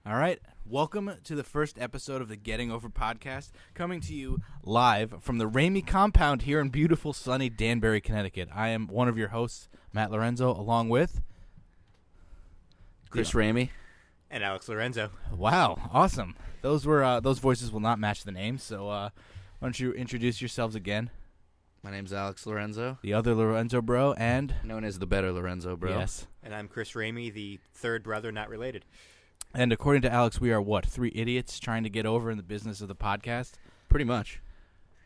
All right, welcome to the first episode of the Getting Over podcast, coming to you live from the Ramey compound here in beautiful, sunny Danbury, Connecticut. I am one of your hosts, Matt Lorenzo, along with Chris Ramey and Alex Lorenzo. Wow, awesome. Those voices will not match the names, so why don't you introduce yourselves again? My name's Alex Lorenzo. The other Lorenzo bro, and known as the better Lorenzo bro. Yes. And I'm Chris Ramey, the third brother not related. And according to Alex, we are what, 3 idiots trying to get over in the business of the podcast? Pretty much.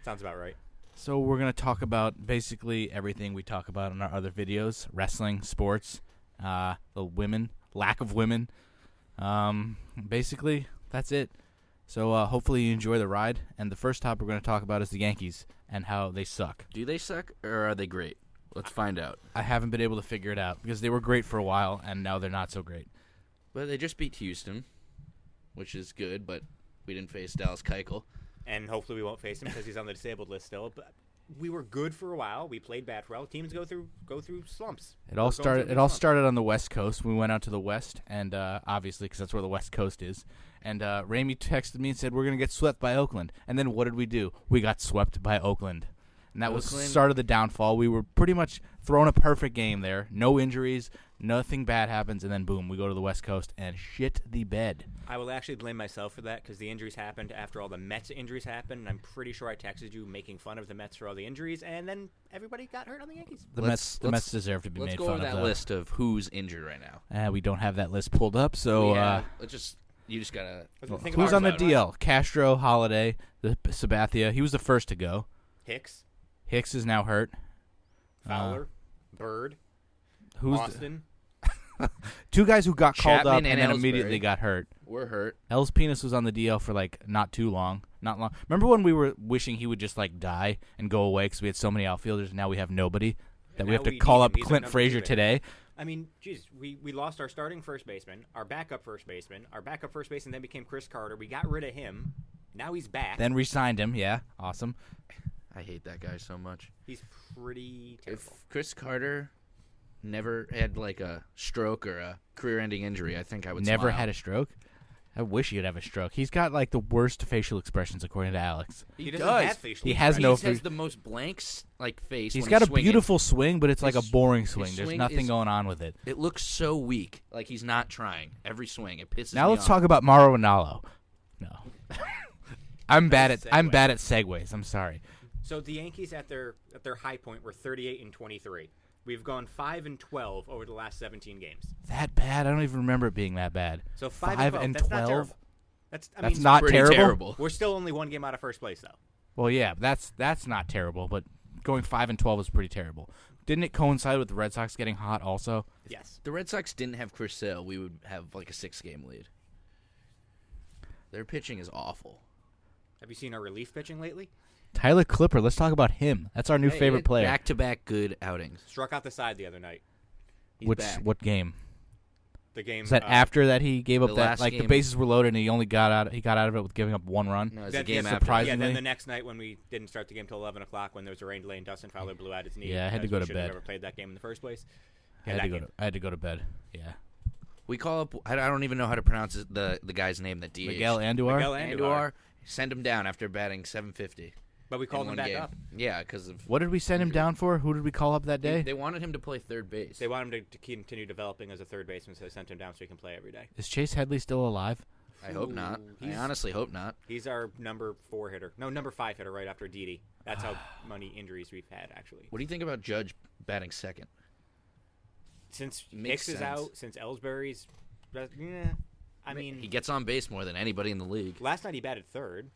Sounds about right. So we're going to talk about basically everything we talk about in our other videos: wrestling, sports, the women, lack of women. Basically, that's it. So hopefully you enjoy the ride. And the first topic we're going to talk about is the Yankees and how they suck. Do they suck, or are they great? Let's find out. I haven't been able to figure it out because they were great for a while, and now they're not so great. Well, they just beat Houston, which is good, but we didn't face Dallas Keuchel. And hopefully we won't face him because he's on the disabled list still. But we were good for a while. We played bad for a while. Teams go through slumps. It all started on the West Coast. We went out to the West, and obviously because that's where the West Coast is. And Ramey texted me and said, we're going to get swept by Oakland. And then what did we do? We got swept by Oakland. And that was the start of the downfall. We were pretty much throwing a perfect game there. No injuries. Nothing bad happens. And then, boom, we go to the West Coast and shit the bed. I will actually blame myself for that because the injuries happened after all the Mets injuries happened. And I'm pretty sure I texted you making fun of the Mets for all the injuries. And then everybody got hurt on the Yankees. The Mets deserve to be made fun of. Let's go over that list of who's injured right now. We don't have that list pulled up. So you just got to. Who's on the DL? Right? Castro, Holiday, Sabathia. He was the first to go. Hicks is now hurt. Fowler, Bird, Austin. Two guys who got Chapman called up and then Ellsbury immediately got hurt. We're hurt. Els Penis was on the DL for not too long. Not long. Remember when we were wishing he would just die and go away because we had so many outfielders and now we have nobody that we have to call up Clint Frazier today? I mean, geez, we lost our starting first baseman, our backup first baseman then became Chris Carter. We got rid of him. Now he's back. Then re-signed him. Yeah, awesome. I hate that guy so much. He's pretty terrible. If Chris Carter never had a stroke or a career-ending injury, I think I would Never smile. had a stroke? I wish he'd have a stroke. He's got the worst facial expressions according to Alex. He doesn't have facial He has no. He has the most blank face. He's got a swinging. beautiful swing, but it's a boring swing. There's nothing going on with it. It looks so weak. Like he's not trying. Every swing, it pisses me Now let's off. talk about Mauro Ranallo. No. I'm bad at segues. I'm sorry. So the Yankees at their high point were 38-23. We've gone 5-12 over the last 17 games. That bad? I don't even remember it being that bad. So 5-12. That's not terrible. That's not terrible. We're still only one game out of first place, though. Well, yeah, that's not terrible. But going 5-12 is pretty terrible. Didn't it coincide with the Red Sox getting hot also? Yes. If the Red Sox didn't have Chris Sale, we would have a 6-game lead. Their pitching is awful. Have you seen our relief pitching lately? Tyler Clipper, let's talk about him. That's our new favorite player. Back-to-back good outings. Struck out the side the other night. What game? The game. Is that after that he gave up that game. the bases were loaded and he got out of it with giving up 1 run? No, it was a game after. Surprisingly. Yeah, then the next night when we didn't start the game till 11 o'clock when there was a rain delay and Dustin Fowler blew out his knee. Yeah, I had to go to bed. Should have never played that game in the first place. I had to go to bed. Yeah. We call up. I don't even know how to pronounce the guy's name. That DH. Miguel Andujar. Andujar. Send him down after batting .750. But we called him back up. Yeah, because of... What did we send him down for? Who did we call up that day? They wanted him to play third base. They want him to continue developing as a third baseman, so they sent him down so he can play every day. Is Chase Headley still alive? I hope not. I honestly hope not. He's our number 5 hitter right after Didi. That's how many injuries we've had, actually. What do you think about Judge batting second? Since Hicks is out, since Ellsbury's... I mean... He gets on base more than anybody in the league. Last night he batted third.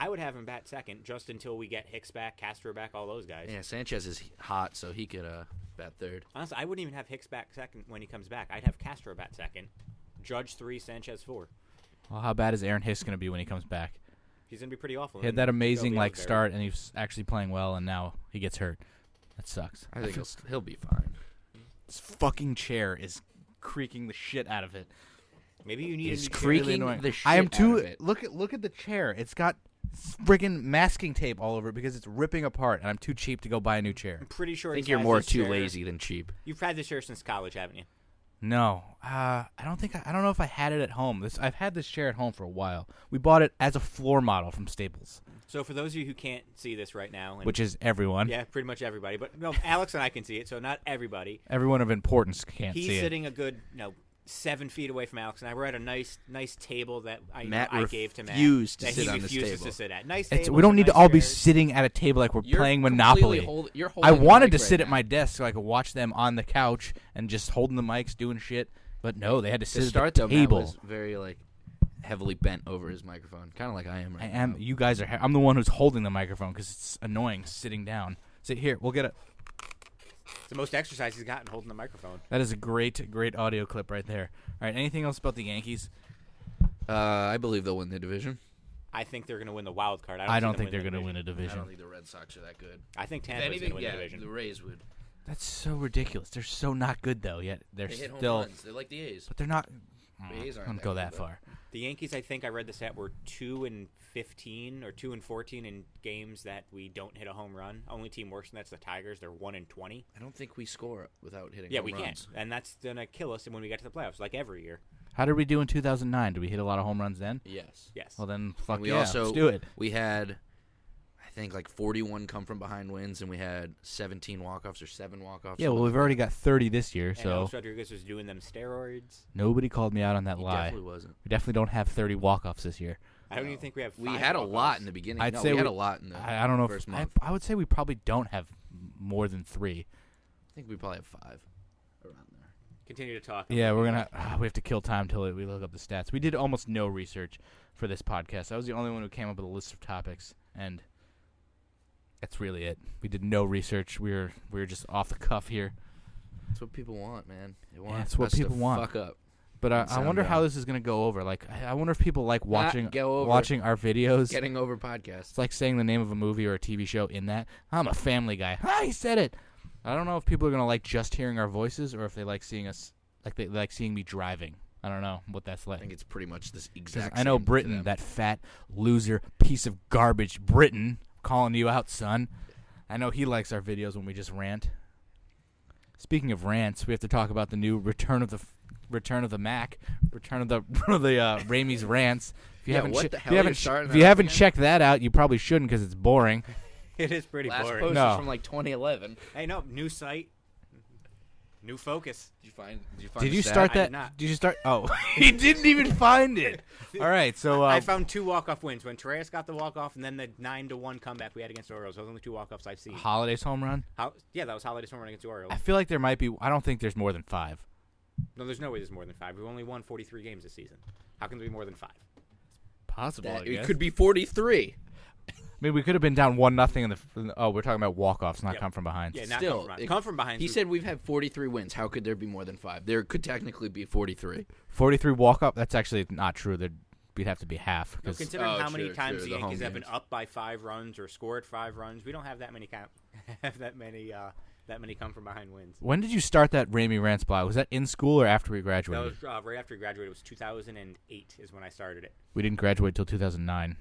I would have him bat second just until we get Hicks back, Castro back, all those guys. Yeah, Sanchez is hot, so he could bat third. Honestly, I wouldn't even have Hicks back second when he comes back. I'd have Castro bat second, Judge 3, Sanchez 4. Well, how bad is Aaron Hicks going to be when he comes back? He's going to be pretty awful. He had that amazing start, and he was actually playing well, and now he gets hurt. That sucks. I think he'll be fine. This fucking chair is creaking the shit out of it. Maybe you need it's a new creaking chair. the shit I am out too. of it. Look at the chair. It's got friggin' masking tape all over it because it's ripping apart, and I'm too cheap to go buy a new chair. I'm pretty sure. I think you're more too lazy than cheap. You've had this chair since college, haven't you? No, I don't know if I had it at home. I've had this chair at home for a while. We bought it as a floor model from Staples, So for those of you who can't see this right now, and which is everyone. yeah, pretty much everybody, but no, Alex and I can see it, so not everybody. Everyone of importance can't see it. He's sitting a good 7 feet away from Alex, and we're at a nice table that I gave to Matt. refused to that sit he on this refuses table. to sit at. Nice We table. don't need to nice all be chairs. sitting at a table like we're You're playing completely Monopoly. you're I holding the wanted mic to right sit at now. my desk so I could watch them on the couch and just holding the mics, doing shit. But no, they had to To sit start at the though, Matt table. was very heavily bent over his microphone, kind of like I am right I now. am. You guys are. I'm the one who's holding the microphone because it's annoying sitting down. Sit here. We'll get it. It's the most exercise he's gotten holding the microphone. That is a great audio clip right there. All right. Anything else about the Yankees? I believe they'll win the division. I think they're going to win the wild card. I don't think they're going to win a I division. don't think the Red Sox are that good. I think If Tampa's going to anything, win yeah, the division. the Rays would. That's so ridiculous. They're so not good though. Yet they're They hit home still. runs. They're like the A's. But they're not. The A's I aren't don't that go good, that though. far. The Yankees, I think I read the stat, were 2-15 or 2-14 in games that we don't hit a home run. Only team worse than that's the Tigers. They're 1-20. I don't think we score without hitting. Yeah, home we runs. can't, and that's gonna kill us when we get to the playoffs, like every year. How did we do in 2009? Did we hit a lot of home runs then? Yes. Yes. Well then, fuck And we yeah, also let's do it. We had, I think, 41 come from behind wins, and we had 17 walk-offs or 7 walk-offs. Yeah, well, we've already got 30 this year, And so Alex Rodriguez was doing them steroids. nobody called me out on that He lie. definitely wasn't. We definitely don't have 30 walk-offs this year. I don't even think we have. We 5 had a walk-offs. lot in the beginning. I'd no, say we had we- a lot in the I don't know if first I, month. I would say we probably don't have more than 3. I think we probably have 5 around there. Continue to talk. Yeah, we're gonna. We have to kill time until we look up the stats. We did almost no research for this podcast. I was the only one who came up with a list of topics, and that's really it. We did no research. We were just off the cuff here. That's what people want, man. They want that's what us to people want. Fuck up. But I Sound wonder how down. this is gonna go over. Like, I wonder if people like watching go over. watching our videos. Getting over podcasts. It's like saying the name of a movie or a TV show in that. I'm a Family Guy. Ah, he said it. I don't know if people are gonna like just hearing our voices or if they like seeing us, like they like seeing me driving. I don't know what that's I like. think it's pretty much this 'Cause exact. I know same to Britain, them. that fat loser piece of garbage. Britain, calling you out, son. I know he likes our videos when we just rant. Speaking of rants, we have to talk about the new Return of the Mac, Return of the Raimi's rants. If you Yeah, haven't, what che- the if hell you are you haven't, starting if that you up haven't again? checked that out, you probably shouldn't because it's boring. It is pretty last boring. post No. is from 2011. Hey, no, new site, new focus. Did you find? Did the you stat? start I that? did not. Did you start? Oh, he didn't even find it. All right, so I found 2 walk-off wins when Torres got the walk-off, and then the 9-1 comeback we had against the Orioles. Those are the only 2 walk-offs I've seen. Holiday's home run. Yeah, that was Holiday's home run against the Orioles. I feel like there might be. I don't think there's more than 5. No, there's no way there's more than 5. We've only won 43 games this season. How can there be more than 5? Possible. I It guess. could be 43. I mean, we could have been down 1-0 in the. Oh, we're talking about walk-offs, not Yeah. come from behind. Yeah, not Still, come from behind. it- Come from behind. He said we've had 43 wins. How could there be more than 5? There could technically be 43. 43 walk-up. That's actually not true. We'd have to be half. No, 'Cause- considering Oh, how many true, times true, the the Yankees home have been games. up by 5 runs or scored 5 runs, we don't have that many that many come from behind wins. when did you start that Raimi Rants blog? Was that in school or after we That graduated? was right after we graduated. It was 2008 is when I started it. We didn't graduate till 2009.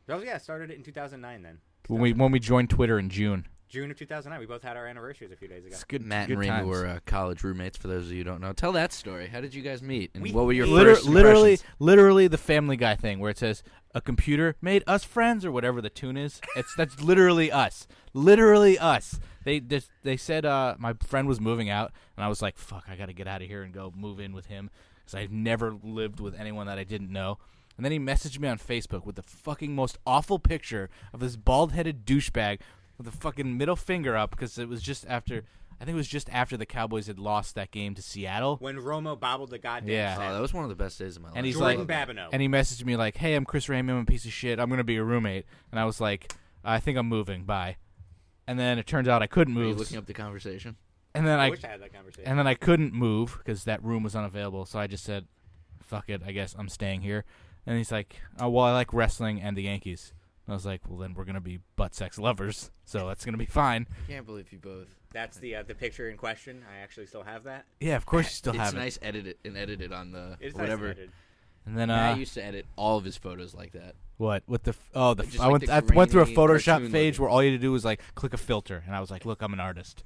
Oh yeah, I started it in 2009 then. When we joined Twitter in June. June of 2009. We both had our anniversaries a few days ago. It's good. Matt good and Raimi times. were college roommates. For those of you who don't know, tell that story. How did you guys meet? And We what were your hated- first literally, impressions? literally the Family Guy thing where it says a computer made us friends or whatever the tune is. That's literally us. Literally us. They said my friend was moving out and I was like, fuck, I got to get out of here and go move in with him because I've never lived with anyone that I didn't know. And then he messaged me on Facebook with the fucking most awful picture of this bald-headed douchebag with the fucking middle finger up because it was just after. I think it was just after the Cowboys had lost that game to Seattle. When Romo bobbled the goddamn Yeah. Oh, snap. that was one of the best days of my life. And he's Jordan like- Babineau. And he messaged me like, "Hey, I'm Chris Raimi. I'm a piece of shit. I'm gonna be your roommate." And I was like, "I think I'm moving. Bye." And then it turns out I couldn't Were you move. looking up the conversation? And then I I wish I had that conversation. and then I couldn't move because that room was unavailable. So I just said, "Fuck it. I guess I'm staying here." And he's like, "Oh well, I like wrestling and the Yankees." And I was like, "Well, then we're gonna be butt sex lovers, so that's gonna be fine." I can't believe you both. That's the picture in question. I actually still have that. Yeah, of course you still It's have nice edited on the It's whatever. nice and edited. it. And then Matt used to edit all of his photos like that. what with the Just I like went the through a grainy Photoshop cartoon page looking. where all you had to do was like click a filter, and I was like, "Look, I'm an artist."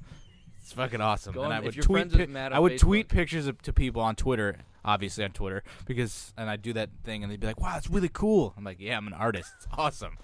It's fucking awesome. Go And on- I if would you're tweet. friends with Matt on I would tweet Facebook. pictures to people on Twitter, obviously on Twitter, and I'd do that thing, and they'd be like, "Wow, it's really cool." I'm like, "Yeah, I'm an artist. It's awesome."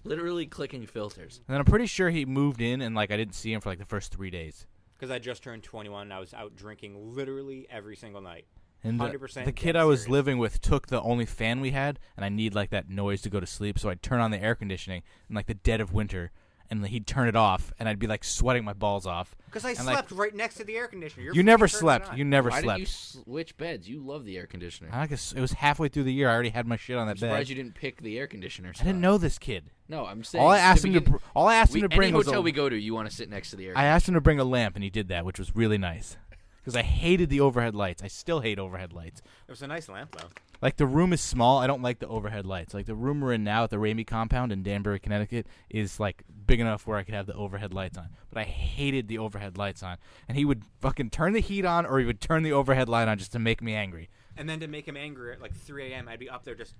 Literally clicking filters. And then I'm pretty sure he moved in, and like I didn't see him for like the first 3 days. Because I just turned 21 and I was out drinking literally every single night. And 100% the kid dead I was serious. living with took the only fan we had, and I need like that noise to go to sleep, so I'd turn on the air conditioning in like the dead of winter, and he'd turn it off, and I'd be like sweating my balls off. Because I And, slept right next to the air conditioner. You never freaking turning it slept. on. You never Why slept. didn't you switch beds? You love the air conditioner. I guess it was halfway through the year. I already had my shit on I'm that surprised bed. you didn't pick the air conditioner. I didn't know this kid. No, I'm saying. All I asked him to begin- bring any was hotel a, we go to, you want to sit next to the air. I asked him to bring a lamp, and he did that, which was really nice. Because I hated the overhead lights. I still hate overhead lights. It was a nice lamp, though. Like, the room is small. I don't like the overhead lights. Like, the room we're in now at the Ramey compound in Danbury, Connecticut, is, like, big enough where I could have the overhead lights on. But I hated the overhead lights on. And he would fucking turn the heat on, or he would turn the overhead light on just to make me angry. And then to make him angry at like 3 a.m., I'd be up there just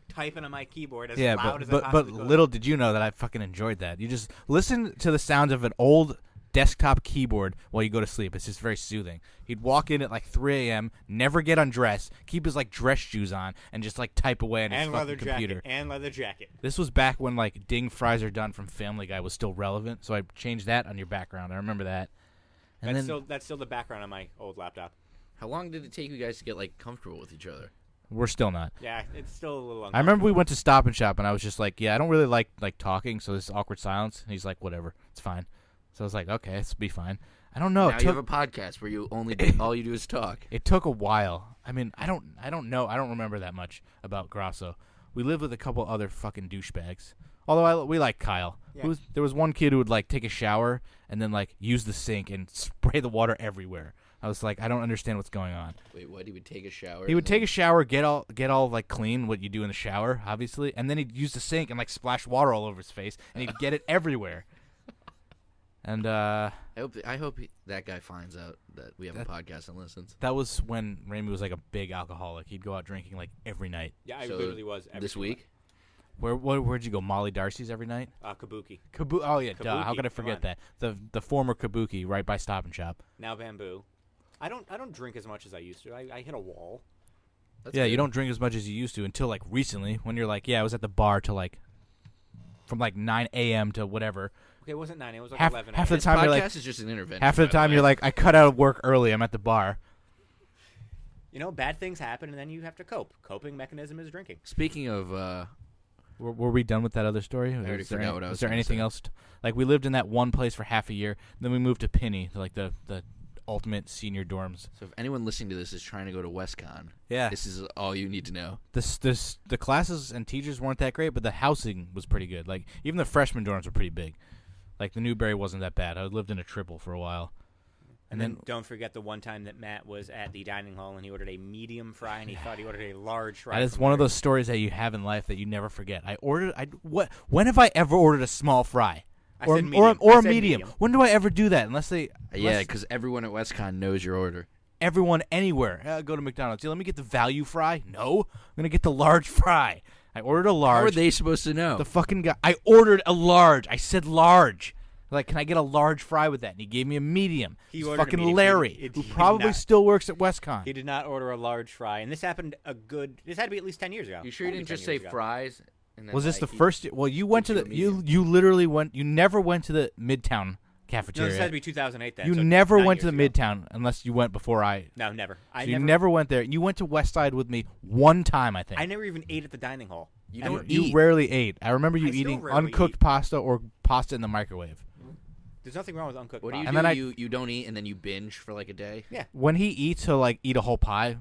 typing on my keyboard as Yeah, loud as I but possibly could. little did you know that I fucking enjoyed that. You just listen to the sounds of an old desktop keyboard while you go to sleep. It's just very soothing. He'd walk in at like 3 a.m., never get undressed, keep his like dress shoes on, and just like type away on his And fucking leather computer. jacket. And leather jacket. This was back when like Ding Fries Are Done from Family Guy was still relevant, so I changed that on your background. I remember that. And That's still the background on my old laptop. How long did it take you guys to get like comfortable with each other? we're still not. Yeah, it's still a little uncomfortable. I remember we went to Stop and Shop, and I was just like, yeah, I don't really like talking, so this awkward silence. And he's like, whatever, it's fine. So I was like, okay, this will be fine. I don't know. Now you have a podcast where you only all you do is talk. It took a while. I mean, I don't know. I don't remember that much about Grasso. We lived with a couple other fucking douchebags. Although we like Kyle. Yeah. There was one kid who would like take a shower and then like use the sink and spray the water everywhere. I was like, I don't understand what's going on. Wait, what? He would take a shower? He would take a shower, get all like clean, what you do in the shower, obviously, and then he'd use the sink and like splash water all over his face, and he'd get it everywhere. And I hope that guy finds out that we have a podcast and listens. that was when Raimi was like a big alcoholic. He'd go out drinking like every night. Yeah, I So literally was. Every this single week? Where'd you go? Molly Darcy's every night? night. Kabuki. Oh yeah, duh. How Kabuki, could I come forget on. that? The former Kabuki, right by Stop and Shop. Now Bamboo. I don't drink as much as I used to. I hit a wall. That's Yeah, good. you don't drink as much as you used to until like recently, when you're like, yeah, I was at the bar till like from like 9 a.m. to whatever. Okay, it wasn't 9. It was like Half 11. the This time podcast you're like, is just an intervention. half of the by time way. you're like, I cut out of work early. I'm at the bar. You know, bad things happen, and then you have to cope. Coping mechanism is drinking. Speaking of, Were we done with that other story? already forgot what I was there gonna anything say. else? Like we lived in that one place for half a year, then we moved to Penny, like the ultimate senior dorms. so if anyone listening to this is trying to go to WestCon, Yeah, this is all you need to know. the classes and teachers weren't that great, but the housing was pretty good. Like even the freshman dorms were pretty big. Like the Newberry wasn't that bad. I lived in a triple for a while. And then don't forget the one time that Matt was at the dining hall and he ordered a medium fry and he thought he ordered a large fry. That is from one of Larry. those stories that you have in life that you never forget. When have I ever ordered a small fry? I Or said medium. or I a said medium? When do I ever do that? Unless Yeah, because everyone at WestCon knows your order. everyone anywhere. Go to McDonald's. Yeah, let me get the value fry. No, I'm gonna get the large fry. I ordered a large. How are they supposed to know? The fucking guy. I ordered a large. I said large. Like, can I get a large fry with that? And he gave me a medium. He It's ordered a fucking medium. Larry, He who did probably not. still works at WestCon. He did not order a large fry, and this happened this had to be at least 10 years ago. You sure you Had to didn't be just 10 say years ago. fries? And then, Was this the like, first? Well, you went to gives the you a medium. you literally went. You never went to the Midtown No, cafeteria. this had to be 2008 then. you so never 9 went to years the ago. Midtown unless you went before I. No, never. So you never went there. You went to West Side with me one time, I think. I never even ate at the dining hall. You Ever. don't You eat. rarely ate. I remember you I still eating rarely uncooked eat. pasta or pasta in the microwave. There's nothing wrong with uncooked What do you pasta. do? And then You don't eat and then you binge for like a day? Yeah. When he eats, he'll like eat a whole pie,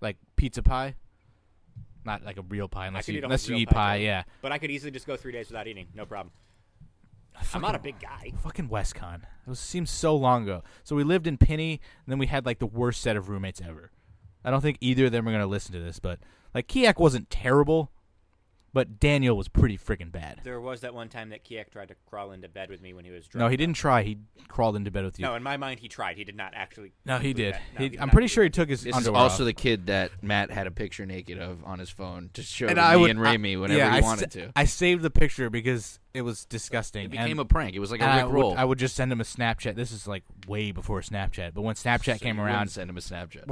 like pizza pie, not like a real pie unless could you eat a unless you real eat pie, pie. too. Yeah. But I could easily just go 3 days without eating. No problem. I'm not a big guy. Fucking WestCon. It seems so long ago. So we lived in Penny, and then we had like the worst set of roommates ever. I don't think either of them are gonna listen to this, but like Kiak wasn't terrible, But Daniel was pretty freaking bad. There was that one time that Kiek tried to crawl into bed with me when he was drunk. No, he didn't try. He crawled into bed with you. No, in my mind, he tried. He did not actually. No, he did. No, he did I'm not pretty do sure he that. took his This is underwear also off. the kid that Matt had a picture naked of on his phone to show And to I me would- and Ramey whenever yeah, he wanted to. I saved the picture because it was disgusting. It became and, a prank. It was like a and Rick roll. I would just send him a Snapchat. This is like way before Snapchat. But when Snapchat So came you around, wouldn't send him a Snapchat.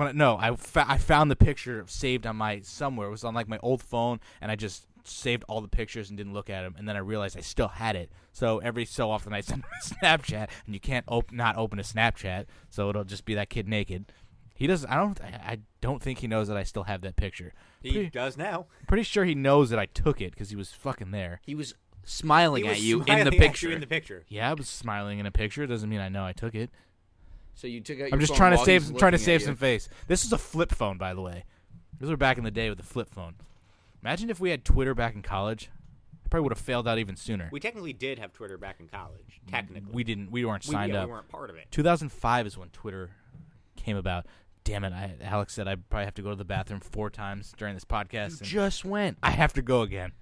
I found the picture saved on my somewhere. It was on like my old phone, and I just saved all the pictures and didn't look at them. And then I realized I still had it. So every so often I send him a Snapchat, and you can't not open a Snapchat, so it'll just be that kid naked. He does. I don't think he knows that I still have that picture. He does now. Pretty sure he knows that I took it because he was fucking there. He was smiling He at was you smiling in the at picture. you in the picture. Yeah, I was smiling in a picture. It doesn't mean I know I took it. So you took out. I'm your just phone trying to while save he's trying to looking save at some you. face. This is a flip phone, by the way. These were back in the day with the flip phone. Imagine if we had Twitter back in college. I probably would have failed out even sooner. We technically did have Twitter back in college. Technically, We didn't. We weren't signed We up. weren't part of it. 2005 is when Twitter came about. Damn it! Alex said I probably have to go to the bathroom 4 times during this podcast. and Just went. I have to go again.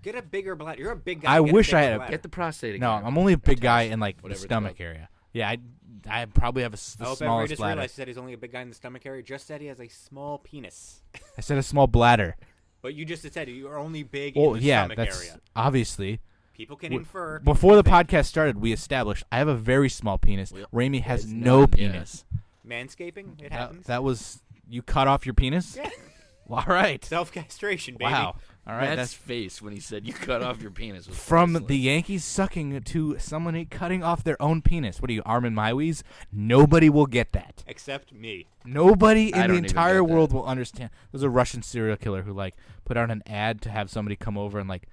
Get a bigger bladder. You're a big guy. I Get a wish bigger I had a- bladder. Get the prostate. No, again. I'm only a big Or guy test, in like the whatever it's stomach called. area. Yeah, I probably have the I hope everybody smallest just bladder. realized that he's only a big guy in the stomach area. Just said he has a small penis. I said a small bladder. But you just said you are only big Well, in the yeah, stomach that's area. obviously. People can w- infer. Before the people can podcast started, we established I have a very small penis. Well, Ramey has it's no none, yeah. penis. think manscaping. It happens. That was you cut off your penis. Yeah. Well, all right. Self-castration, baby. Wow. All right. Matt's That's face when he said you cut off your penis was from priceless. the Yankees sucking to someone cutting off their own penis. What are you, Armin Maiwis? Nobody will get that. Except me. Nobody I in the don't even entire get that. world will understand. There's a Russian serial killer who like put out an ad to have somebody come over and like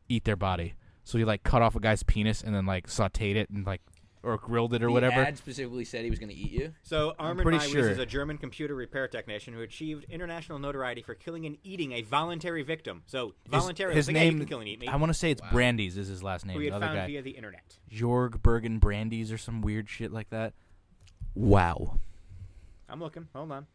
eat their body. So he like cut off a guy's penis and then like sautéed it and like or grilled it or the whatever. ad specifically said he was going to eat you. So Armin pretty Maiwis sure. is a German computer repair technician who achieved international notoriety for killing and eating a voluntary victim. So voluntarily, his like, hey, you name. can kill and eat me. I want to say it's Wow. Brandeis is his last name. Who he The had other found guy, via the internet. Jorg Bergen Brandeis or some weird shit like that. Wow. I'm looking. Hold on.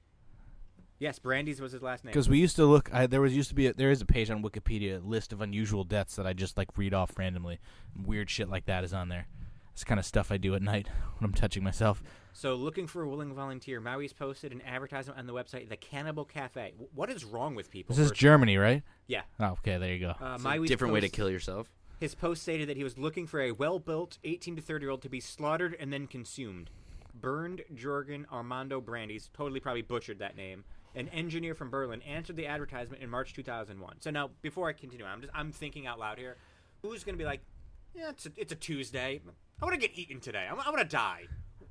Yes, Brandy's was his last name. Because we used to look, there is a page on Wikipedia, a list of unusual deaths that I just like read off randomly. Weird shit like that is on there. It's kind of stuff I do at night when I'm touching myself. So looking for a willing volunteer, Maui's posted an advertisement on the website The Cannibal Cafe. What is wrong with people? This is first? Germany, right? Yeah. Oh, okay, there you go. Maui's Different way to post- kill yourself. His post stated that he was looking for a well-built 18 to 30-year-old to be slaughtered and then consumed. Burned Jorgen Armando Brandes, totally probably butchered that name, an engineer from Berlin, answered the advertisement in March 2001. So now, before I continue, I'm thinking out loud here. Who's going to be like, yeah, it's a Tuesday. I want to get eaten today. I want to die.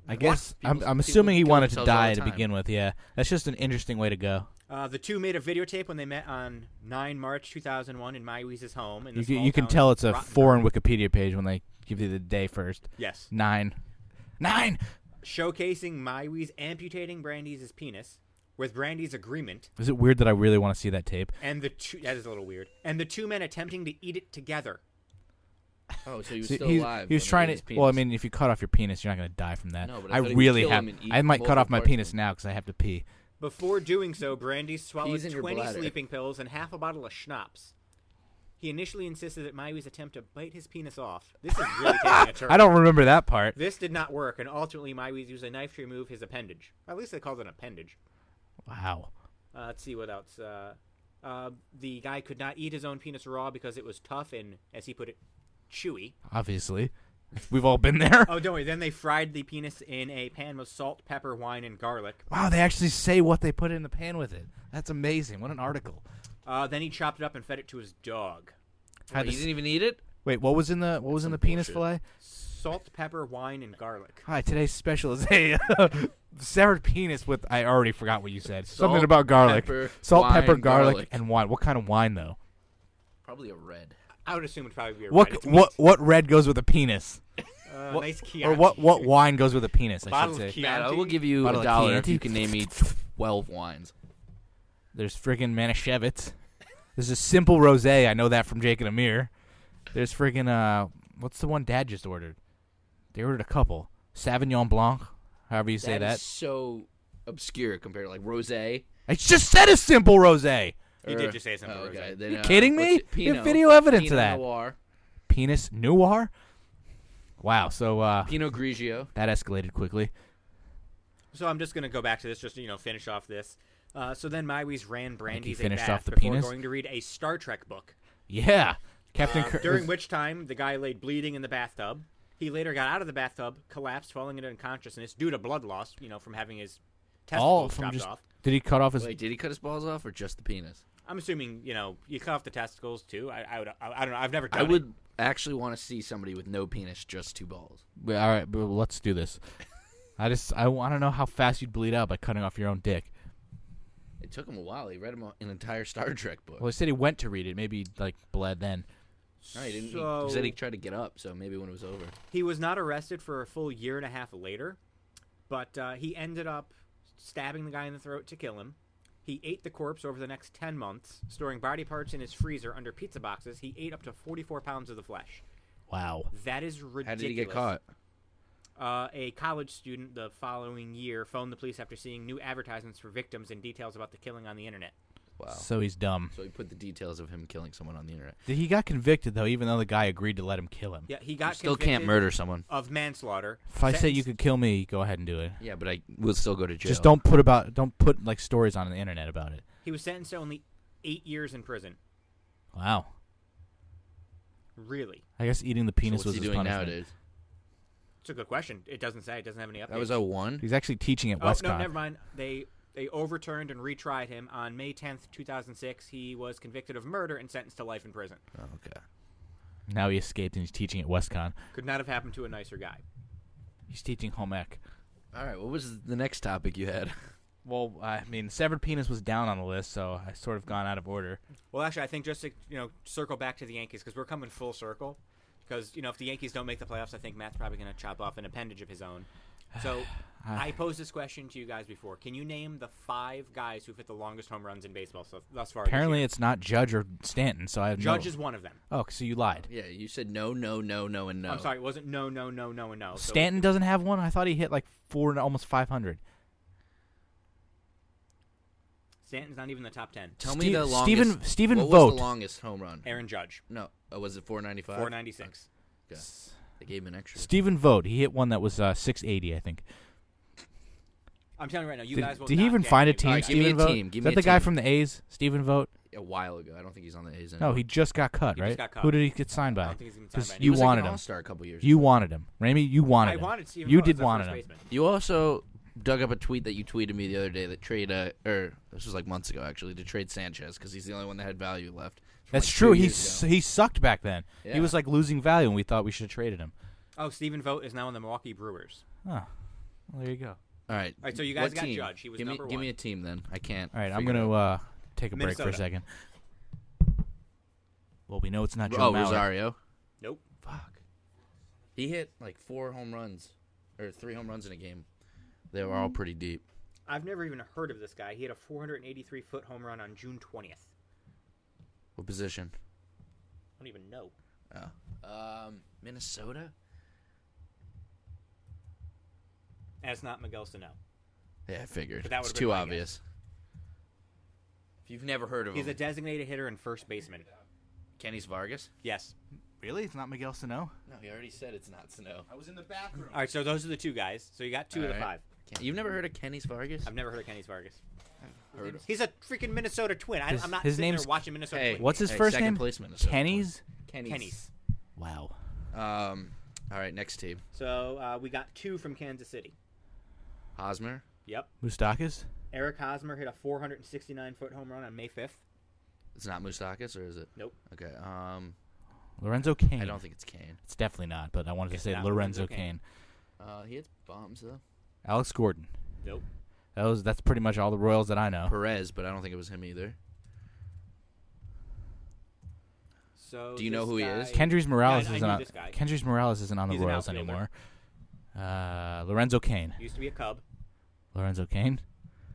I guess People- I'm assuming he people kill wanted to themselves all die the to time. begin with. Yeah, that's just an interesting way to go. The two made a videotape when they met on 9 March 2001 in Maiwis' home. In the You can small tell town it's a Rottenburg. foreign Wikipedia page when they give you the day first. Yes. 9. Showcasing Maiwis amputating Brandes' penis with Brandes' agreement, Is it weird that I really want to see that tape? and that is a little weird, and the two men attempting to eat it together. Oh, so he was See, still he alive. was when trying ate his to. Well, I penis. mean, if you cut off your penis, you're not going to die from that. No, but I I thought he would really kill have. him and eat I might cut multiple off my parts of penis him. now because I have to pee. Before doing so, Brandes swallowed Peas in your 20 bladder. sleeping pills and half a bottle of schnapps. He initially insisted that Maiwis attempt to bite his penis off. This is really taking a turn. I don't remember that part. This did not work, and ultimately Maiwis used a knife to remove his appendage. At least they called it an appendage. Wow. Let's see what else. The guy could not eat his own penis raw because it was tough and, as he put it, chewy. Obviously, we've all been there. Oh, don't worry. Then they fried the penis in a pan with salt, pepper, wine, and garlic. Wow, they actually say what they put in the pan with it. That's amazing. What an article. Then he chopped it up and fed it to his dog. Had He to didn't even eat it? Wait, what was in the some penis bullshit. fillet? Salt, pepper, wine, and garlic. Hi, today's special is a severed penis with. I already forgot what you said. Salt, Something about garlic. pepper, Salt, wine, pepper, garlic, garlic. and wine. What kind of wine though? Probably a red. I would assume it'd probably be a What red. It's what red goes with a penis? meat. Nice Chianti. Or what wine goes with a penis? I Bottle should of say. Chianti. Matt, I will give you Bottle of $1 if Chianti. you can name me 12 wines. There's friggin' Manischewitz. There's a simple rosé. I know that from Jake and Amir. There's friggin' what's the one Dad just ordered? They ordered a couple. Sauvignon Blanc, however you say That that. is so obscure compared to like rosé. I just said a simple rosé. He did just say Santa Oh, Rosa. okay. Are Then, you kidding me? what's it? You have Pinot. video evidence Pinot of that. Noir. Penis Noir? Wow, so Pinot Grigio. that escalated quickly. So I'm just going to go back to this just to, finish off this. So then Maiwis ran Brandy's a finished bath off the before penis? going to read a Star Trek book. Yeah. Captain Kirk. During which time, the guy laid bleeding in the bathtub. He later got out of the bathtub, collapsed, falling into unconsciousness due to blood loss, from having his testicles chopped off. Did he cut off his... Wait, did he cut his balls off or just the penis? I'm assuming, you cut off the testicles, too. I don't know. I've never done I it. would actually want to see somebody with no penis, just 2 balls. All right, but let's do this. I want to know how fast you'd bleed out by cutting off your own dick. It took him a while. He read an entire Star Trek book. Well, he said he went to read it. Maybe he, bled then. No, he didn't. So- He said he tried to get up, so maybe when it was over. He was not arrested for a full year and a half later, but he ended up stabbing the guy in the throat to kill him. He ate the corpse over the next 10 months, storing body parts in his freezer under pizza boxes. He ate up to 44 pounds of the flesh. Wow. That is ridiculous. How did he get caught? A college student the following year phoned the police after seeing new advertisements for victims and details about the killing on the internet. Wow. So he's dumb. So he put the details of him killing someone on the internet. He got convicted, though, even though the guy agreed to let him kill him. Yeah, he You got still convicted can't murder someone. of manslaughter. If I say you sentenced- could kill me, go ahead and do it. Yeah, but I will still go to jail. Just don't put stories on the internet about it. He was sentenced to only 8 years in prison. Wow. Really? I guess eating the So penis what's was he his doing punishment. nowadays? It's a good question. It doesn't say. It doesn't have any updates. That was 01? He's actually teaching at Oh, Westcott. no, never mind. They overturned and retried him on May 10th, 2006. He was convicted of murder and sentenced to life in prison. Oh, okay. Now he escaped and he's teaching at Westcon. Could not have happened to a nicer guy. He's teaching home ec. All right, what was the next topic you had? Well, I mean, severed penis was down on the list, so I sort of gone out of order. Well, actually, I think just to circle back to the Yankees, because we're coming full circle. Because if the Yankees don't make the playoffs, I think Matt's probably going to chop off an appendage of his own. So I posed this question to you guys before. Can you name the 5 guys who've hit the longest home runs in baseball thus far? Apparently, it's not Judge or Stanton, so I have Judge no... is one of them. Oh, so you lied. Yeah, you said no, and no. I'm sorry, it wasn't no, and no. So Stanton doesn't have one? I thought he hit like 4, almost 500. Stanton's not even in the top 10. Tell me the longest. Steven what Vogt. was the longest home run? Aaron Judge, No, was it 495? 496. Okay. They gave him an extra. Steven Vogt. He hit one that was 680, I think. I'm telling you right now, you Did, guys will did he not even get find a any- team, All right, give me Steven a Vogt? team. Give Is me that a the guy team. from the A's, Steven Vogt? A while ago. I don't think he's on the A's No, anymore. he just got cut, He right? just got cut. Who did he get signed I by? don't think he's even signed 'Cause by you He anyone. was like wanted an him. all-star a couple years You ago. wanted him. Ramey, you wanted I him. wanted Steven You Vogt did as their want first him. baseman. You also dug up a tweet that you tweeted me the other day that this was like months ago actually, to trade Sanchez because he's the only one that had value left. from, That's like, true. 2 years ago. He sucked back then. He Yeah. was like losing value, and we thought we should have traded him. Oh, Steven Vogt is now in the Milwaukee Brewers. Oh, well, there you go. All right. All right, so you guys What got team? Judge. He was give number me, Give one. me a team then. I can't. All right, I'm figure it going out. to take a break for a Minnesota. second. Well, we know it's not Joe Oh, Mauer. Rosario. Nope. Fuck. He hit like 4 home runs or 3 home runs in a game. They were all pretty deep. I've never even heard of this guy. He had a 483-foot home run on June 20th. What position? I don't even know. Oh. Minnesota? And it's not Miguel Sano. Yeah, I figured. But that It's would've too been my obvious. If you've never heard of He's him. a designated hitter and first baseman. Kenny's Vargas? Yes. Really? It's not Miguel Sano? No, he already said it's not Sano. I was in the bathroom. All right, so those are the 2 guys. So you got 2 of the All right. 5. You've never heard of Kenny's Vargas? I've never heard of Kenny's Vargas. Heard of He's a freaking Minnesota Twin. I'm not his sitting name's- there watching Minnesota Hey, Twins. What's his Hey, first second name? place Minnesota. Kenny's? Kenny's. Wow. All right, next team. So we got 2 from Kansas City. Hosmer. Yep. Moustakis? Eric Hosmer hit a 469-foot home run on May 5th. It's not Moustakis, or is it? Nope. Okay. Lorenzo Kane. I don't think it's Kane. It's definitely not, but I wanted to It's say not Lorenzo Lorenzo Kane. Kane. He hits bombs though. Alex Gordon. Nope. That's pretty much all the Royals that I know. Perez, but I don't think it was him either. So Do you know this who he guy- is? Kendrys Morales Yeah, I isn't knew on. this guy. Kendrys Morales isn't on the He's an Royals outfielder. anymore. Lorenzo Kane. Used to be a Cub. Lorenzo Kane.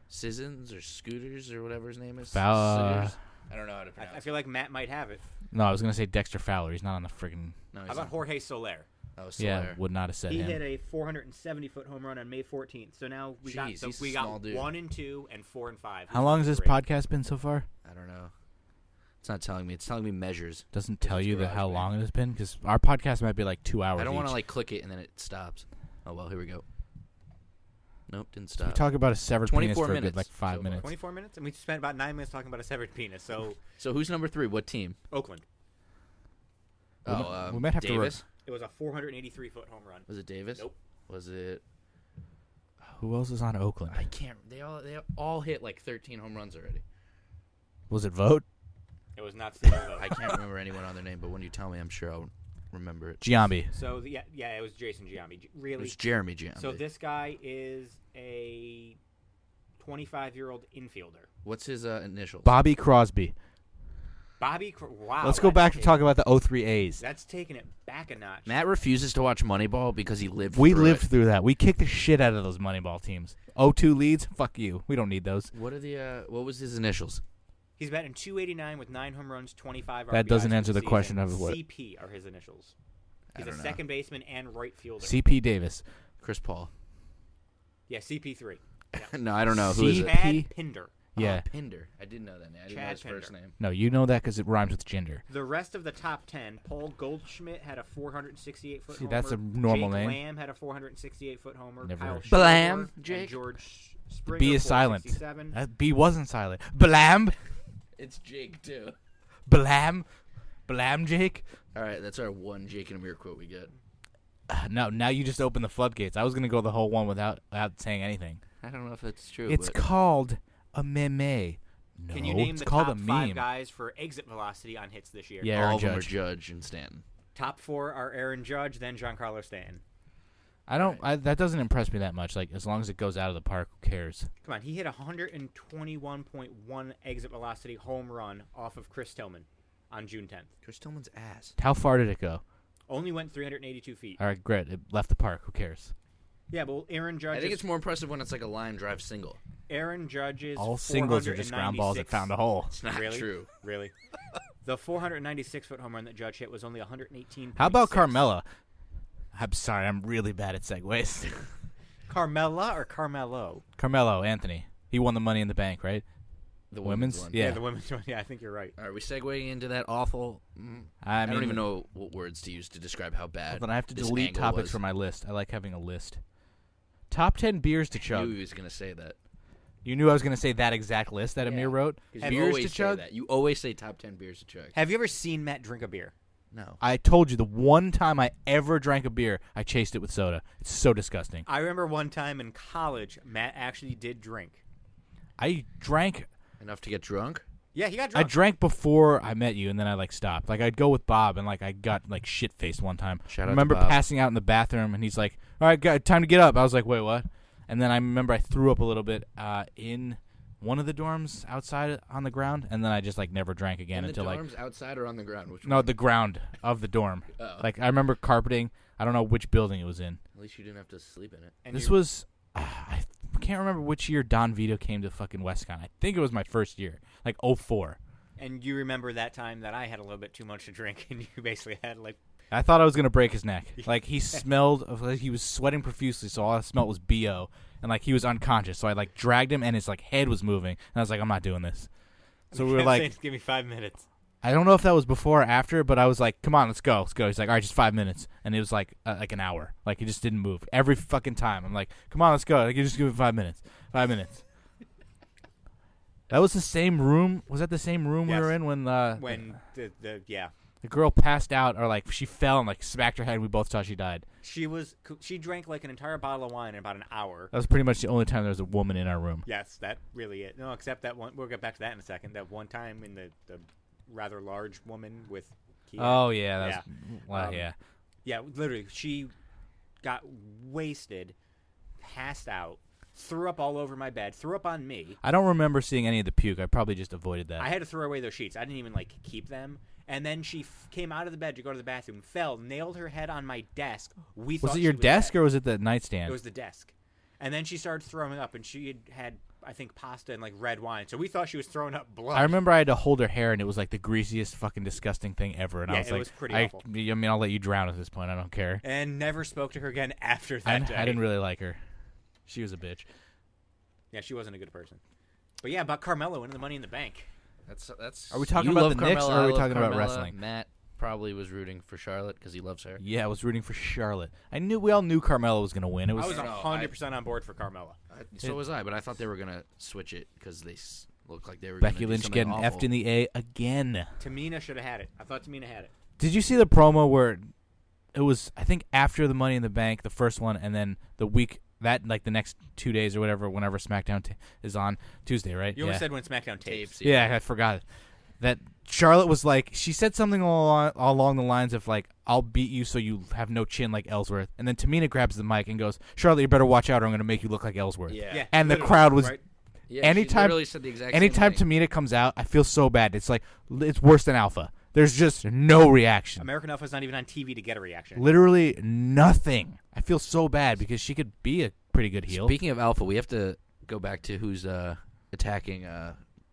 Sissons or Scooters or whatever his name is. Foul- Siggers? I don't know how to pronounce I feel like Matt might have it. No, I was gonna say Dexter Fowler. He's not on the friggin'. No, How he's about not. Jorge Soler? Oh, Yeah, Soler. would not have said He him. hit a 470-foot home run on May 14th. So now we Jeez, he's a got small dude. 1 and 2 and 4 and 5. How long has this podcast been so far? I don't know. It's not telling me. It's telling me measures. Doesn't tell It's you garage how band. long it has been because our podcast might be like 2 hours. I don't want each. to click it and then it stops. Oh well, here we go. Nope, didn't So we stop. talk about a severed penis 24 for a good minutes like 5 so far. minutes. 24 minutes, and we spent about 9 minutes talking about a severed penis. So So who's number 3? What team? Oakland. We might have to Davis. It was a 483-foot home run. Was it Davis? Nope. Was it? Who else is on Oakland? I can't. They all hit like 13 home runs already. Was it Vogt? It was not Steve Vogt. I can't remember anyone on their name, but when you tell me, I'm sure I'll remember it. Giambi. So yeah, it was Jason Giambi. It Really. was Jeremy Giambi. So this guy is a 25-year-old infielder. What's his initials? Bobby Crosby. Wow. Let's go that's back to taking- talk about the 03 A's. That's taking it back a notch. Matt refuses to watch Moneyball because he lived. We through lived it. through that. We kicked the shit out of those Moneyball teams. 0-2 leads? Fuck you. We don't need those. What are the? What was his initials? He's batting .289 with 9 home runs, 25 RBIs. That doesn't for answer the season. question of what- CP are his initials. He's I a don't know. second baseman and right fielder. CP Davis. Chris Paul. Yeah, CP3. No, I don't know. Who is it? Chad Pinder. Yeah. Oh, Pinder. I didn't know that name. I didn't know Chad his first Pinder. name. No, you know that because it rhymes with gender. The rest of the top 10, Paul Goldschmidt had a 468-foot See, homer. that's a normal Jake name. Lamb had a 468-foot homer. Never Kyle heard of Schwarber Blam, and Jake. George Springer, B is silent. 467. That B wasn't silent. Blam. It's Jake too. Blam. Blam, Jake. All right, that's our one Jake and Amir quote we get. No, now you just opened the floodgates. I was going to go the whole one without saying anything. I don't know if that's true. It's but called a meme. No, Can you name it's the called top a 5 meme. guys for exit velocity on hits this year? Yeah, all Aaron of them are Judge. Judge and Stanton. Top 4 are Aaron Judge, then Giancarlo Stanton. I don't. That doesn't impress me that much. Like as long as it goes out of the park, who cares? Come on, he hit 121.1 exit velocity home run off of Chris Tillman on June 10th. Chris Tillman's ass. How far did it go? Only went 382 feet. All right, great. It left the park. Who cares? Yeah, but Aaron Judge. I think it's more impressive when it's like a line drive single. Aaron Judge's All singles are just ground balls that found a hole. It's not Really? true. Really? The 496-foot home run that Judge hit was only 118. How about Carmella? I'm sorry, I'm really bad at segues. Carmella or Carmelo? Carmelo Anthony. He won the Money in the Bank, right? The Women's? one. Yeah. The women's one. Yeah, I think you're right. Are we segueing into that awful? I I mean, don't even know what words to use to describe how bad. Then I have to this delete angle topics was. from my list. I like having a list. Top 10 beers to I chug. knew he was going to say that. You knew I was going to say that exact list that Amir wrote? 'Cause Have you Beers always to say chug? that. You always say top 10 beers to chug. Have you ever seen Matt drink a beer? No. I told you the one time I ever drank a beer, I chased it with soda. It's so disgusting. I remember one time in college, Matt actually did drink. I drank Enough to get drunk? Yeah, he got I drunk. drank before I met you, and then I stopped. I'd go with Bob, and I got shit faced one time. Shout out I to remember Bob. passing out in the bathroom, and he's like, "All right, time to get up." I was like, "Wait, what?" And then I remember I threw up a little bit in one of the dorms outside on the ground, and then I just never drank again In the until dorms, outside or on the ground? Which no, one? the ground of the dorm. Oh. I remember carpeting. I don't know which building it was in. At least you didn't have to sleep in it. And This you- was I can't remember which year Don Vito came to fucking WestCon. I think it was my first year, 04. And you remember that time that I had a little bit too much to drink, and you basically had I thought I was gonna break his neck. He smelled, he was sweating profusely, so all I smelled was BO, and he was unconscious. So I dragged him, and his head was moving, and I was like, I'm not doing this. So we were like, give me 5 minutes. I don't know if that was before or after, but I was like, come on, let's go. He's like, all right, just 5 minutes, and it was like an hour. He just didn't move every fucking time. I'm like, come on, let's go. You just give me 5 minutes. 5 minutes. That was the same room. Was that the same room we Yes. were in when When yeah. the girl passed out or she fell and smacked her head and we both thought she died? She drank an entire bottle of wine in about an hour. That was pretty much the only time there was a woman in our room. Yes, that really it. No, except that one. We'll get back to that in a second. That one time in the rather large woman with. Kia. Oh yeah, that was, well, yeah. Yeah, literally, she got wasted, passed out, threw up all over my bed, threw up on me. I don't remember seeing any of the puke. I probably just avoided that. I had to throw away those sheets. I didn't even keep them. And then she came out of the bed to go to the bathroom, fell, nailed her head on my desk. Was thought it your she was desk dead. or was it the nightstand? It was the desk. And then she started throwing up, and she had I think, pasta and red wine. So we thought she was throwing up blood. I remember I had to hold her hair, and it was the greasiest, fucking disgusting thing ever. And Yeah, I was it like, was pretty awful. I mean, I'll let you drown at this point. I don't care. And never spoke to her again after that day. I didn't really like her. She was a bitch. Yeah, she wasn't a good person. But yeah, about Carmelo winning the Money in the Bank. That's. Are we talking you about love the Knicks, Carmella, or are we I love talking about Carmella. wrestling? Matt probably was rooting for Charlotte because he loves her. Yeah, I was rooting for Charlotte. We all knew Carmella was going to win. It was. I was I don't know, 100% on board for Carmella. So was I, but I thought they were gonna switch it because they looked like they were. Becky gonna do Lynch something getting awful. effed in the A again. Tamina should have had it. I thought Tamina had it. Did you see the promo where it was, I think, after the Money in the Bank, the first one, and then the week, the next 2 days or whatever, whenever SmackDown is on, Tuesday, right? You almost said when SmackDown tapes. Yeah, I forgot it. That Charlotte was like, she said something along the lines of like, I'll beat you so you have no chin like Ellsworth. And then Tamina grabs the mic and goes, Charlotte, you better watch out or I'm going to make you look like Ellsworth. Yeah. And the literally, crowd was, right? Yeah, anytime- she literally said the exact anytime same thing. Tamina comes out, I feel so bad. It's like, it's worse than Alpha. There's just no reaction. American Alpha's not even on TV to get a reaction. Literally nothing. I feel so bad because she could be a pretty good heel. Speaking of Alpha, we have to go back to who's attacking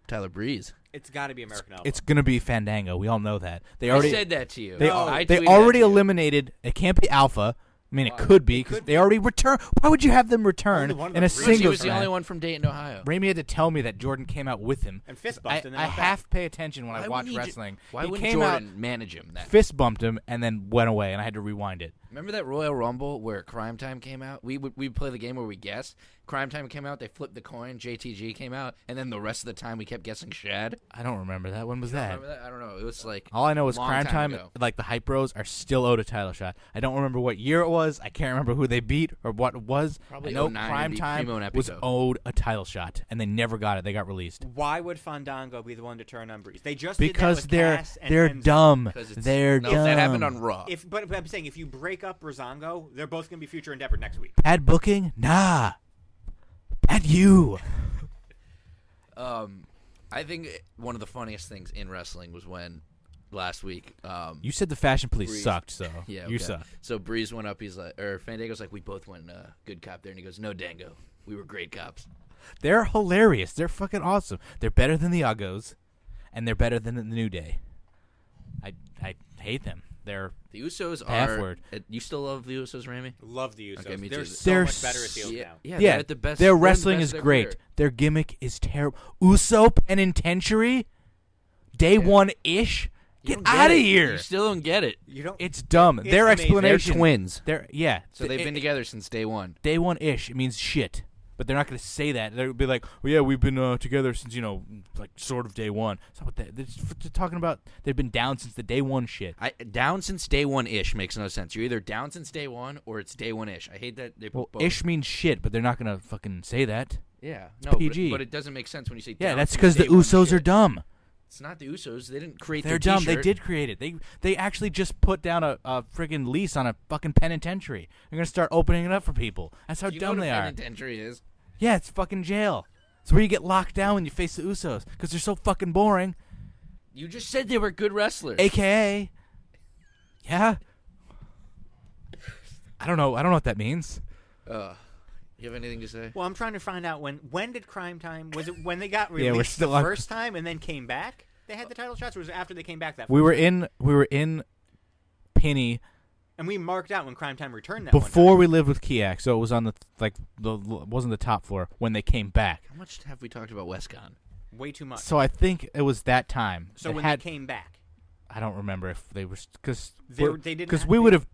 Tyler Breeze. It's got to be American Alpha. It's gonna be Fandango. We all know that. They I already said that to you. they, No, I they tweeted already that to you. eliminated. It can't be Alpha. I mean, it Why? could be It because could they be. already return. Why would you have them return Only one of in a them really- He singles was the match? only one from Dayton, Ohio. Ramey had to tell me that Jordan came out with him. And fist I, bumped and then I went back. half pay attention when I Why watch wouldn't he wrestling. Why he wouldn't came Jordan manage him? out, fist bumped him, and then went away, and I had to rewind it. Remember that Royal Rumble where Crime Time came out? We play the game where we guess. Crime Time came out. They flipped the coin. JTG came out, and then the rest of the time we kept guessing Shad. I don't remember that. When was that? Remember that? I don't know. It was like All I know is long Crime Time, ago. like the Hype Bros, are still owed a title shot. I don't remember what year it was. I can't remember who they beat or what it was. Probably I know 09 Crime beat Time Primo and was Epico. owed a title shot, and they never got it. They got released. Why would Fandango be the one to turn on Breeze? They just Because did that with Cass and they're Enzo. dumb. because it's, They're no, dumb. that happened on Raw. But I'm saying if you break up Rizongo, they're both going to be future endeavored next week. Bad booking? Nah. Bad you. I think one of the funniest things in wrestling was when last week. You said the Fashion Police Breeze. sucked, so Yeah, you okay. suck. So Breeze went up. He's like, or Fandango's like, we both went good cop there, and he goes, no, Dango, we were great cops. They're hilarious. They're fucking awesome. They're better than the Uggos, and they're better than the New Day. I hate them. They're The Usos Half are. word. You still love the Usos, Ramy? Love the Usos. Okay, me they're too. so They're much better as heels now. Yeah, yeah. they're at the best. Their they're the wrestling best is of their great. career. Their gimmick is terrible. Uso Penitentiary, day one ish. You Get don't out of it. here. You still don't get it. You don't. It's dumb. It's Their amazing. explanation. They're twins, They're so they've been together since day one. day one ish. It means shit. But they're not going to say that. They'll be like, well, yeah, we've been together since, like sort of day one. That's not what they're just talking about. They've been down since the day one shit. Down since day one ish makes no sense. You're either down since day one or it's day one ish. I hate that they put Well, both. ish means shit, but they're not going to fucking say that. Yeah, no, PG. But it doesn't make sense when you say. Yeah, down that's since because the day one Usos are shit. dumb. It's not the Usos. They didn't create. They're their dumb. They t-shirt. did create it. They actually just put down a friggin' lease on a fucking penitentiary. They're going to start opening it up for people. That's how Do you know dumb what they a are. penitentiary is? Yeah, it's fucking jail. It's where you get locked down when you face the Usos because they're so fucking boring. You just said they were good wrestlers. AKA, yeah. I don't know what that means. You have anything to say? Well, I'm trying to find out when did Crime Time? Was it when they got Yeah, released we're still the on- first time and then came back? They had the title shots, or was it after they came back that? We first were in Penny and we marked out when Crime Time returned that before one time. we lived with Kiak, so it was on the wasn't the top floor when they came back. How much have we talked about WestCon? Way too much. So I think it was that time. So It when had, they came back, I don't remember if they were because they didn't. we would have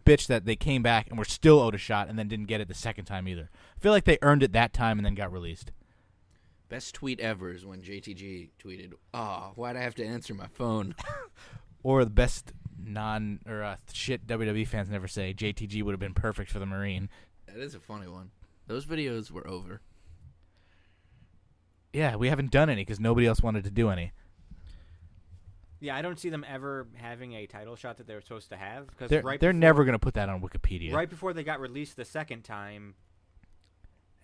bitched that they came back and were still owed a shot and then didn't get it the second time either. I feel like they earned it that time and then got released. Best tweet ever is when JTG tweeted, "Oh, why'd I have to answer my phone?" Or the best shit WWE fans never say. JTG would have been perfect for the Marine. That is a funny one. Those videos were over. Yeah, we haven't done any because nobody else wanted to do any. Yeah, I don't see them ever having a title shot that they were supposed to have because They're never going to put that on Wikipedia. Right before they got released the second time,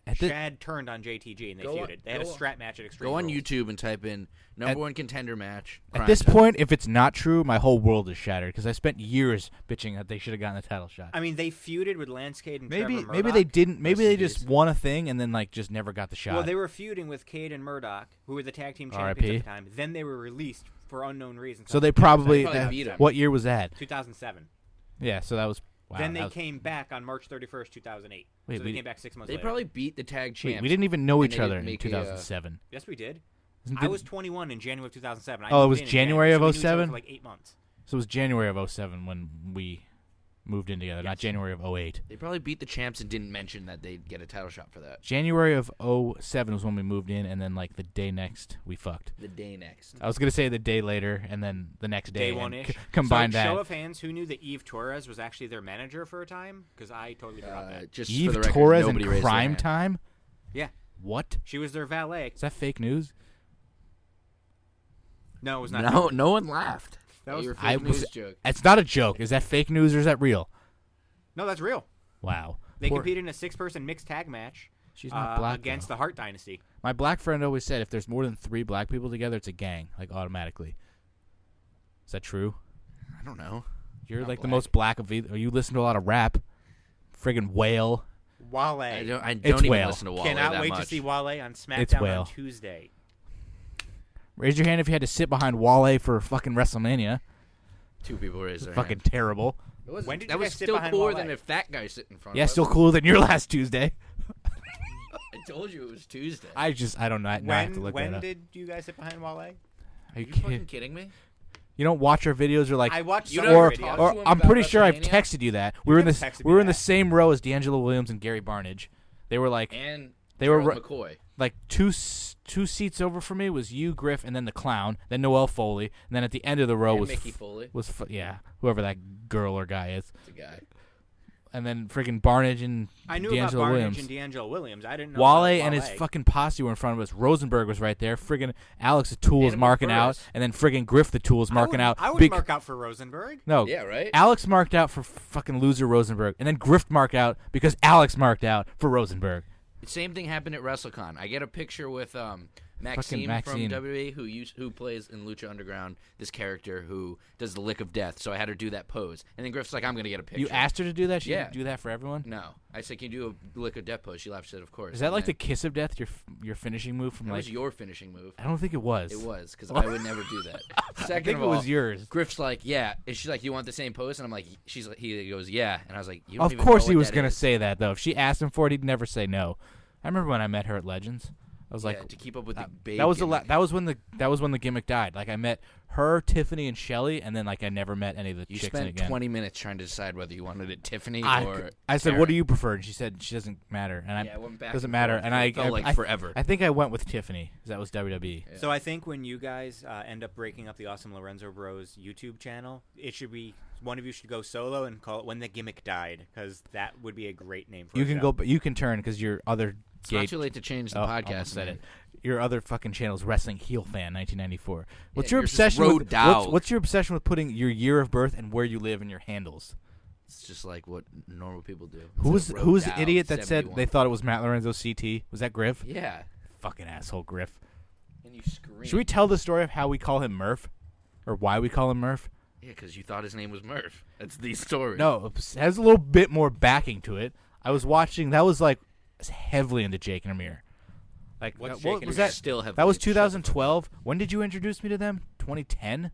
At the- Shad turned on JTG and they Go on- feuded. They had a go on- strap match at Extreme Go on Rules. YouTube and type in number one contender match. At Crime this Time. point, if it's not true, my whole world is shattered because I spent years bitching that they should have gotten the title shot. I mean, they feuded with Lance Cade and Maybe Trevor maybe Murdoch. they didn't. Maybe Rest they in just peace. won a thing and then just never got the shot. Well, they were feuding with Cade and Murdoch, who were the tag team champions R.I.P. at the time. Then they were released for unknown reasons. so they probably, beat 'em. what year was that? 2007. Yeah, so that was. Wow, then that they was- came back on March 31st, 2008. Wait, so they came back 6 months They later. probably beat the tag champs. we didn't even know and each they other didn't in make 2007. Yes, we did. I was 21 in January of 2007. I Oh, it moved was in January January, of so we knew each other 07? for like 8 months. So it was January of 07 when we moved in together, not January of 08. They probably beat the champs and didn't mention that they'd get a title shot for that. January of 07 was when we moved in, and then like the day next we fucked. The day next. I was gonna say the day later, and then the next day. Day one-ish. Combine so, that. Show of hands, who knew that Eve Torres was actually their manager for a time? Because I totally forgot that. Just for Eve the record, Torres nobody in raised their Crime hand. Time. Yeah. What? She was their valet. Is that fake news? No, it was not. No one laughed. That was your I fake was- news joke. It's not a joke. Is that fake news or is that real? No, that's real. Wow. They Poor- competed in a 6-person mixed tag match She's not black against though. the Hart Dynasty. My black friend always said if there's more than 3 black people together, it's a gang, like automatically. Is that true? I don't know. You're Not like the black. most black of either. You listen to a lot of rap. Friggin' Whale. Wale. I don't It's even Whale. listen to Wale Cannot that wait much. to see Wale on It's SmackDown Whale. on Tuesday. Raise your hand if you had to sit behind Wale for fucking WrestleMania. 2 people raised their Fucking hand. terrible. When did that you was guys sit still behind cooler Wale? than if that guy sitting in front Yeah, of us. still cooler than your last Tuesday. I told you it was Tuesday. I don't know. I have to look When that up. did you guys sit behind Wale? Are you Are you kidding? fucking kidding me? You don't watch our videos or like I watched You some never of talked your videos. to or him I'm about pretty sure I've WrestleMania? texted you that. We were in never this texted we me were in the that. same row as D'Angelo Williams and Gary Barnage. They were like And They were Charles ru- McCoy. like two seats over from me was you, Griff, and then the clown, then Noel Foley, and then at the end of the row And was Mickey Foley. whoever that girl or guy is, The guy. and then friggin' Barnage and I knew D'Angelo about Barnage Williams. and D'Angelo Williams. I didn't know Wale about and his Wale. fucking posse were in front of us. Rosenberg was right there. Friggin' Alex the Tool was Animal marking out, Burris. and then friggin' Griff the Tool was marking out. I would bec- mark out for Rosenberg. No, Yeah, right? Alex marked out for fucking loser Rosenberg, and then Griff marked out because Alex marked out for Rosenberg. Same thing happened at WrestleCon. I get a picture with Maxime Maxine. from WWE who plays in Lucha Underground, this character who does the lick of death. So I had her do that pose. And then Griff's like, I'm going to get a picture. You asked her to do that? She Yeah. didn't do that for everyone? No. I said, can you do a lick of death pose? She laughed, said, of course. Is that And like the then- kiss of death, your finishing move from That like... was your finishing move. I don't think it was. It was, because I would never do that. I Second think of it all, was yours. Griff's like, yeah. And she's like, you want the same pose? And I'm like, he goes, yeah. And I was like, you don't Of even course know he what was that going to is. say that, though. If she asked him for it, he'd never say no. I remember when I met her at Legends. I was like... to keep up with the big That was gimmick. that was when the gimmick died. Like I met her, Tiffany, and Shelly, and then like I never met any of the You chicks spent again. 20 minutes trying to decide whether you wanted it Tiffany I or said, Karen. "What do you prefer?" And she said, "She doesn't matter." And Yeah, I went back doesn't and matter. forth. And It felt like forever. I think I went with Tiffany because that was WWE. Yeah. So I think when you guys end up breaking up the Awesome Lorenzo Bros YouTube channel, it should be one of you should go solo and call it "When the Gimmick Died" because that would be a great name for You a can show. go, but you can turn because your other It's gay. not too late to change the Almost podcast. said man. it. Your other fucking channel is Wrestling Heel Fan 1994. What's Yeah, your yours is obsession Road with Dog. what's your obsession with putting your year of birth and where you live in your handles? It's just like what normal people do. Who was Instead of who was Road the Dog idiot that said 71. they thought it was Matt Lorenzo CT? Was that Griff? Yeah, Fucking asshole Griff. and you scream. Should we tell the story of how we call him Murph? Or why we call him Murph? Yeah, because you thought his name was Murph. That's the story. No, it has a little bit more backing to it. I was watching, that was like heavily into Jake and Amir. Like, What's what Jake and was Amir? that? Still have. That was 2012. When did you introduce me to them? 2010?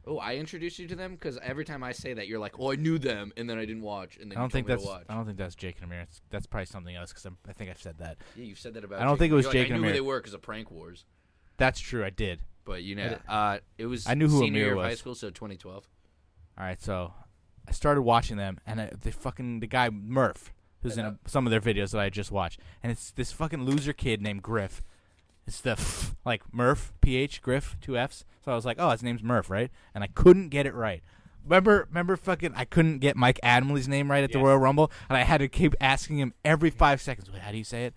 Oh, I introduced you to them because every time I say that, you're like, "Oh, I knew them," and then I didn't watch, and then I don't you think told me that's. to watch. I don't think that's Jake and Amir. That's probably something else because I think I've said that. Yeah, you've said that about. I don't Jake. think it was You're Jake like, and I knew who Amir. they were because of Prank Wars, That's true. I did. but you know, it was. I knew who senior Amir year of was. high school, so 2012. All right, so I started watching them, and the guy Murph, who's in some of their videos that I just watched, and it's this fucking loser kid named Griff. It's the like Murph, PH, Griff, 2 Fs. So I was like, oh, his name's Murph, right? And I couldn't get it right. Remember fucking I couldn't get Mike Adamley's name right at the Yes. Royal Rumble, and I had to keep asking him every 5 seconds, wait, how do you say it?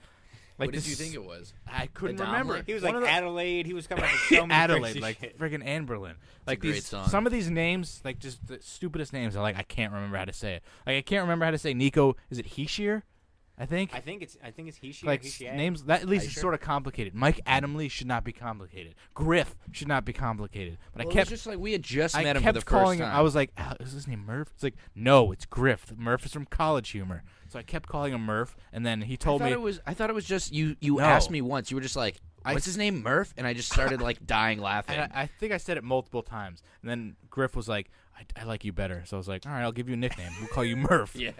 Like What did this- you think it was? I couldn't Adamley? remember. He was One like of the- Adelaide. He was coming up with so many Adelaide, crazy like shit. friggin' Anberlin. Like great these, song. some of these names, like just the stupidest names, are like I can't remember how to say it. Like I can't remember how to say Nico. Is it Heeshear? I think. I think it's he, she, Like he, she, names that at least Are you is sure? sort of complicated. Mike Adamley should not be complicated. Griff should not be complicated. But Well, I it kept was just like we had just met I him kept for the calling first him. time. I was like, is his name Murph? It's like, no, it's Griff. Murph is from College Humor. So I kept calling him Murph, and then he told me I thought it was just you. You No. asked me once. You were just like, I "What's his name, Murph?" And I just started like dying laughing. And I think I said it multiple times. And then Griff was like, I like you better. So I was like, all right, I'll give you a nickname. We'll call you Murph. yeah,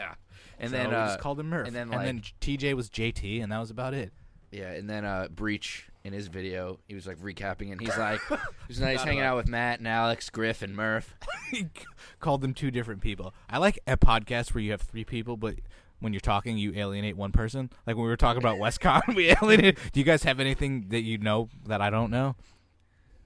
and So then we just called him Murph. and then, TJ was JT, and that was about it. yeah, and then Breach in his video. He was like recapping it. And he's like, it was nice hanging out with Matt and Alex, Griff, and Murph. He called them two different people. I like a podcast where you have three people, but when you're talking, you alienate one person. Like when we were talking about WestCon, we alienated. Do you guys have anything that you know that I don't know?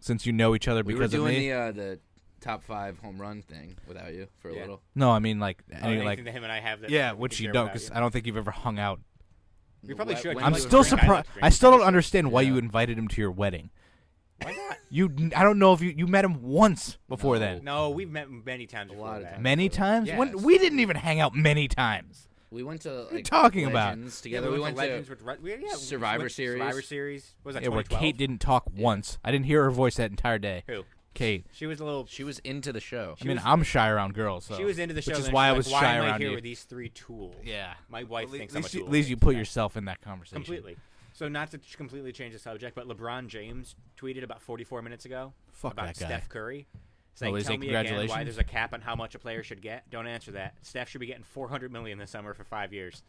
Since you know each other because of me. We were doing the top 5 home run thing without you for a little. No, I mean like anything that him and I have. That which you don't, because I don't think you've ever hung out. We probably should. I'm still surprised. I still don't understand why you invited him to your wedding. Why not? I don't know if you met him once before then. No, we've met many times before that. Many times? Yes. When we didn't even hang out many times. We went to What are you talking about? Legends together. Yeah, we went to Legends with Survivor Series. Survivor Series. What was that? Yeah, where 2012? Kate didn't talk once. I didn't hear her voice that entire day. Who? Kate. She was a little. She was into the show. I'm shy around girls. So. She was into the show, which is and why I she's was like, shy why am around I here you. with these 3 tools? Yeah. My wife thinks I'm a tool. At least you put yourself in that conversation. Completely. So not to completely change the subject, but LeBron James tweeted about 44 minutes ago Fuck about that guy. Steph Curry. Saying, he's tell saying me again why congratulations? there's a cap on how much a player should get. Don't answer that. Steph should be getting $400 million this summer for 5 years.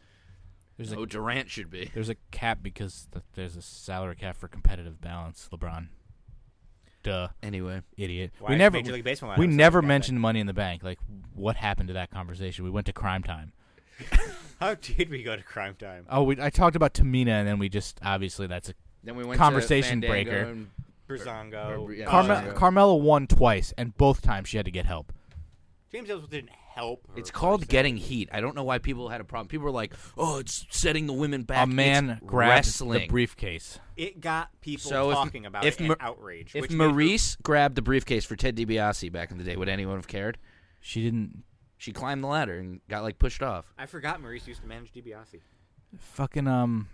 Durant should be. There's a cap because there's a salary cap for competitive balance, LeBron. Duh. Anyway. Idiot. Why is Major League Baseball not we on the never subject mentioned Money in the Bank. Like, what happened to that conversation? We went to Crime Time. How did we go to Crime Time? Oh, I talked about Tamina, and then we just, obviously, that's a Then we went conversation to Fandango breaker. and Brzongo. Yeah, Carmella won twice, and both times she had to get help. James Ellsworth didn't help her. It's called per se. getting heat. I don't know why people had a problem. People were like, "Oh, it's setting the women back." A man It's grabbed wrestling. the briefcase. It got people So talking about it and outrage. If which made her- Maurice grabbed the briefcase for Ted DiBiase back in the day, would anyone have cared? She didn't. She climbed the ladder and got like pushed off. I forgot Maurice used to manage DiBiase. Fucking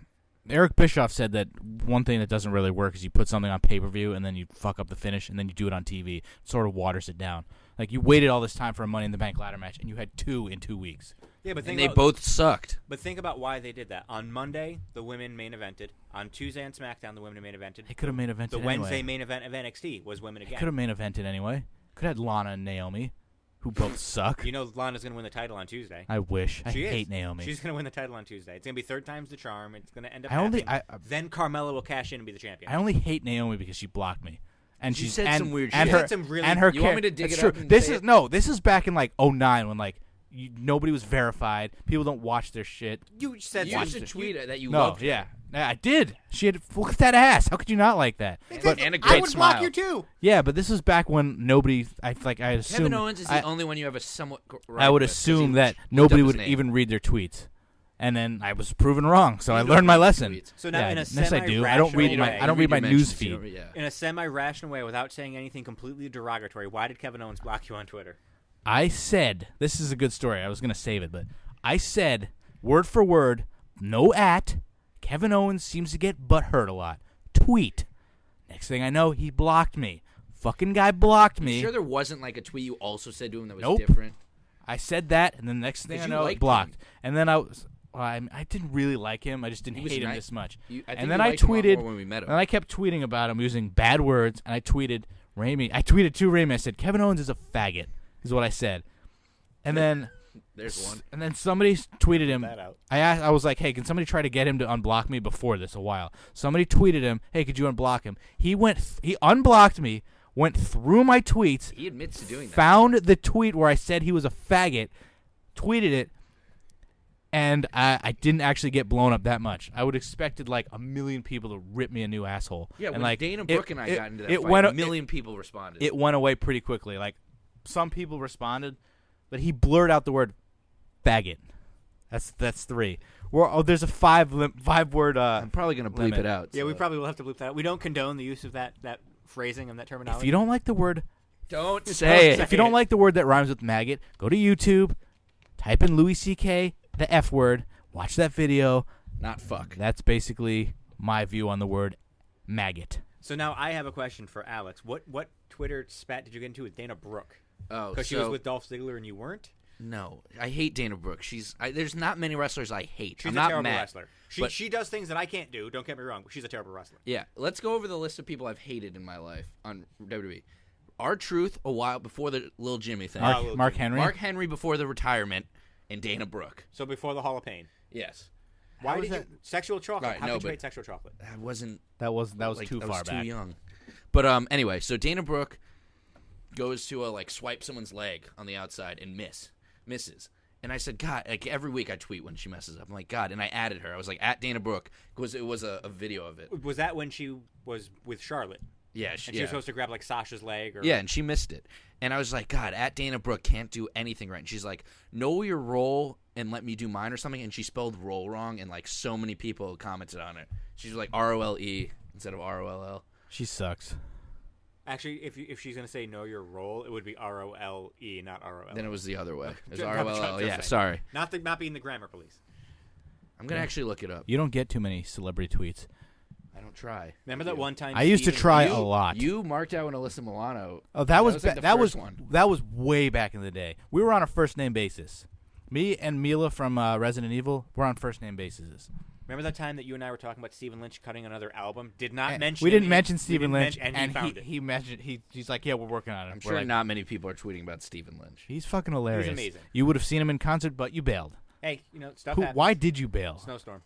Eric Bischoff said that one thing that doesn't really work is you put something on pay-per-view and then you fuck up the finish and then you do it on TV. It sort of waters it down. Like, you waited all this time for a Money in the Bank ladder match and you had 2 in 2 weeks. Yeah, but And they both sucked. But think about why they did that. On Monday, the women main evented. On Tuesday and SmackDown, the women main evented. They could have main evented The anyway. Wednesday main event of NXT was women They again. could have main evented anyway. Could have had Lana and Naomi, who both suck. You know Lana's going to win the title on Tuesday. I wish. I She is. hate Naomi. She's going to win the title on Tuesday. It's going to be 3rd time's the charm. It's going to end up Then Carmella will cash in and be the champion. I only hate Naomi because she blocked me. And She she's said and, some weird and shit. Her, She said some really- and her You want me to dig That's it true. up and This say is it? no. This is back in like 2009 when like nobody was verified. People don't watch their shit. You said You some- used to tweet that you No, loved. yeah, I did. She had look at that ass. How could you not like that? And a I great would smile. block you too. Yeah, but this is back when nobody. I assume Kevin Owens is the only one you have a somewhat. I would assume that nobody would even read their tweets. And then I was proven wrong, so I learned my lesson. So now Yeah, in a yes, I do. I don't read semi-rational my way- I don't read my news feed. In a semi-rational way, without saying anything completely derogatory, why did Kevin Owens block you on Twitter? I said, this is a good story. I was going to save it, but I said, word for word, no at, Kevin Owens seems to get butthurt a lot. Tweet. Next thing I know, he blocked me. Fucking guy blocked me. You sure there wasn't like a tweet you also said to him that was Nope. different? I said that, and then the next thing I you know, liked blocked. him. And then I didn't really like him. I just didn't He was hate him nice. this much. I think And then you I liked him a lot tweeted, more when we met him. and I kept tweeting about him using bad words, and I tweeted Ramey. I tweeted to Ramey. I said, Kevin Owens is a faggot, is what I said. And then There's one. And then somebody tweeted him. That out. I was like, hey, can somebody try to get him to unblock me before this a while? Somebody tweeted him, hey, could you unblock him? He unblocked me, went through my tweets, He admits to doing that. found the tweet where I said he was a faggot, tweeted it, and I didn't actually get blown up that much. I would expected like 1 million people to rip me a new asshole. Yeah, and when like Dana Brooke and I got into that it fight, went, a million people responded. It went away pretty quickly. Like, some people responded, but he blurred out the word faggot. That's 3. There's a 5-word. I'm probably gonna bleep limit. it out. Yeah, so. we probably will have to bleep that out. We don't condone the use of that phrasing and that terminology. If you don't like the word, don't say it. if you don't like the word that rhymes with maggot, go to YouTube, type in Louis C.K. the F word, watch that video. Not fuck. That's basically my view on the word maggot. So now I have a question for Alex. What Twitter spat did you get into with Dana Brooke? Oh, Because she was with Dolph Ziggler and you weren't? No, I hate Dana Brooke. There's not many wrestlers I hate. She's I'm a not terrible mad. wrestler. but- She does things that I can't do. Don't get me wrong, but she's a terrible wrestler. Yeah, let's go over the list of people I've hated in my life on WWE. R-Truth a while before the Lil Jimmy thing. Mark Henry. Mark Henry before the retirement, and Dana Brooke. So before the Hall of Pain. Yes. Why How did is you sexual chocolate? Right, How no, could you but- hate sexual chocolate? That wasn't. That was like, too I far was back. Too young. But anyway, so Dana Brooke goes to swipe someone's leg on the outside and misses. And I said, God, like every week I tweet when she messes up. I'm like, God, and I added her. I was like, at Dana Brooke, because it was a video of it. Was that when she was with Charlotte? Yeah, And she was supposed to grab like Sasha's leg? Or... Yeah, and she missed it. And I was like, God, at Dana Brooke can't do anything right. And she's like, know your role and let me do mine or something. And she spelled role wrong, and like so many people commented on it. She's like ROLE instead of ROLL. She sucks. Actually, if she's gonna say know your role, it would be ROLE, not ROL. Then it was the other way. It was Just- ROLL. just Yeah, saying. sorry. Not being the grammar police. I'm going to actually look it up. You don't get too many celebrity tweets. I don't try. Remember that one time I used to Steven- try You- a lot. You marked out when Alyssa Milano. Oh, that was like the that was first one. that was way back in the day. We were on a first name basis. Me and Mila from Resident Evil were on first name bases. Remember that time that you and I were talking about Stephen Lynch cutting another album? Did not mention. We didn't him. mention We Stephen didn't Lynch, mention- and he found it. he mentioned he's like, yeah, we're working on it. I'm We're sure like, not many people are tweeting about Stephen Lynch. He's fucking hilarious. amazing. You would have seen him in concert, but you bailed. Hey, stuff happens. Why did you bail? Snowstorm.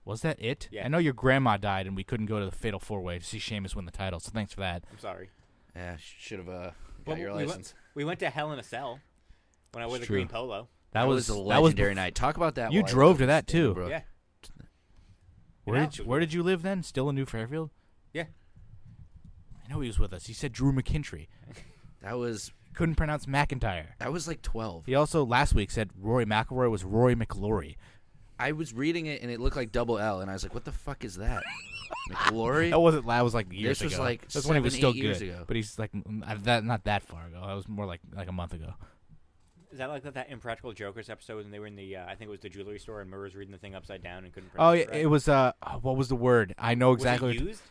Was that it? Yeah. I know your grandma died, and we couldn't go to the Fatal 4-Way to see Sheamus win the title. So thanks for that. I'm sorry. Yeah, should have got Well, your we license. We went to Hell in a Cell when I wore the true. green polo. That was a legendary night. Talk about that. You while I drove lived to in that, too. Stanbrook. Yeah. Where did you live then? Still in New Fairfield? Yeah. I know he was with us. He said Drew McKintry. That was Couldn't pronounce McIntyre. like 12. He also last week said Rory McIlroy was Rory McIlroy. I was reading it and it looked like double L, and I was like, "What the fuck is that?" McLaury. That wasn't. That was like years This was ago. like That's when he was 7, still 8 years good. ago. But he's like not that far ago. That was more like a month ago. Is that like that Impractical Jokers episode when they were in the I think it was the jewelry store and Murr was reading the thing upside down and couldn't Oh pronounce yeah, it right? it was. What was the word? I know exactly. Was it used?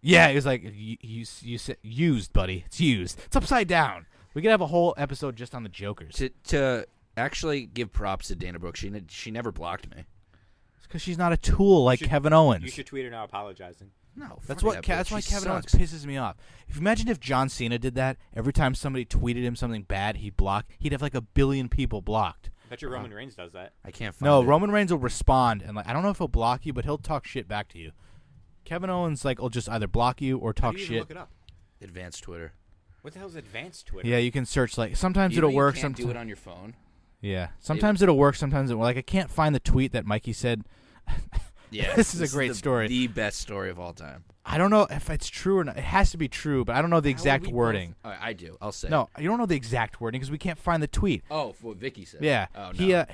Yeah, it was like you said used, buddy. It's used. It's upside down. We could have a whole episode just on the Jokers. To actually give props to Dana Brooke, she never blocked me. It's because she's not a tool like Kevin Owens. You should tweet her now apologizing. No, That's fuck what. that That's bitch. why She Kevin sucks. Owens pisses me off. If you imagine if John Cena did that, every time somebody tweeted him something bad, he'd block. He'd have like 1 billion people blocked. I bet your Roman Reigns does that. I can't find No, it. Roman Reigns will respond and like I don't know if he'll block you, but he'll talk shit back to you. Kevin Owens like will just either block you or How talk do you even shit. look it up? Advanced Twitter. What the hell is advanced Twitter? Yeah, you can search like sometimes You know it'll you work. can't Sometimes do it on your phone. yeah, sometimes it'll work. Sometimes it will. Like I can't find the tweet that Mikey said. Yeah, This is a great story. The best story of all time. I don't know if it's true or not. It has to be true, but I don't know the How would exact we wording. both- I do. I'll say. No, you don't know the exact wording because we can't find the tweet. Oh, for what Vicky said. Yeah, Oh, no.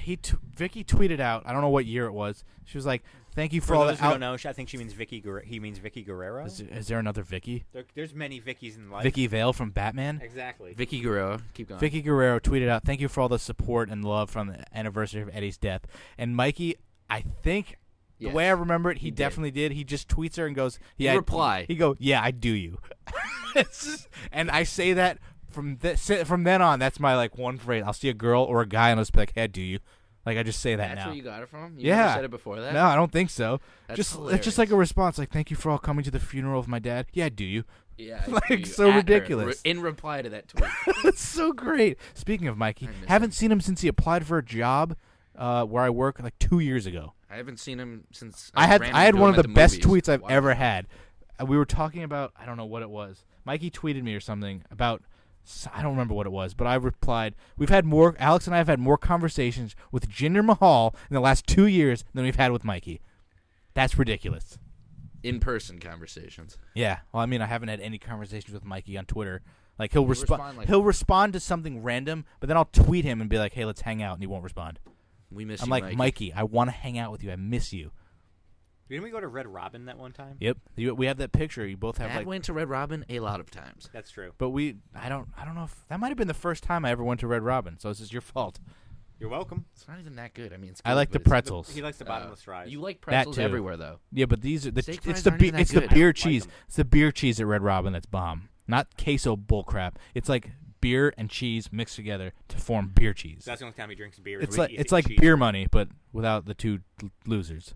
Vicky tweeted out. I don't know what year it was. She was like, "Thank you for For all those the who out." don't know, I think she means Vicky. He means Vicky Guerrero. Is there another Vicky? There's many Vickies in life. Vicky Vale from Batman. Exactly. Vicky Guerrero. Keep going. Vicky Guerrero tweeted out, "Thank you for all the support and love from the anniversary of Eddie's death." And Mikey, I think the way I remember it, he did. definitely did. He just tweets her and goes, "Yeah." reply. He go, "Yeah, I do you." And I say that from then on. That's my like one phrase. I'll see a girl or a guy and I'll just be like, "Hey, I do you." Like I just say that That's now. where you got it from? You Yeah. never said it before that? No, I don't think so. That's It's hilarious. just like a response, like "Thank you for all coming to the funeral of my dad." Yeah, I do you? Yeah. I like, do you. so At her, ridiculous. in reply to that tweet. That's so great. Speaking of Mikey, I miss haven't him. seen him since he applied for a job where I work like 2 years ago. I haven't seen him since I had randomly one of drove the him at best movies. tweets I've Wow. ever had. We were talking about I don't know what it was. Mikey tweeted me or something about I don't remember what it was, but I replied, Alex and I have had more conversations with Jinder Mahal in the last 2 years than we've had with Mikey. That's ridiculous. In-person conversations. Yeah. Well, I mean, I haven't had any conversations with Mikey on Twitter. Like he'll respond respond like- he'll respond to something random, but then I'll tweet him and be like, "Hey, let's hang out," and he won't respond. We miss I'm you, like, Mikey, I want to hang out with you. I miss you. Didn't we go to Red Robin that one time? Yep. We have that picture. You both have Dad like went to Red Robin a lot of times. That's true. but I don't know if that might have been the first time I ever went to Red Robin, so this is your fault. You're welcome. It's not even that good. I mean, it's I good, like the but it's- pretzels. He likes the bottomless fries. You like pretzels too. everywhere, though. Yeah, but these are Steak it's fries the aren't even that it's the good. beer I don't like cheese. them. It's the beer cheese at Red Robin that's bomb. Not queso bullcrap. It's like beer and cheese mixed together to form beer cheese. That's the only time he drinks beer. is It's when like he eats it's like cheese. beer money, but without the two losers.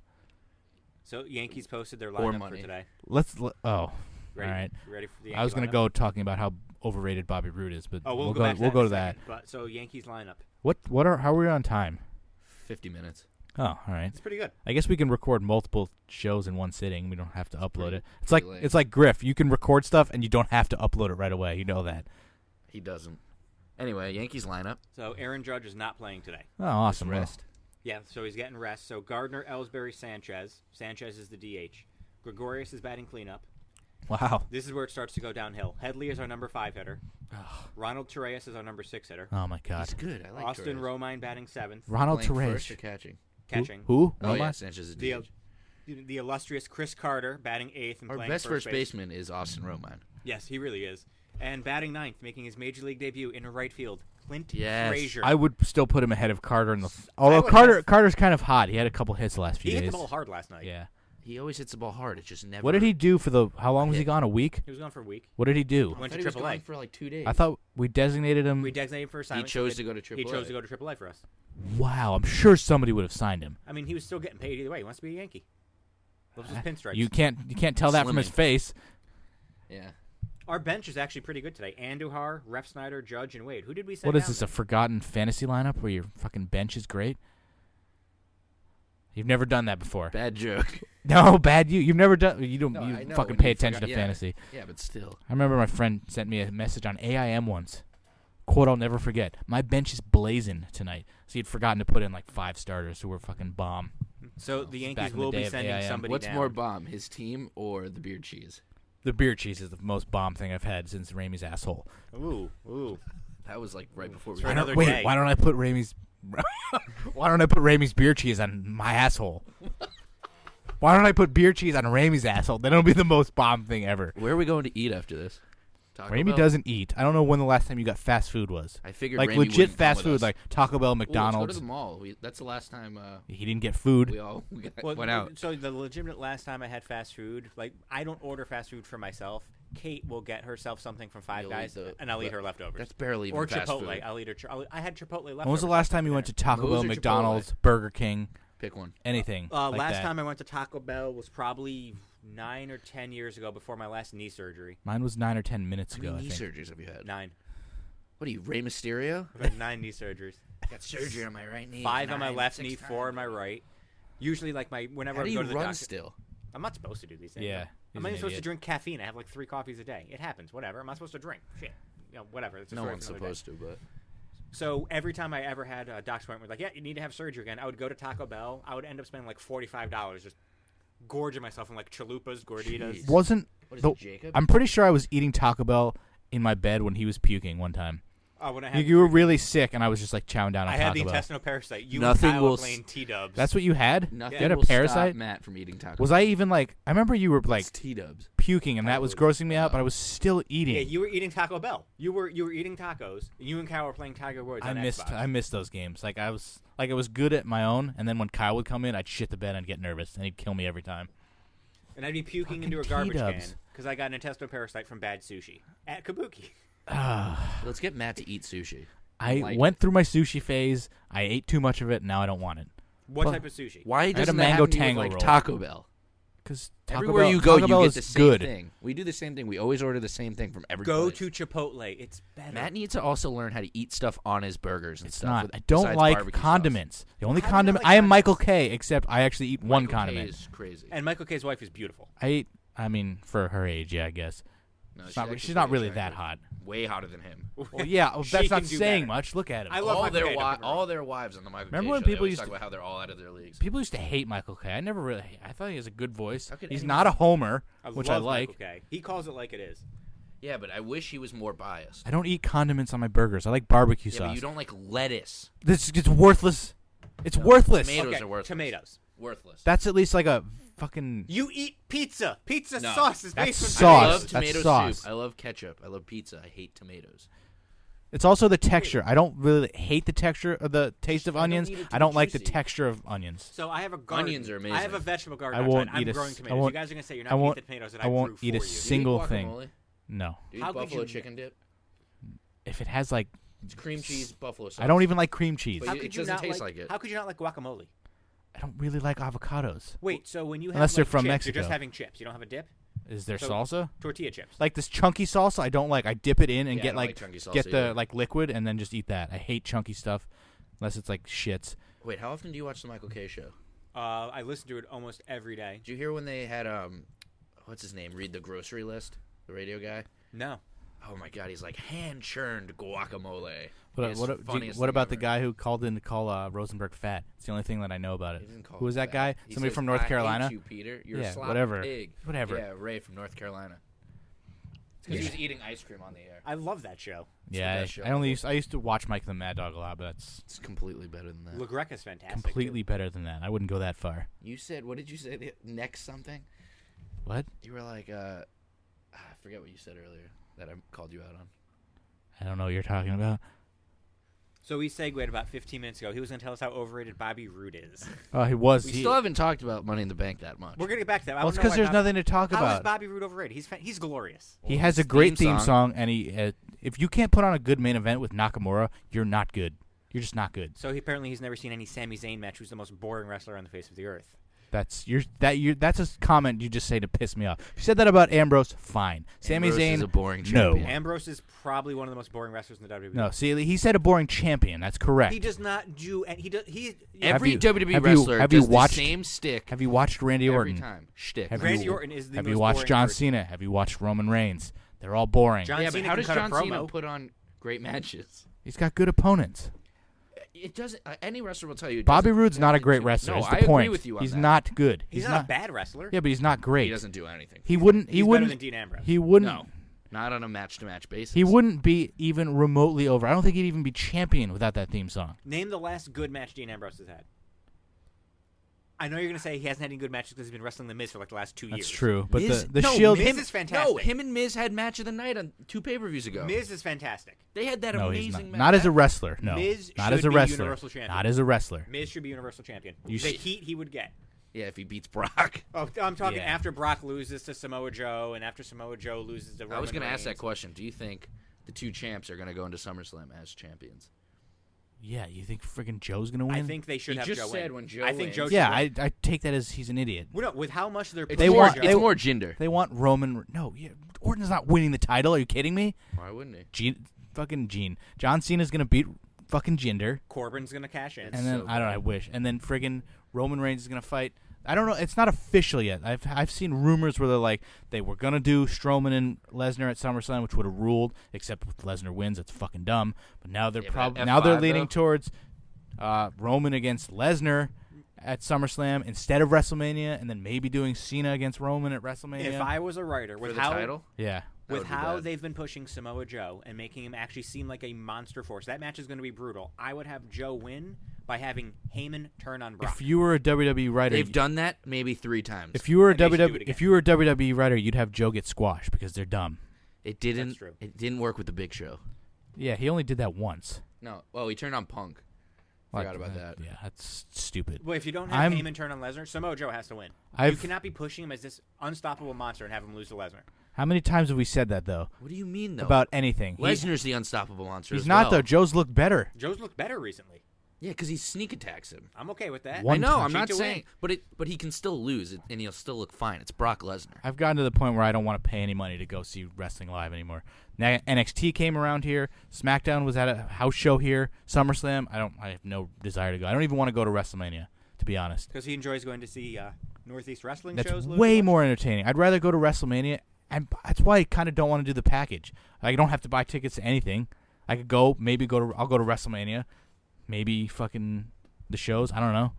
So Yankees posted their Or lineup for money. today. Oh, all Ready? right. You ready for the I was Yankee gonna lineup? go talking about how overrated Bobby Roode is, but Oh, we'll go go back to we'll that go in to a that. second. But so Yankees lineup. How are we on time? 50 minutes. Oh, all right. It's pretty good. I guess we can record multiple shows in one sitting. We don't have to upload it. It's pretty like lame. it's like Griff. You can record stuff and you don't have to upload it right away. You know that. He doesn't. Anyway, Yankees lineup. So Aaron Judge is not playing today. Oh, awesome. Rest. Yeah, so he's getting rest. So Gardner, Ellsbury, Sanchez. Sanchez is the DH. Gregorius is batting cleanup. Wow. This is where it starts to go downhill. Headley is our number 5 hitter. Ronald Torreyes is our number 6 hitter. Oh my God. He's good. I like Austin Torres. Romine batting 7th. Ronald Playing first or Torres. catching? Catching. Who? Oh, yeah, Roma? Sanchez is The, DH. the illustrious Chris Carter batting 8th and Our playing best first base. baseman is Austin Romine. Yes, he really is. And batting 9th, making his major league debut in right field, Clint Yes. Frazier. I would still put him ahead of Carter in the. I Although would Carter's kind of hot. He had a couple hits the last few he hit days. the ball hard last night. Yeah. He always hits the ball hard. It just never. What did he do for the? How long was he gone? A week? He was gone for a week. What did he do? I Went thought to he was AAA. gone for like 2 days. I thought we designated him. We designated him for assignment. chose to go to He AAA. chose to go to AAA for us. Wow, I'm sure somebody would have signed him. I mean, he was still getting paid either way. He wants to be a Yankee. Loves his pinstripes. You can't tell that from his Slimming. face. Yeah. Our bench is actually pretty good today. Andujar, Ref Snyder, Judge, and Wade. Who did we send What is down this? A there? forgotten fantasy lineup where your fucking bench is great? You've never done that before. Bad joke. No, bad you. You've never done. You don't. No, you I know, fucking when pay you attention forgot- to yeah. fantasy. Yeah, but still. I remember my friend sent me a message on AIM once. Quote I'll never forget. My bench is blazing tonight. So he'd forgotten to put in like 5 starters who were fucking bomb. So the back Yankees in the will day be of sending AIM. somebody What's down. more bomb, his team or the beer cheese? The beer cheese is the most bomb thing I've had since Ramey's asshole. Ooh. That was like right before we. For got another here. day. Why don't I put Ramey's? Why don't I put Ramey's beer cheese on my asshole? Why don't I put beer cheese on Ramey's asshole? Then it'll be the most bomb thing ever. Where are we going to eat after this? Taco Ramey Bell? doesn't eat. I don't know when the last time you got fast food was. I figured Like Ramey legit wouldn't come fast with food, us. like Taco Bell, Ooh, let's go McDonald's. to the mall. That's the last time He didn't get food. we Well, went out. So the legitimate last time I had fast food, like I don't order fast food for myself. Kate will get herself something from Five You'll Guys, eat the- and I'll eat her leftovers. That's barely even or fast Chipotle. food. I'll eat her. I had Chipotle leftovers. When was the last time you went to Taco Those Bell, are Chipotle. McDonald's, Burger King, Pick one. anything? like last that? time I went to Taco Bell was probably 9 or 10 years ago, before my last knee surgery. Mine was 9 or 10 minutes How ago. many knee I think. surgeries have you had? 9. What are you, Rey Mysterio? I've had 9 knee surgeries. I got surgery on my right knee. 5 on my 9, left 6 knee, times. 4 on my right. Usually, like whenever How do I you go to the run doctor, still? I'm not supposed to do these things. Yeah, I'm he's not an even supposed to idiot. drink caffeine. I have like 3 coffees a day. It happens. Whatever. I'm not supposed to drink. Shit. Whatever. It's a No story one's for another day. supposed to, but So every time I ever had a doctor's appointment, like, yeah, you need to have surgery again, I would go to Taco Bell. I would end up spending like $45 just gorging myself on like chalupas, gorditas. Jeez. Wasn't what is the, it, Jacob? I'm pretty sure I was eating Taco Bell in my bed when he was puking one time. Oh, when I had You were really sick, and I was just like chowing down on I Taco had the Bell. intestinal parasite. You Nothing and Kyle will were s- playing T-dubs. That's what you had? Nothing You had a will stop parasite? Matt from eating tacos. Was I even like? I remember you were like It's T-dubs. puking, and that was grossing me out, but I was still eating. Yeah, you were eating Taco Bell. You were eating tacos. You and Kyle were playing Tiger Woods on Xbox. I missed those games. Like I was good at my own, and then when Kyle would come in, I'd shit the bed and get nervous, and he'd kill me every time. And I'd be puking Fucking into a garbage T-dubs. can because I got an intestinal parasite from bad sushi at Kabuki. Let's get Matt to eat sushi. I Like went through my sushi phase. I ate too much of it, and now I don't want it. What Well, type of sushi? Why had a doesn't that mango happen to you with, tango like roll. Taco Bell? Because Everywhere you go, Taco Bell you is get the same good. thing. We do the same thing. We always order the same thing from every Go place. to Chipotle. It's better. Matt needs to also learn how to eat stuff on his burgers and It's stuff. not. with- I don't besides like barbecue sauce. condiments. The only How do you not condiment like I am condiments? Michael K. Except I actually eat one Michael K condiment. is crazy. And Michael K's wife is beautiful. I eat. I mean, for her age, yeah, I guess. No, She's not really that hot. Way hotter than him. Well, yeah, well, She that's can not do saying better. much. Look at him. I love all Michael their K, don't get me wrong. all their wives on the Michael Remember K when show, they people always used talk to- about how they're all out of their leagues. People used to hate Michael K. I never really. I thought he has a good voice. How could He's anyone- not a homer, I which love I like. Michael K. He calls it like it is. Yeah, but I wish he was more biased. I don't eat condiments on my burgers. I like barbecue Yeah, sauce. but you don't like lettuce. It's worthless. It's worthless. Tomatoes Okay, are worthless. tomatoes. Worthless. That's at least like a fucking. You eat pizza. Pizza No. sauce is That's based on sauce. I love That's tomato sauce. soup. I love ketchup. I love pizza. I hate tomatoes. It's also the texture. I don't really hate the texture or the taste of I don't onions. need it to I don't be like the juicy. texture of onions. So I have a garden. Onions are amazing. I have a vegetable garden. I won't outside. eat I'm a growing s- I tomatoes. won't- You guys are gonna say you're I not gonna eat won't- the tomatoes that I won't grew for eat a you. single Do you eat thing. guacamole? No. Do you How eat could buffalo you- chicken dip? If it has like, It's cream cheese, buffalo sauce. I don't even like cream cheese. But How it could you doesn't not taste like, like it. How could you not like guacamole? I don't really like avocados. Wait, so when you have Unless they're like, from chips, Mexico. you're just having chips. You don't have a dip. Is there So- salsa? Tortilla chips. Like this chunky salsa, I don't like. I dip it in and Yeah, I get don't like like chunky salsa get the either. like liquid and then just eat that. I hate chunky stuff, unless it's like shits. Wait, how often do you watch the Michael K show? I listen to it almost every day. Did you hear when they had what's his name? Read the grocery list. The radio guy. No. Oh my God, he's like hand churned guacamole. What about the guy who called in to call Rosenberg fat? It's the only thing that I know about it. Who was that guy? Somebody from North Carolina? I hate you, Peter. You're a sloppy whatever. pig. Whatever. Yeah, Ray from North Carolina. Because he was eating ice cream on the air. I love that show. Yeah, best show I used to watch Mike the Mad Dog a lot, but it's completely better than that. LaGreca's fantastic. Completely better than that. I wouldn't go that far. You said, what did you say? Next something? What? You were like, I forget what you said earlier that I called you out on. I don't know what you're talking about. So we segued about 15 minutes ago. He was going to tell us how overrated Bobby Roode is. Oh, he was. We still haven't talked about Money in the Bank that much. We're going to get back to that. Well, it's because there's nothing to talk How about. is Bobby Roode overrated? He's glorious. He has a great theme song, and if you can't put on a good main event with Nakamura, you're not good. You're just not good. So he's never seen any Sami Zayn match, who's the most boring wrestler on the face of the earth. That's a comment you just say to piss me off. If you said that about Ambrose, fine. Sami Zayn is a boring champion. No. Ambrose is probably one of the most boring wrestlers in the WWE. No, see, he said a boring champion. That's correct. He does not do, and every WWE wrestler does the same stick. Have you watched Randy Orton? Every time. Shtick. Randy Orton is the most boring. Have you watched John person. Cena? Have you watched Roman Reigns? They're all boring. John But Cena how does can cut John a Cena promo. put on great matches? He's got good opponents. It doesn't. Any wrestler will tell you. Bobby Roode's not a great wrestler. No, Is the I point. agree with you on He's that. not good. He's not a bad wrestler. Yeah, but he's not great. He doesn't do anything. He wouldn't. He's better than Dean Ambrose. He wouldn't. No, not on a match-to-match basis. He wouldn't be even remotely over. I don't think he'd even be champion without that theme song. Name the last good match Dean Ambrose has had. I know you're going to say he hasn't had any good matches because he's been wrestling The Miz for like the last 2 years. That's true. But Miz, the Shield. Miz is fantastic. No, him and Miz had match of the night on 2 pay-per-views ago. Miz is fantastic. They had that No, he's amazing match. not as a wrestler. No, Miz not should as a be wrestler. Universal Champion. Not as a wrestler. Miz should be Universal Champion. You The sh- heat he would get. Yeah, if he beats Brock. Oh, I'm talking Yeah. after Brock loses to Samoa Joe and after Samoa Joe loses to Roman I was going to ask Reigns. that question. Do you think the 2 champs are going to go into SummerSlam as champions? Yeah, you think friggin' Joe's gonna win? I think they should You have just Joe said win. when Joe I think wins. Joe should Yeah, win. I take that as he's an idiot. Well, no, with how much they're It's pushing more, Joe. it's more Jinder. They want Roman. No, yeah, Orton's not winning the title. Are you kidding me? Why wouldn't he? Gene. John Cena's gonna beat fucking Jinder, Corbin's going to cash in. and then so I don't know. I wish. And then friggin' Roman Reigns is gonna fight. I don't know. It's not official yet. I've seen rumors where they're like they were gonna do Strowman and Lesnar at SummerSlam, which would have ruled. Except if Lesnar wins, it's fucking dumb. But now they're but at now they're F5 leaning though? towards Roman against Lesnar at SummerSlam instead of WrestleMania, and then maybe doing Cena against Roman at WrestleMania. If I was a writer, For with the how title? yeah. That with would be how bad. they've been pushing Samoa Joe and making him actually seem like a monster force, that match is going to be brutal. I would have Joe win by having Heyman turn on Brock. If you were a WWE writer, They've done that maybe 3 times. If you were a And they should do it WWE writer, you'd have Joe get squashed because they're dumb. It didn't. That's true. It didn't work with the Big Show. Yeah, he only did that once. No. Oh, he turned on Punk. Forgot about that. Yeah, that's stupid. Well, if you don't have I'm- Heyman turn on Lesnar, Samoa Joe has to win. You I've- cannot be pushing him as this unstoppable monster and have him lose to Lesnar. How many times have we said that though? What do you mean though? About anything? Lesnar's the unstoppable monster. He's as not well. though. Joe's looked better. Joe's looked better recently. Yeah, because he sneak attacks him. I'm okay with that. One I know. time. I'm not Cheat to saying, but he can still lose, and he'll still look fine. It's Brock Lesnar. I've gotten to the point where I don't want to pay any money to go see wrestling live anymore. Now, NXT came around here. SmackDown was at a house show here. SummerSlam. I have no desire to go. I don't even want to go to WrestleMania, to be honest. Because he enjoys going to see Northeast wrestling That's shows. way more entertaining. I'd rather go to WrestleMania, and that's why I kind of don't want to do the package. I don't have to buy tickets to anything. I could go, I'll go to WrestleMania, maybe fucking the shows. I don't know,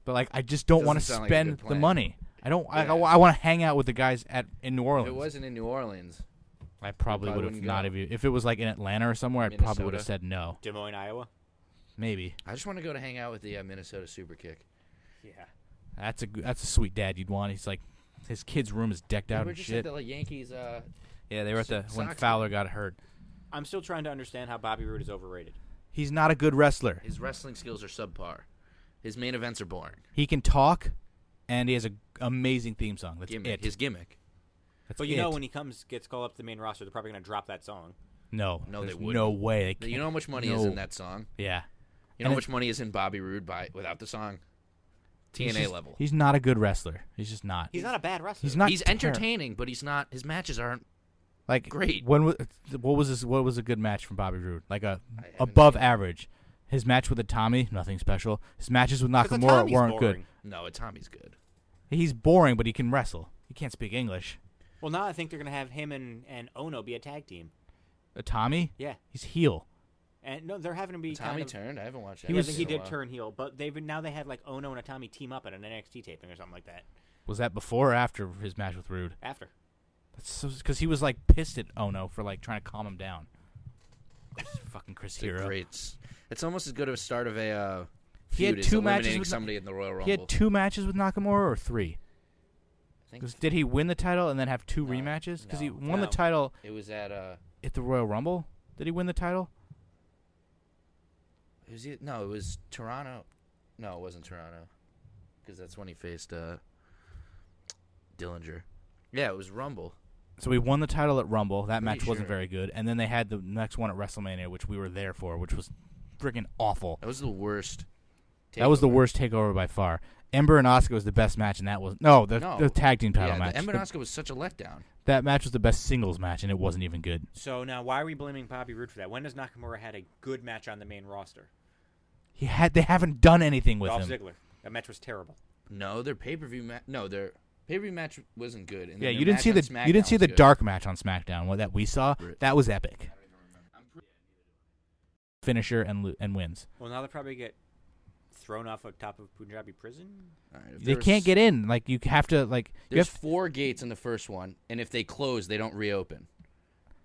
but like I just don't want to Doesn't sound like a spend good the plan. money. I don't. Yeah. I want to hang out with the guys in New If Orleans. it wasn't in New Orleans, I probably probably would have wouldn't not. go. If it was like in Atlanta or somewhere, I probably would have Minnesota. said no. Des Moines, Iowa. Maybe I just want to go to hang out with the Minnesota Superkick. Yeah. that's a sweet dad you'd want. He's like his kid's room is decked out We're and just shit. at the Yankees. Yeah, they were at the when Sox Fowler game. got hurt. I'm still trying to understand how Bobby Roode is overrated. He's not a good wrestler. His wrestling skills are subpar. His main events are boring. He can talk, and he has an amazing theme song. That's Gimmick. it. His gimmick. That's But you it. know when he gets called up to the main roster, they're probably going to drop that song. No, No, they there's wouldn't. no way. They can't. You know how much money is in that song? Yeah. You know And how much money is in Bobby Roode without the song? He's TNA just- level. He's not a good wrestler. He's just not. He's not a bad wrestler. He's not. He's entertaining, but he's not. His matches aren't. like great. What was a good match from Bobby Roode? Like a haven't above seen it. average. His match with Itami, nothing special. His matches with 'Cause Nakamura Itami's weren't boring. good. No, Tommy's good. He's boring, but he can wrestle. He can't speak English. Well, now I think they're going to have him and Ono be a tag team. Itami? Yeah. He's heel. And no, they're having him be Tommy kind of... turned. I haven't watched that. I think he did turn heel, but now they had like Ono and Itami team up at an NXT taping or something like that. Was that before or after his match with Rude? After. That's so because he was like pissed at Ono for like trying to calm him down. Fucking Chris Hero. Great. It's almost as good of a start of a He had feud as two matches eliminating with somebody in the Royal Rumble. He had 2 matches with Nakamura or 3? I think Did he win the title and then have 2 No, rematches? Because he no, won the no. title it was at at the Royal Rumble. Did he win the title? it was Toronto. No, it wasn't Toronto. Because that's when he faced Dillinger. Yeah, it was Rumble. So he won the title at Rumble. That match Pretty wasn't sure. very good. And then they had the next one at WrestleMania, which we were there for, which was freaking awful. That was the worst. That was the takeover. worst takeover by far. Ember and Asuka was the best match, and that was the tag team title Yeah, match. the Ember and Asuka was such a letdown. That match was the best singles match, and it wasn't even good. So now, why are we blaming Bobby Roode for that? When has Nakamura had a good match on the main roster? They haven't done anything with Dolph him. Ziggler. That match was terrible. No, their pay-per-view match. No, their pay-per-view match wasn't good. And then Yeah, their you didn't match see on the SmackDown you didn't see was the good. dark match on SmackDown. What that we saw, Right. that was epic. Finisher and wins. Well, now they'll probably get thrown off the top of Punjabi prison. All right, if They there's- can't get in. Like you have to like. You There's have, 4 gates in the first one, and if they close, they don't reopen.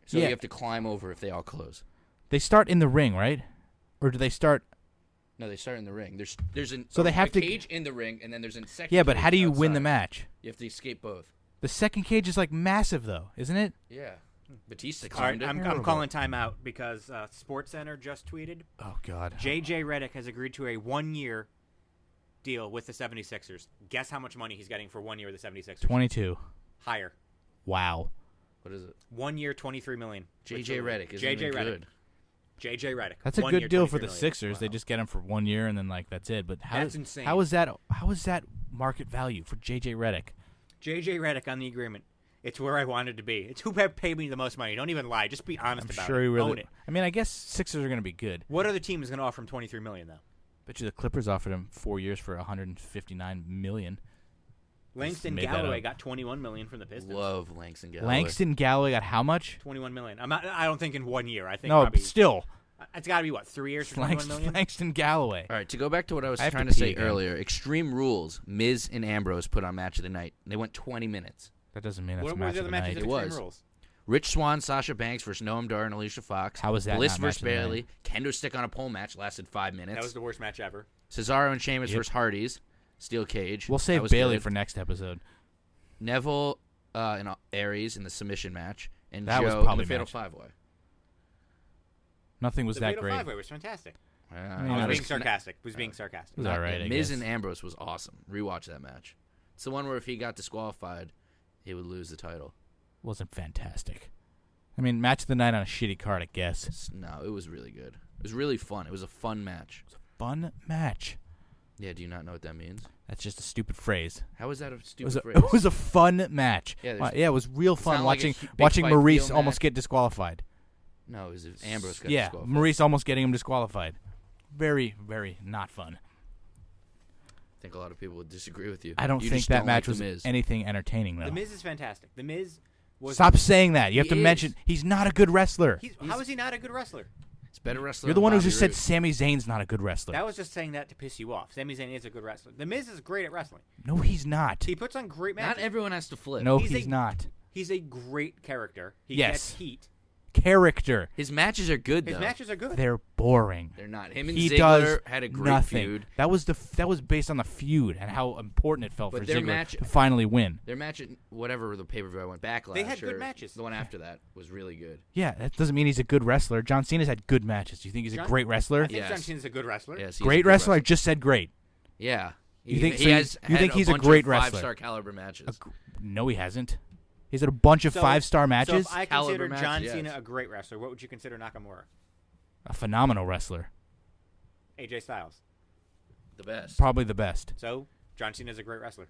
So Yeah. you have to climb over if they all close. they start in the ring, right? Or do they start? No, they start in the ring. There's an So they have a to- cage in the ring, and then there's a second. Yeah, but cage how do you win the outside. match? You have to escape both. The second cage is like massive, though, isn't it? Yeah, Batista All right, climbed it. I'm Terrible. calling timeout because SportsCenter just tweeted Oh God. JJ Reddick has agreed to a 1-year deal with the 76ers. Guess how much money he's getting for 1 year with the 76ers? 22. Higher. Wow. What is it? 1 year, $23 million. JJ Reddick is JJ even Reddick. good. JJ Reddick. That's a 1 good year, deal for $23 the million. Sixers. They Wow. just get him for 1 year and then like that's it. But That's insane. How is that market value for JJ Reddick? JJ Reddick on the agreement. It's where I wanted to be. It's who paid me the most money. Don't even lie. Just be honest I'm about sure it. he really. Own it. I mean, I guess Sixers are going to be good. What other team is going to offer him $23 million though? Bet you the Clippers offered him 4 years for 159 million. Langston made that Galloway up. got $21 million from the Pistons. Love Langston Galloway. Langston Galloway got how much? $21 million. I don't think in 1 year. I think No, probably, still it's got to be what 3 years for $21 million. Langston Galloway. All right, to go back to what I was I have trying to to pee say again. earlier, Extreme Rules, Miz and Ambrose put on Match of the Night. They went 20 minutes. That doesn't mean that's What a were match the of other the matches night. at It Extreme was. Rules? Rich Swann, Sasha Banks versus Noam Dar and Alicia Fox. How was that Bliss not versus match of the night? Bailey. Kendo stick on a pole match lasted 5 minutes. That was the worst match ever. Cesaro and Sheamus Yep. versus Hardys. Steel cage. We'll That save was Bailey good. for next episode. Neville and Aries in the submission match. And That was Joe in probably the Fatal match. 5-Way. Nothing was The that Fatal great. Five-Way was fantastic. mean, I that was was- being sarcastic. Was being sarcastic. It was all right, I Miz guess. and Ambrose was awesome. Rewatch that match. It's the one where if he got disqualified, he would lose the title. Wasn't fantastic. I mean, match of the night on a shitty card, I guess. No, it was really good. It was really fun. It was a fun match. Fun match. Yeah, do you not know what that means? That's just a stupid phrase. How is that a It stupid was a, phrase? it was a fun match. Yeah, Yeah, it was real fun not like a watching big watching fight Maurice feel almost match. get disqualified. No, it was if Ambrose got Yeah, disqualified. Maurice almost getting him disqualified. Very, very not fun. I think a lot of people would disagree with you. I don't You think just that don't match like was The Miz. anything entertaining, though. The Miz is fantastic. The Miz was. Stop saying that. You have He to is. mention he's not a good wrestler. How is he not a good wrestler? It's better wrestler. You're the than one who Bobby just said Roode. Sami Zayn's not a good wrestler. That was just saying that to piss you off. Sami Zayn is a good wrestler. The Miz is great at wrestling. No, he's not. He puts on great matches. Not everyone has to flip. No, He's he's a- not. He's a great character. He Yes. gets heat. Character. His matches are good, His though. matches are good. They're boring. They're not. Him and He Ziggler does had a great nothing. feud. That was that was based on the feud and how important it felt But for their Ziggler match- to finally win. Their match at whatever the pay-per-view I went, Backlash. They had good or matches. The one after that was really good. Yeah, that doesn't mean he's a good wrestler. John Cena's had good matches. Do you think he's a John- great wrestler? I think Yes. John Cena's a good wrestler. Yes, he's a Great good wrestler? I just said great. Yeah. You think- he so you- has you had think he's a bunch great of wrestler? 5-star caliber matches. No, he hasn't. He's had a bunch of So- 5-star matches. So if I Caliber consider John matches, Cena yes. a great wrestler, what would you consider Nakamura? A phenomenal wrestler. AJ Styles. The best. Probably the best. So John Cena's a great wrestler.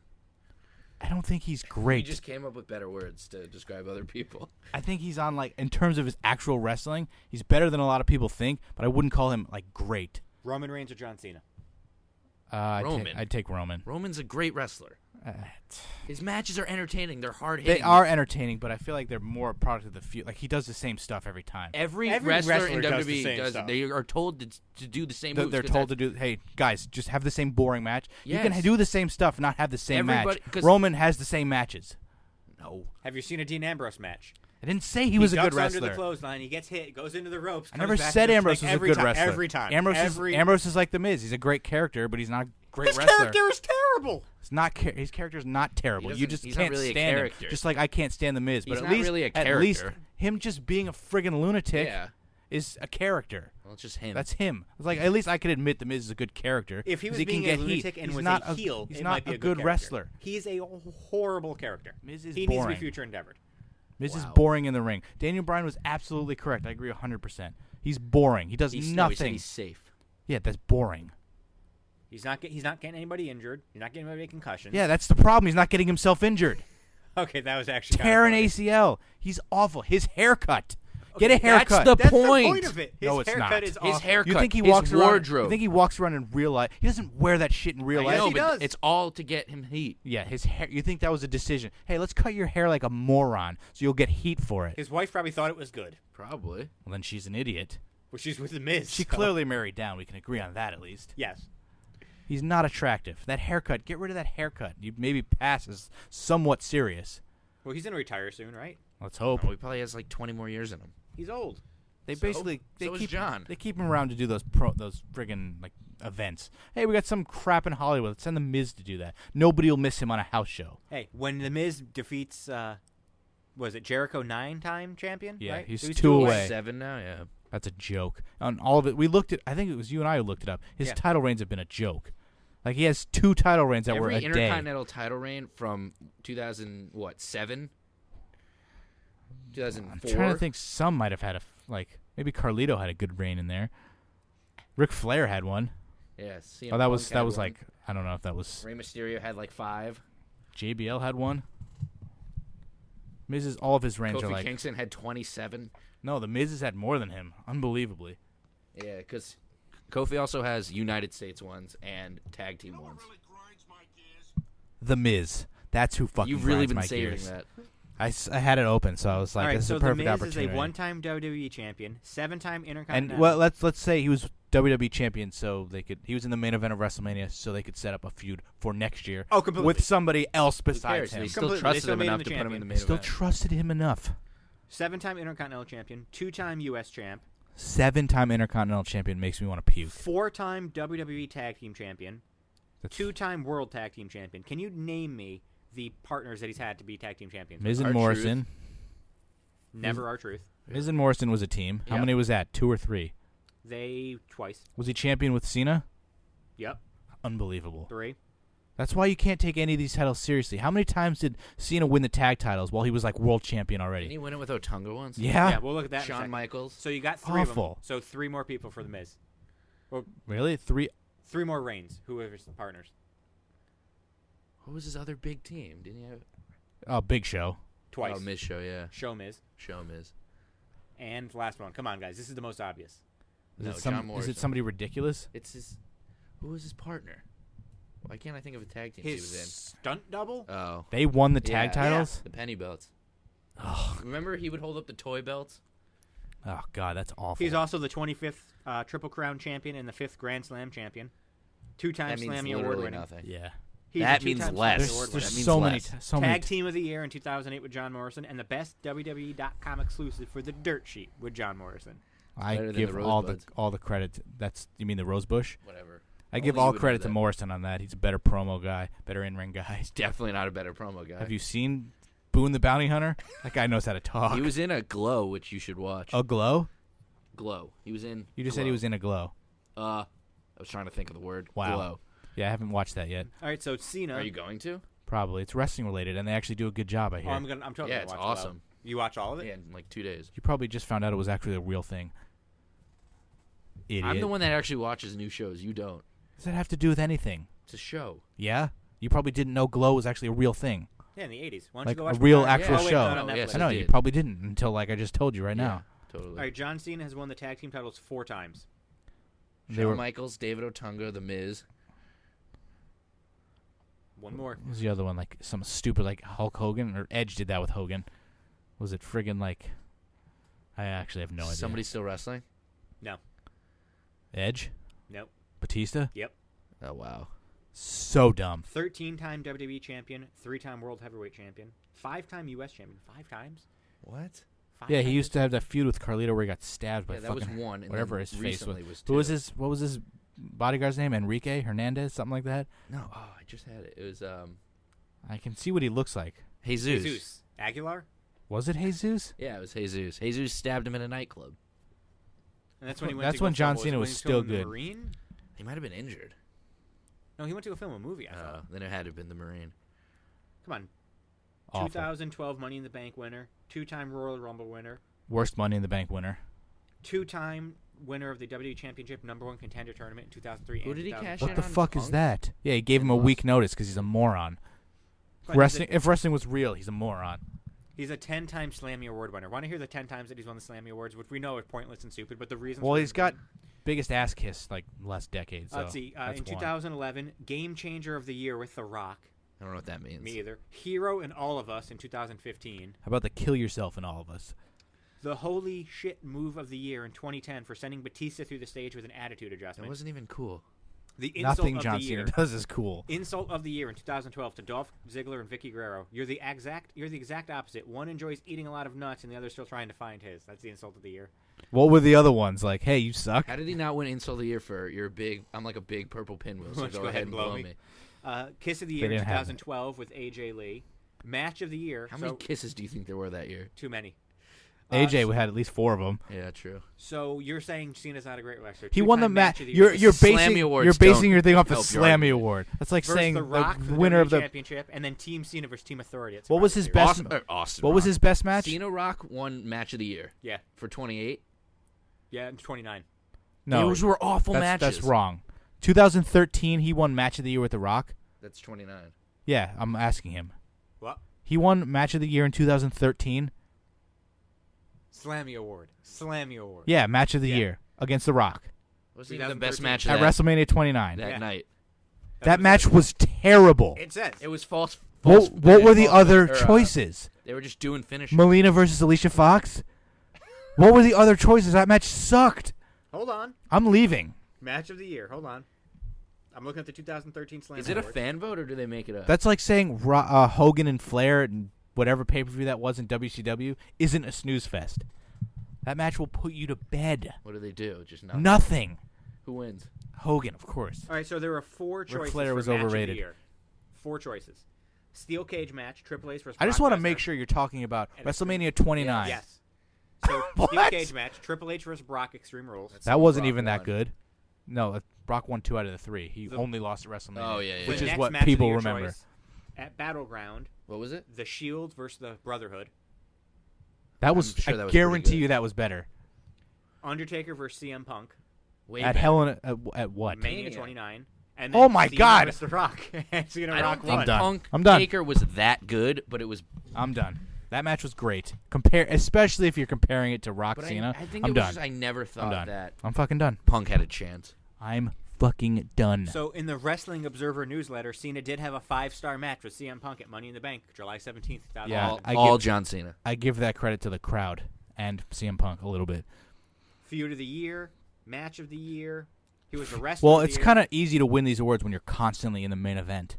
I don't think he's He great. just came up with better words to describe other people. I think he's on, like, in terms of his actual wrestling, he's better than a lot of people think, but I wouldn't call him, like, great. Roman Reigns or John Cena? Roman. I'd take Roman. Roman's a great wrestler. Uh, His matches are entertaining. They're hard hitting. They are entertaining, but I feel like they're more a product of the feud. Like he does the same stuff every time. Every wrestler wrestler in does the WWE same does stuff. it. They are told to do the same moves. They're 'cause told to that's- do. Hey guys, just have the same boring match. You Yes. can do the same stuff, not have the same Everybody- match. 'cause- Roman has the same matches. No. Have you seen a Dean Ambrose match? I didn't say he was a good ducks under wrestler. the clothesline. He gets hit, goes into the ropes. I comes never back said to the Ambrose ring was a every good time, wrestler. Every time. Ambrose is like the Miz. He's a great character, but he's not a great His wrestler. character is terrible. It's not. His character's not terrible. You just he's can't not really a stand him. character. Just like I can't stand the Miz. But He's at not least, really a at least character. him just being a friggin' lunatic Yeah. is a character. Well, it's just him. That's him. It's like at least I could admit the Miz is a good character. If he 'cause was can being a get lunatic heat. and he's was not a heel, he's it not might be a a good character. wrestler. He's a horrible character. Miz is he needs to boring. be future endeavored. Miz is Wow. boring in the ring. Daniel Bryan was absolutely correct. I agree 100%. He's boring. He does No, he said nothing. he's safe. Yeah, that's boring. He's not getting anybody injured. He's not getting anybody concussions. Yeah, that's the problem. He's not getting himself injured. Okay, that was actually Tear an kind of ACL. He's awful. His haircut. Get a haircut. That's the That's point. the point of it. His No, it's haircut not. is His awful. haircut. You think he his walks around? wardrobe. You think he walks around in real life? He doesn't wear that shit in real I life. know, No, he but does. it's all to get him heat. Yeah, his hair. You think that was a decision? Hey, let's cut your hair like a moron, so you'll get heat for it. His wife probably thought it was good. Probably. Well, then she's an idiot. Well, she's with the Miz. She so- clearly married down. We can agree on that at least. Yes. He's not attractive. That haircut. Get rid of that haircut. You maybe pass as somewhat serious. Well, he's gonna retire soon, right? Let's hope. Oh, he probably has like 20 more years in him. He's old. They So- basically so is keep John. They keep him around to do those friggin' like events. Hey, we got some crap in Hollywood. Let's send the Miz to do that. Nobody will miss him on a house show. Hey, when the Miz defeats, was it Jericho 9-time champion? Yeah, right? he's So 2 away. 7 now, yeah. That's a joke. On all of it, we looked at. I think it was you and I who looked it up. His Yeah. title reigns have been a joke. Like he has 2 title reigns that were Every a day. Intercontinental title reign from 2007? 2004? I'm trying to think. Some might have had maybe Carlito had a good reign in there. Ric Flair had one. Yeah, CM Oh, that was Punk had one. like I don't know if that was Rey Mysterio had like 5. JBL had one. Miz's all of his reigns are Kofi like Kingston had 27. no. The Miz has had more than him, unbelievably. Yeah, because Kofi also has United States ones and tag team ones. The Miz. That's who fucking. You've really grinds been my saving gears. that. I had it open, so I was like, All right, "This is so a perfect the Miz opportunity." is a one-time WWE champion, 7-time and Intercontinental. well, let's say he was WWE champion, so he was in the main event of WrestleMania, so they could set up a feud for next year. Oh, completely. With somebody else Who besides cares? him. They still Completely. They trusted still him made him enough the to put him in champion. the They main still event. trusted him enough. 7-time Intercontinental champion, 2-time U.S. champ, 7-time Intercontinental champion makes me want to puke. 4-time WWE Tag Team champion, That's 2-time World Tag Team champion. Can you name me the partners that he's had to be Tag Team champions? Miz and R-Truth. Morrison. Never R-Truth. Miz and Morrison was a team. How Yep. many was that? 2 or 3? They twice. Was he champion with Cena? Yep. Unbelievable. 3. That's why you can't take any of these titles seriously. How many times did Cena win the tag titles while he was like world champion Didn't already? he win it with Otunga once? Yeah. Yeah, we'll look at that in a Shawn second. Michaels. So you got 3 of them. Awful. So 3 more people for the Miz. Really? 3? 3 more reigns. Whoever's the partners. What was his other big team? Didn't he have? Oh, Big Show. Twice. Oh, Miz Show, yeah. Show Miz. Show Miz. And last one. Come on, guys. This is the most obvious. Is, No, it, some, John is Morrison. it somebody ridiculous? It's his. Who was his partner? Why can't I think of a tag team he His was stunt double? in? Oh. They won the tag Yeah. titles? The penny belts. Oh, Remember he would hold up the toy belts? oh, God, that's awful. He's also the 25th Triple Crown champion and the 5th Grand Slam champion. 2-time That means Slammy literally Award winner. nothing. Yeah. He's That a means 2-time less. Slammy There's, Award there's winner. means so less. many. So many. Tag Team of the Year in 2008 with John Morrison, and the best WWE.com exclusive for the Dirt Sheet with John Morrison. I Better than give the all the Rosebuds. credit. That's you mean the Rosebush? Whatever. I give Only you all would credit know to that. Morrison on that. He's a better promo guy, better in-ring guy. He's definitely not a better promo guy. Have you seen Boone the Bounty Hunter? That guy knows how to talk. He was in a Glow, which you should watch. a glow? Glow. He was in. You just said he was in a glow. I was trying to think of the word. Wow. Glow. Yeah, I haven't watched that yet. All right, so Cena. Are you going to? Probably it's wrestling related, and they actually do a good job. I hear. Oh, I'm totally Yeah, gonna it's watch awesome. Glow. You watch all of it? Yeah, in like 2 days. You probably just found out it was actually a real thing. Idiot. I'm the one that actually watches new shows. You don't. Does that have to do with anything? It's a show. Yeah, you probably didn't know Glow was actually a real thing. Yeah, in the 80s. Why don't Like you go watch a real Madonna? actual Oh, wait, show. not on Oh, Netflix. yes, I know I you did. probably didn't until like I just told you right now. Totally. All right, John Cena has won the tag team titles 4 times. Shawn Michaels, David Otunga, The Miz. One more. What was the other one? Like some stupid like Hulk Hogan or Edge did that with Hogan. Was it friggin' like? I actually have no idea. Somebody still wrestling? No. Edge? Nope. Batista? Yep. Oh wow. So dumb. 13-time WWE champion, 3-time World Heavyweight champion, 5-time U.S. champion. 5 times? What? Yeah, he used to have that feud with Carlito where he got stabbed by Yeah, that was fucking one. And whatever then his face was. recently was Who was two. his? What was his bodyguard's name? Enrique Hernandez, something like that. No, I just had it. It was I can see what he looks like. Jesus. Jesus. Aguilar? Was it Jesus? Yeah, it was Jesus. Jesus stabbed him in a nightclub. And that's when he went That's to go when John film, Cena when was he was still filming The good. Marine? He might have been injured. No, he went to go film a movie, I thought. Then it had to have been the Marine. Come on. Awful. 2012 Money in the Bank winner, 2-time Royal Rumble winner, Worst Money in the Bank winner. 2-time winner of the WWE Championship #1 Contender Tournament in 2003 Who and did he 2004. cash What in the on fuck is Punk? that? Yeah, he gave him a week notice because he's a moron. But Wrestling. If wrestling was real, he's a moron. He's a 10-time Slammy Award winner. Want to hear the 10 times that he's won the Slammy Awards, which we know are pointless and stupid, but the reasons... Well, for he's his got win- biggest ass kiss like last decade. So Let's see. that's In one. 2011, Game Changer of the Year with The Rock. I don't know what that means. Me either. Hero in All of Us in 2015. How about the kill yourself in all of us? The Holy Shit Move of the Year in 2010 for sending Batista through the stage with an attitude That adjustment. wasn't even cool. The Insult Nothing of John the Cena Year. does is cool. Insult of the Year in 2012 to Dolph Ziggler and Vicky Guerrero. You're the exact opposite. One enjoys eating a lot of nuts, and the other's still trying to find his. That's the Insult of the Year. What were the other ones? Like, hey, you suck. How did he not win Insult of the Year for you're big? I'm like a big purple pinwheel, so Why don't you go ahead and blow me. Kiss of the They Year in didn't have it. 2012 with AJ Lee. Match of the Year. How many so- kisses do you think there were that year? Too many. AJ had at least 4 of them. Yeah, true. So you're saying Cena's not a great wrestler. He won the Two-time match. of the year. You're basing Slammy awards you're basing don't your thing off the help your Slammy argument. Award. That's like versus saying the Rock for the winner of the. championship, and then Team Cena versus Team Authority. At What was Survivor his Series. best? Austin What was Rock. his best match? Cena Rock won Match of the Year Yeah, for 28. yeah, in 29. No, Those were awful that's matches. wrong. 2013, he won Match of the Year with The Rock. That's 29. Yeah, I'm asking him. What? He won Match of the Year in 2013. Slammy Award. Slammy Award. Yeah, Match of the Yeah. Year against The Rock Was even the best 2013. match of at that, WrestleMania 29. that Yeah. night? That match was terrible. It says. It was false. What were the false- other or, choices? They were just doing finishes. Melina versus Alicia Fox? What were the other choices? That match sucked. Hold on. I'm leaving. Match of the Year. Hold on. I'm looking at the 2013 Slammy Is it a Award. fan vote or do they make it up? That's like saying Hogan and Flair and whatever pay-per-view that was in WCW isn't a snooze fest. That match will put you to bed. What do they do? Just nothing. Nothing. Who wins? Hogan, of course. All right, so there were 4 choices Flair for was Match overrated. of the Year. 4 choices. Steel cage match, Triple H versus I just Brock want to Lesnar. make sure you're talking about And WrestleMania 29. Yes. So, steel What? cage match, Triple H versus Brock, Extreme Rules. That's That wasn't Brock even that won. good. No, Brock won 2 out of the 3. He The- only lost at WrestleMania. Oh, yeah, yeah, Which The is next what Match of the people Year remember. choice, at Battleground, What was it? The Shield versus the Brotherhood. That was, sure I that was pretty guarantee good. you that was better. Undertaker versus CM Punk. Way At better. Hell in a, at what? Mania Mania. 29. And Oh my Cena God. versus The Rock. And Cena I Rock don't think won. done. Punk I'm done. Taker was that good, but it was. I'm done. That match was great. Especially if you're comparing it to Rock But Cena. I think I'm it was done. just I never I'm thought done. that I'm fucking done. Punk had a chance. I'm fucking done. So in the Wrestling Observer newsletter, Cena did have a 5-star match with CM Punk at Money in the Bank, July 17th, 2000. Yeah, all I all give- John Cena. I give that credit to the crowd and CM Punk a little bit. Feud of the Year, Match of the Year. He was the wrestler Well, of the it's year. kind of easy to win these awards when you're constantly in the main event.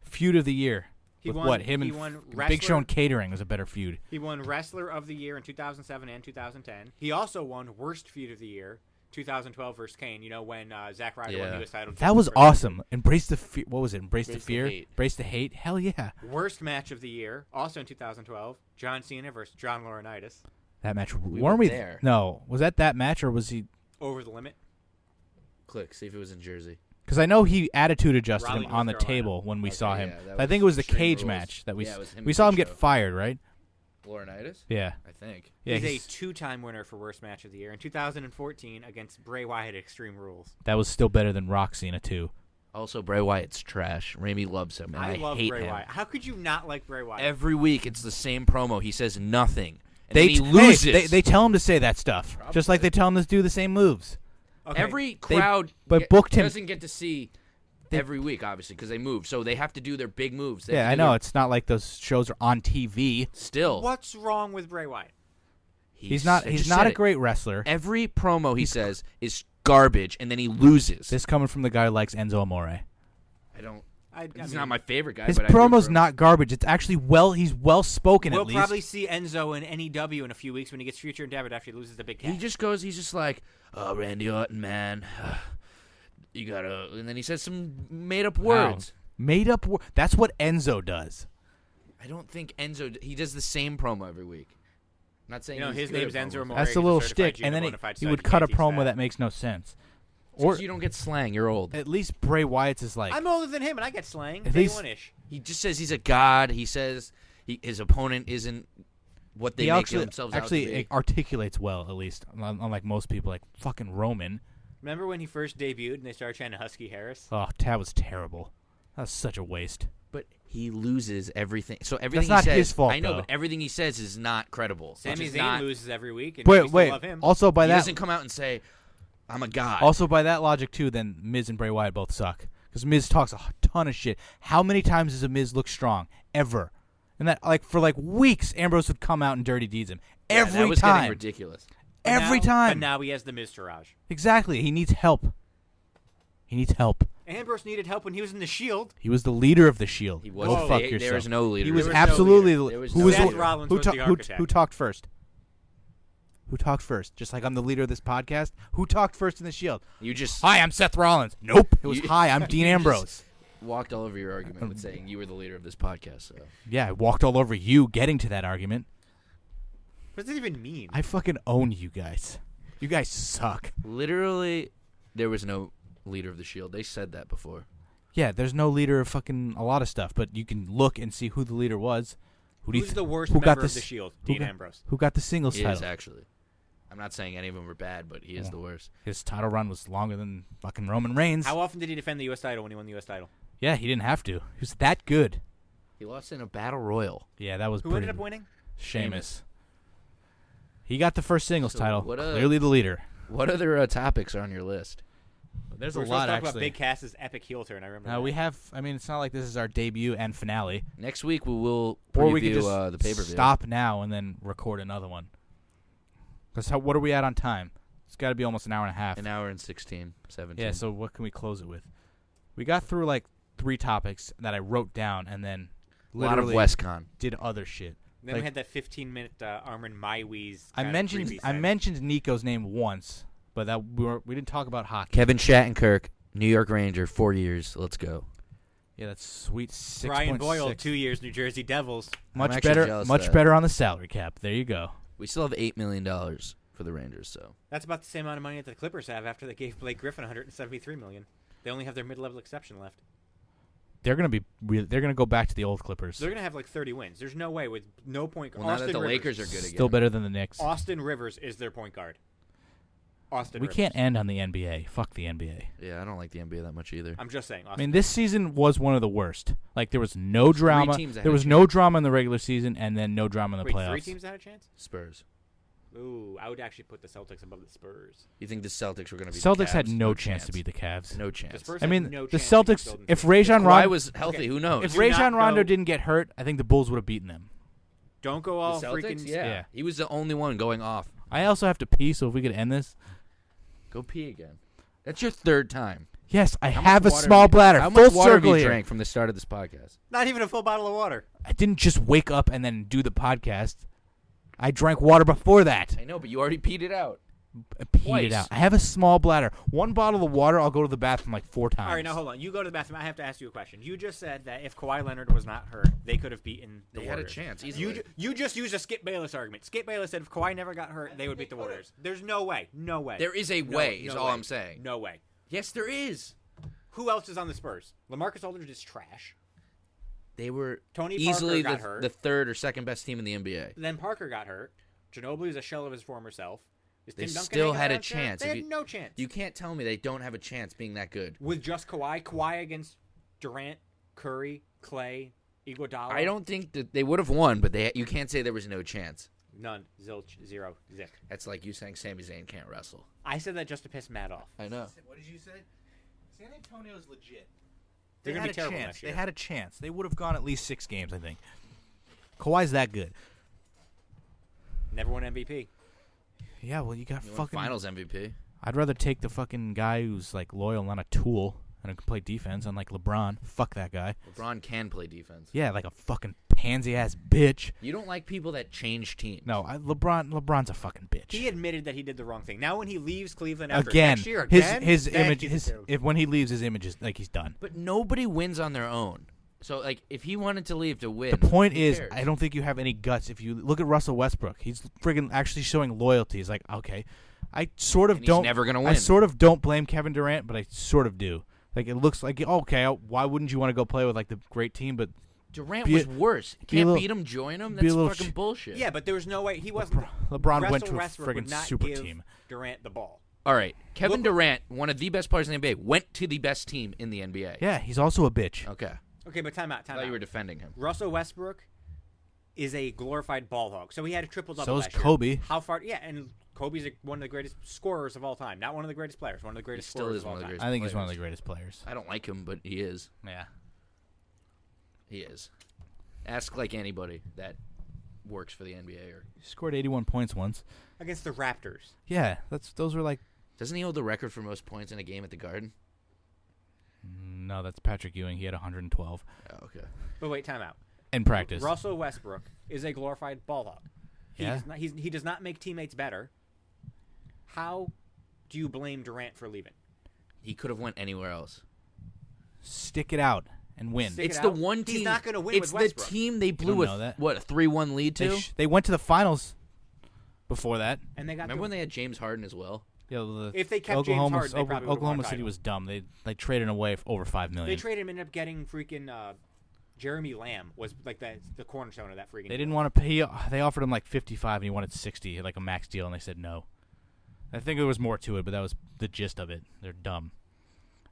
Feud of the Year. He With won- what? Him he and won Big wrestler- Show and Catering was a better feud. He won Wrestler of the Year in 2007 and 2010. He also won Worst Feud of the Year, 2012 versus Kane. You know, when Zack Ryder won Yeah. the U.S. title. That was awesome. Embrace the fear. What was it? Embrace the Embrace the fear? hate. Embrace the hate? Hell yeah. Worst Match of the Year, also in 2012. John Cena versus John Laurinaitis. That match. We weren't were we there. No. Was that match or was he? Over the Limit. Click. See if it was in Jersey. Because I know he attitude adjusted Raleigh, him on the North Carolina. table when we Okay, saw him. yeah, that I think was it was the Extreme cage Rules. match that we Yeah, it was him we and saw him Big get Show. fired, right? Laurinaitis? Yeah. I think. Yeah. He's a he's- 2-time winner for Worst Match of the Year in 2014 against Bray Wyatt at Extreme Rules. that was still better than Rock Cena too. Also, Bray Wyatt's trash. Raimi loves him, and I, love hate Bray him. Wyatt. How could you not like Bray Wyatt? Every week, it's the same promo. He says nothing, and They then he loses. They tell him to say that stuff, just like they tell him to do the same moves. Okay. Every crowd booked him. doesn't get to see every week, obviously, because they move. So they have to do their big moves. Yeah, I know. It's not like those shows are on TV. Still. What's wrong with Bray Wyatt? He's not a great wrestler. Every promo he says is garbage, and then he loses. This coming from the guy who likes Enzo Amore. He's not my favorite guy. His but promo's not garbage. It's actually he's well spoken. We'll at least. probably see Enzo in NEW in a few weeks when he gets future endeavored after he loses the big cat. He's just like, oh, Randy Orton, man. You gotta, and then he says some made-up words. Made up words. That's what Enzo does. I don't think Enzo. He does the same promo every week. I'm not saying his name's Enzo Amore. That's a little shtick, and then he would cut a promo that makes no sense. Or you don't get slang. You're old. At least Bray Wyatt's is like. I'm older than him, and I get slang. At Day least one-ish. He just says he's a god. He says his opponent isn't what they make themselves out to be. Actually articulates well, at least, unlike most people, like fucking Roman. Remember when he first debuted and they started trying to Husky Harris? Oh, that was terrible. That was such a waste. But he loses everything. So everything That's not he says, his fault, I know, though. but everything he says is not credible. Sami It's Zayn not, loses every week, and we still love him. Also by he that, doesn't come out and say, I'm a god. also by that logic too, then Miz and Bray Wyatt both suck because Miz talks a ton of shit. How many times does a Miz look strong ever? And that for weeks, Ambrose would come out and dirty deeds him every that was time. getting ridiculous. Every time. But now he has the Miz Taraj. Exactly. He needs help. Ambrose needed help when he was in the Shield. He was the leader of the Shield. He Go wasn't. fuck There yourself. was no leader. He was There was no absolutely. leader. There was who no was leader. Seth Rollins was the architect. who talked first? Who talked first? Just like I'm the leader of this podcast. Who talked first in the Shield? You just Hi, I'm Seth Rollins. Nope. It was hi, I'm Dean you Ambrose. just walked all over your argument with saying you were the leader of this podcast. So. Yeah, I walked all over you getting to that argument. What does that even mean? I fucking own you guys. You guys suck. Literally, there was no leader of the Shield. They said that before. Yeah, there's no leader of fucking a lot of stuff, but you can look and see who the leader was. Who's the worst who got member of the Shield? Dean Ambrose. Who got the singles He title? is actually. I'm not saying any of them were bad, but he is the worst. His title run was longer than fucking Roman Reigns. How often did he defend the U.S. title when he won the U.S. title? Yeah, he didn't have to. He was that good. He lost in a battle royal. Yeah, that was Who pretty. ended up winning? Sheamus. He got the first singles So title. what, Clearly the leader. What other topics are on your list? There's We're a supposed lot to talk about actually. Big Cass's epic heel turn. I remember. We that. have. I mean, it's not like this is our debut and finale. Next week we will Or we could preview just the pay-per-view. stop now and then record another one. Because what are we at on time? It's got to be almost an hour and a half. An hour and 17. Yeah, so what can we close it with? We got through like 3 topics that I wrote down and then a lot of literally WestCon. did other shit. Then we had that 15-minute Armin Maiwee's. I mentioned Nico's name once, but that we didn't talk about hockey. Kevin Shattenkirk, New York Ranger, 4 years. Let's go. Yeah, that's sweet. 6.6. Brian Boyle, 2 years, New Jersey Devils. Much actually better. jealous of Much that. better on the salary cap. There you go. We still have $8 million for the Rangers, so. That's about the same amount of money that the Clippers have after they gave Blake Griffin $173 million. They only have their mid-level exception left. They're gonna go back to the old Clippers. They're gonna have like 30 wins. There's no way with no point guard. Well, now that the Lakers are good again. Still better than the Knicks. Austin Rivers is their point guard. Austin We Rivers. can't end on the NBA. Fuck the NBA. Yeah, I don't like the NBA that much either. I'm just saying. I mean, this season was one of the worst. Like there was no drama. teams that There had was a no drama in the regular season, and then no drama in the Wait, playoffs. 3 teams that had a chance? Spurs. Ooh, I would actually put the Celtics above the Spurs. You think the Celtics were going to be Celtics the Cavs? had no chance to beat the Cavs. No The chance. Spurs I had mean, no the chance against Celtics. Golden If State. Rajon Kawhi Rondo, was healthy. Okay. Who knows? if Do Rajon not Rondo go- didn't get hurt, I think the Bulls would have beaten them. Don't go all the Celtics? freaking. Yeah. He was the only one going off. I also have to pee, so if we could end this. Go pee again. That's your 3rd time. Yes, I How have a much water small have you- bladder. How Full much water have circle you here. drank from the start of this podcast? Not even a full bottle of water. I didn't just wake up and then do the podcast. I drank water before that. I know, but you already peed it out. I peed Twice. it out. I have a small bladder. 1 bottle of water, I'll go to the bathroom like 4 times. All right, now hold on. You go to the bathroom. I have to ask you a question. You just said that if Kawhi Leonard was not hurt, they could have beaten the They had a Warriors. chance, easily. You just used a Skip Bayless argument. Skip Bayless said if Kawhi never got hurt, they would beat the Warriors. There's no way. No way. There is a No- way, no is all way. I'm saying. No way. Yes, there is. Who else is on the Spurs? LaMarcus Aldridge is trash. They were Tony easily Parker got hurt. the 3rd or 2nd best team in the NBA. Then Parker got hurt. Ginobili is a shell of his former self. Is They Tim Duncan still hanging had a around there? chance. They If had no chance. You can't tell me they don't have a chance being that good. With just Kawhi. Kawhi against Durant, Curry, Clay, Iguodala. I don't think that they would have won, but you can't say there was no chance. None. Zilch. Zero. Zip. That's like you saying Sami Zayn can't wrestle. I said that just to piss Matt off. I know. What did you say? San Antonio's legit. They're going to be terrible chance. next year. They had a chance. They would have gone at least 6 games, I think. Kawhi's that good. Never won MVP. Yeah, well, you got You won fucking Finals MVP. I'd rather take the fucking guy who's like loyal, not a tool, and who can play defense, unlike LeBron. Fuck that guy. LeBron can play defense. Yeah, like a fucking pansy ass bitch. You don't like people that change teams. No, LeBron's a fucking bitch. He admitted that he did the wrong thing. Now when he leaves Cleveland after Again, next year, his then image, he's a if when he leaves, his image is like he's done. But nobody wins on their own. So, like, if he wanted to leave to win, The point who is, cares? I don't think you have any guts. If you look at Russell Westbrook, he's friggin' actually showing loyalty. He's like, okay, I sort of And he's don't. never gonna win. I sort of don't blame Kevin Durant, but I sort of do. Like it looks like okay, why wouldn't you want to go play with like the great team? But Durant be was a- worse. be a Can't little- beat him, join him. be a That's little fucking bullshit. Yeah, but there was no way he wasn't. LeBron went Russell to a Westbrook would friggin' not super give team. Durant the ball. All right, Kevin Look- Durant, one of the best players in the NBA, went to the best team in the NBA. Yeah, he's also a bitch. Okay. Okay, but time out. I Time thought out. you were defending him. Russell Westbrook is a glorified ball hog. So he had a triple double. So is last year. Kobe. How far? Yeah, and Kobe's one of the greatest scorers of all time. Not one of the greatest players. One of the greatest still scorers is of all one of the time. greatest. I think he's one of players. the greatest players. I don't like him, but he is. Yeah. He is. Ask like anybody that works for the NBA. Or He scored 81 points once. Against the Raptors. Yeah, those were like doesn't he hold the record for most points in a game at the Garden? no, that's Patrick Ewing. He had 112 Oh, okay. But wait, time out. in practice. Russell Westbrook is a glorified ball hog. Yeah. He does not make teammates better. How do you blame Durant for leaving? He could have went anywhere else. Stick it out and win. Stick- It's it the out. one He's team. not gonna win It's with the Westbrook. team they blew don't with know that. what, a 3-1 lead to. They went to the finals before that. And they got Remember when they had James Harden as well? Yeah, If they kept James Harden, they probably would've Oklahoma won a City title. was dumb. They traded him away for over $5 million. They traded him, ended up getting freaking Jeremy Lamb was like the cornerstone of that freaking. They didn't want to pay. They offered him like 55, and he wanted 60, like a max deal, and they said no. I think there was more to it, but that was the gist of it. They're dumb.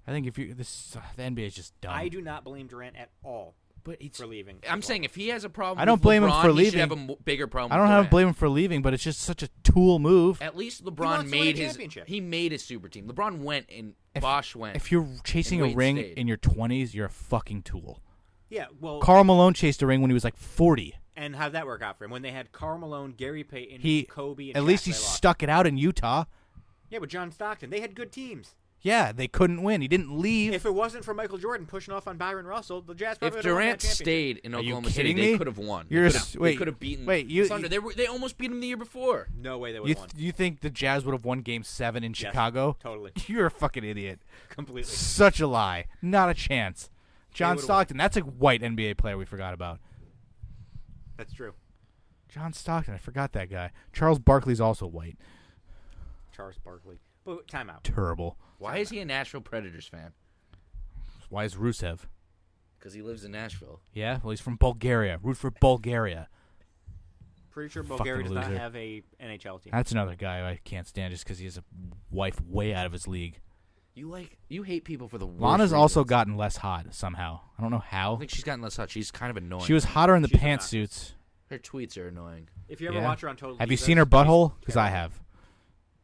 I think if you the NBA is just dumb. I do not blame Durant at all But it's, for leaving. I'm football. saying if he has a problem, I don't with blame him LeBron, for he should leaving. have a bigger problem. I don't with have to Durant. blame him for leaving, but it's just such a tool move. At least wants LeBron to win a made his. championship. He made his super team. LeBron went and If- Bosch went. If you're chasing a Wade ring stayed. in your 20s, you're a fucking tool. Yeah, well, Karl Malone chased a ring when he was like 40. and how'd that work out for him? When they had Karl Malone, Gary Payton, He Kobe, and at Shaq, least he they lost. stuck it out in Utah. Yeah, but John Stockton, they had good teams. Yeah, they couldn't win. He didn't leave. If it wasn't for Michael Jordan pushing off on Byron Russell, the Jazz probably if would've won that Durant championship. stayed in Are you Oklahoma City, kidding they me? could have won. You're They could have beaten. wait, you- Thunder. They almost beat him the year before. No way they would you, have won. you think the Jazz would have won Game 7 in Yes, Chicago? Totally, You're a fucking idiot. completely. Such a lie. Not a chance. John would've Stockton, that's a white NBA player we forgot about. That's true. John Stockton, I forgot that guy. Charles Barkley's also white. Charles Barkley. But timeout. Terrible. Why is he a Nashville Predators fan? Why is Rusev? Because he lives in Nashville. Yeah, well, he's from Bulgaria. Root for Bulgaria. Pretty sure Fucking Bulgaria does not loser. have a NHL team. That's another guy I can't stand just because he has a wife way out of his league. You hate people for the worst Lana's also reasons. gotten less hot somehow. I don't know I how. think she's gotten less hot. She's kind of annoying. She was hotter in the She's pantsuits. Her tweets are annoying. If you ever Yeah. watch her on Total Have you Divas, seen her she's butthole? Because I terrible. have.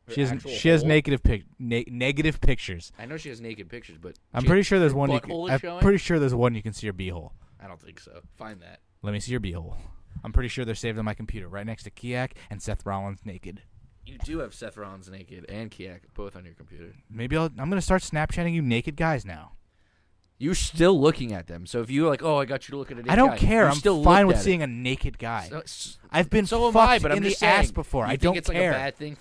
Her She has actual hole? negative pictures. I know she has naked pictures, but I'm pretty sure there's her one. butthole is I'm showing? pretty sure there's one you can see her beehole. I don't think so. Find that. Let me see your beehole. I'm pretty sure they're saved on my computer, right next to Kiak and Seth Rollins naked. You do have Seth Rollins naked and Kiak both on your computer. Maybe I'm gonna start Snapchatting you naked guys now. You're still looking at them. So if you're like, oh, I got you to look at a naked I don't guy, care. you I'm still fine looked with at seeing it. a naked guy. So I've been so am fucked I, but I'm in just the ass saying, before. You I think don't it's care. like a bad thing.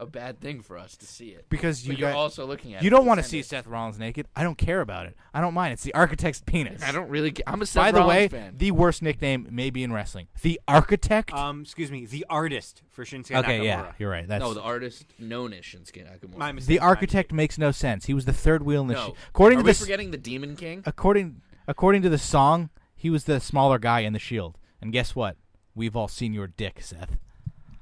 A bad thing for us to see it. Because But you you're got, also looking at you it don't to want to send see it. Seth Rollins naked. I don't care about it. I don't mind. It's the architect's penis. I don't really. I'm a Seth By the Rollins way, fan. the worst nickname maybe in wrestling. The Architect. Excuse me, the artist for Shinsuke okay, Nakamura. yeah, you're right. That's No, the artist known-ish Shinsuke Nakamura. My mistake. the Architect makes no sense. He was the third wheel in the No. ship. According Are to we this, forgetting the Demon King? according to the song, he was the smaller guy in the Shield. And guess what? We've all seen your dick, Seth.